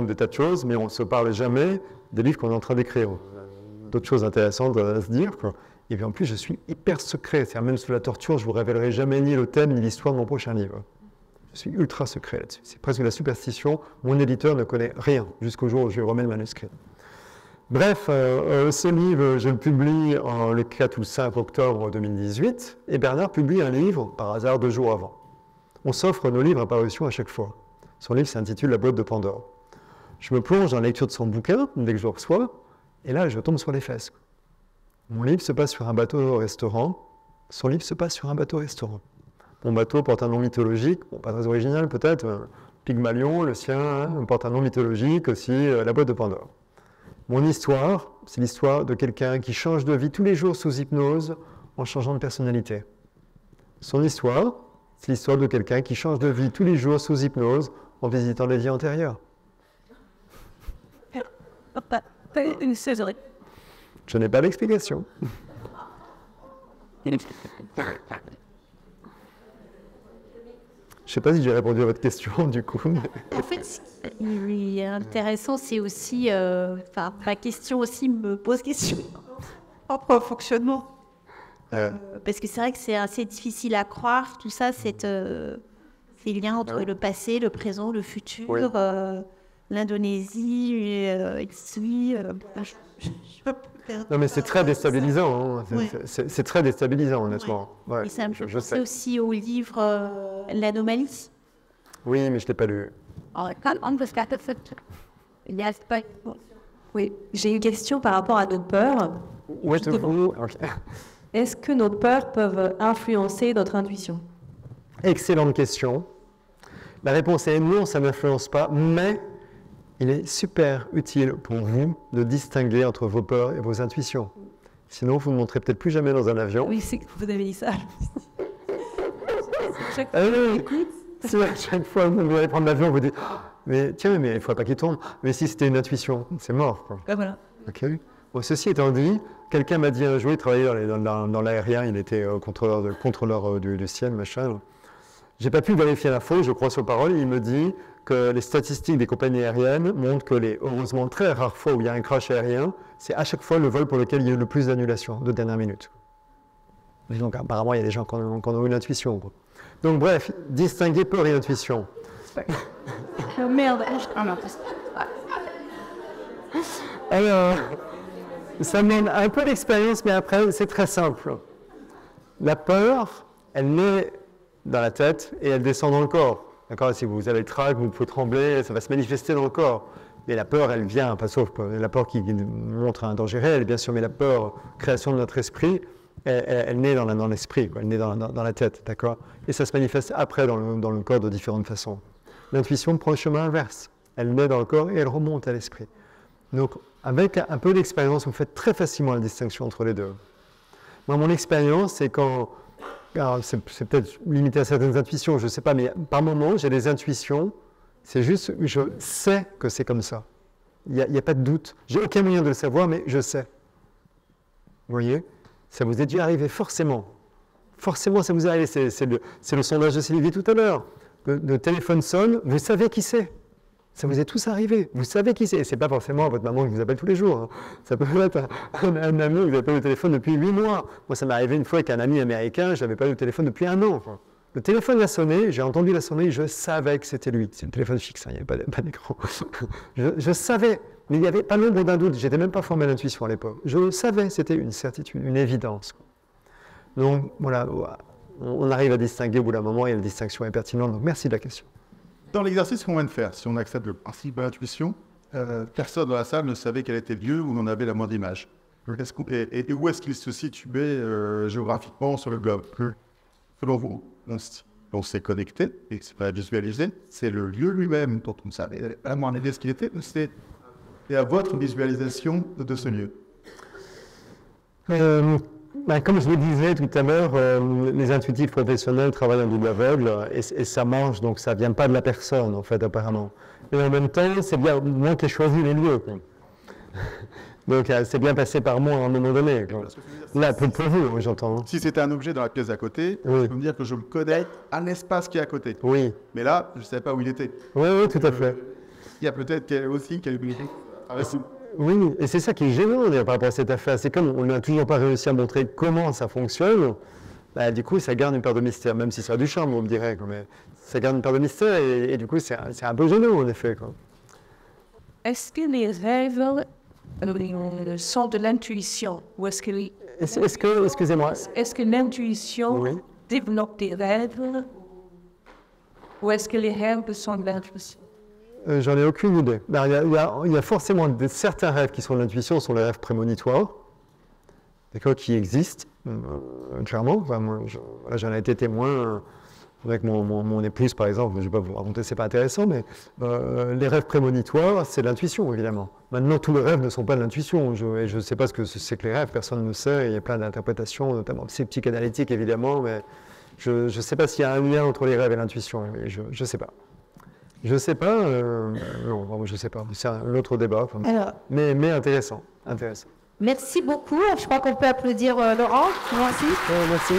des tas de choses, mais on ne se parle jamais des livres qu'on est en train d'écrire. D'autres choses intéressantes à se dire, quoi. Et puis en plus, je suis hyper secret. C'est-à-dire, même sous la torture, je ne vous révélerai jamais ni le thème ni l'histoire de mon prochain livre. Je suis ultra secret là-dessus. C'est presque la superstition. Mon éditeur ne connaît rien jusqu'au jour où je lui remets le manuscrit. Bref, ce livre, je le publie le 4 ou 5 octobre 2018, et Bernard publie un livre, par hasard, 2 jours avant. On s'offre nos livres à parution à chaque fois. Son livre s'intitule La boîte de Pandore. Je me plonge dans la lecture de son bouquin, dès que je le reçois, et là, je tombe sur les fesses. Mon livre se passe sur un bateau-restaurant, son livre se passe sur un bateau-restaurant. Mon bateau porte un nom mythologique, bon, pas très original peut-être, Pygmalion, le sien, porte un nom mythologique aussi, La boîte de Pandore. Mon histoire, c'est l'histoire de quelqu'un qui change de vie tous les jours sous hypnose en changeant de personnalité. Son histoire, c'est l'histoire de quelqu'un qui change de vie tous les jours sous hypnose en visitant les vies antérieures. Je n'ai pas d'explication. Je ne sais pas si j'ai répondu à votre question, du coup. En fait, ce qui est intéressant, c'est aussi... ma question aussi me pose question. Propre fonctionnement. Parce que c'est vrai que c'est assez difficile à croire, tout ça, ces liens entre le passé, le présent, le futur, l'Indonésie, ici... Non, mais c'est très déstabilisant. Hein. C'est très déstabilisant, honnêtement. Ouais. Et ça me fait penser aussi au livre L'Anomalie. Oui, mais je ne l'ai pas lu. Oui, j'ai une question par rapport à nos peurs. Où êtes-vous? Est-ce que nos peurs peuvent influencer notre intuition? Excellente question. La réponse est non, ça n'influence pas, mais il est super utile pour vous de distinguer entre vos peurs et vos intuitions. Sinon, vous ne monterez peut-être plus jamais dans un avion. Oui, c'est que vous avez dit ça. Chaque fois que vous allez prendre l'avion, vous dites mais tiens, mais il ne faudrait pas qu'il tombe. Mais si c'était une intuition, c'est mort, quoi. Voilà. Okay. Bon, ceci étant dit, quelqu'un m'a dit un jour, il travaillait dans l'aérien, il était contrôleur du ciel, machin. J'ai pas pu vérifier l'info, je crois sur parole, il me dit que les statistiques des compagnies aériennes montrent que heureusement, très rares fois où il y a un crash aérien, c'est à chaque fois le vol pour lequel il y a eu le plus d'annulations de dernière minute. Et donc apparemment, il y a des gens qui ont une intuition. Quoi. Donc bref, distinguer peur et intuition. Oh merde. Alors, ça demande un peu d'expérience, mais après, c'est très simple. La peur, elle naît dans la tête et elle descend dans le corps. D'accord ? Si vous avez le trac, vous pouvez trembler, ça va se manifester dans le corps. Mais la peur, elle vient, pas sauf la peur qui montre un danger réel, bien sûr, mais la peur, création de notre esprit, elle naît dans l'esprit, quoi, elle naît dans la tête, d'accord ? Et ça se manifeste après dans le corps de différentes façons. L'intuition prend le chemin inverse. Elle naît dans le corps et elle remonte à l'esprit. Donc, avec un peu d'expérience, vous faites très facilement la distinction entre les deux. Moi, mon expérience, c'est quand... Alors, c'est peut-être limité à certaines intuitions, je ne sais pas, mais par moment, j'ai des intuitions, c'est juste, je sais que c'est comme ça. Il n'y a pas de doute. J'ai aucun moyen de le savoir, mais je sais. Vous voyez ? Ça vous est déjà arrivé, forcément. Forcément, ça vous est arrivé. C'est le sondage de Sylvie tout à l'heure. Le téléphone sonne, vous savez qui c'est. Ça vous est tous arrivé. Vous savez qui c'est. Et ce n'est pas forcément votre maman qui vous appelle tous les jours. Hein. Ça peut être un ami qui vous appelle au téléphone depuis 8 mois. Moi, ça m'est arrivé une fois avec un ami américain, je n'avais pas eu le téléphone depuis 1 an. Quoi. Le téléphone a sonné, j'ai entendu la sonner, je savais que c'était lui. C'est le téléphone fixe, hein, il n'y avait pas d'écran. je savais, mais il n'y avait pas l'ombre d'un doute. Je n'étais même pas formé à l'intuition à l'époque. Je le savais, c'était une certitude, une évidence. Quoi. Donc, voilà, on arrive à distinguer au bout d'un moment et la distinction est pertinente. Donc, merci de la question. Dans l'exercice qu'on vient de faire, si on accepte le principe de l'intuition, personne dans la salle ne savait quel était Dieu ou n'en avait la moindre image. Et où est-ce qu'il se situait géographiquement sur le globe? Selon vous, on s'est connecté, et c'est pas visualisé, c'est le lieu lui-même dont on ne savait pas la moindre idée de ce qu'il était, c'est à votre visualisation de ce lieu. Comme je le disais tout à l'heure, les intuitifs professionnels travaillent en double aveugle et ça marche, donc ça ne vient pas de la personne, en fait, apparemment. Mais en même temps, c'est bien moi qui ai choisi les lieux. Donc, c'est bien passé par moi à un moment donné. Là, pour vous, j'entends. Si c'était un objet dans la pièce d'à côté, je peux me dire que je me connais un espace qui est à côté. Oui. Mais là, je ne savais pas où il était. Oui, tout à fait. Il y a peut-être aussi qu'elle est Oui, et c'est ça qui est gênant par rapport à cette affaire. C'est comme on n'a toujours pas réussi à montrer comment ça fonctionne, bah, du coup, ça garde une part de mystère, même si ça a du charme, on me dirait. Quoi, mais ça garde une part de mystère et du coup, c'est un peu gênant, en effet. Est-ce que les rêves sont de l'intuition ou est-ce que excusez-moi. Est-ce que l'intuition développe des rêves ou est-ce que les rêves sont de l'intuition? J'en ai aucune idée. Il y a forcément certains rêves qui sont de l'intuition, sont les rêves prémonitoires, qui existent, clairement. Enfin, moi, j'en ai été témoin avec mon épouse, par exemple. Je ne vais pas vous raconter, c'est pas intéressant, mais les rêves prémonitoires, c'est de l'intuition, évidemment. Maintenant, tous les rêves ne sont pas de l'intuition. Je ne sais pas ce que c'est que les rêves, personne ne le sait. Il y a plein d'interprétations, notamment psychanalytiques, évidemment, mais je ne sais pas s'il y a un lien entre les rêves et l'intuition. Je ne sais pas. Je ne sais pas. Non, je ne sais pas. C'est un autre débat. Alors, mais intéressant. Merci beaucoup. Je crois qu'on peut applaudir Laurent. Merci. Merci.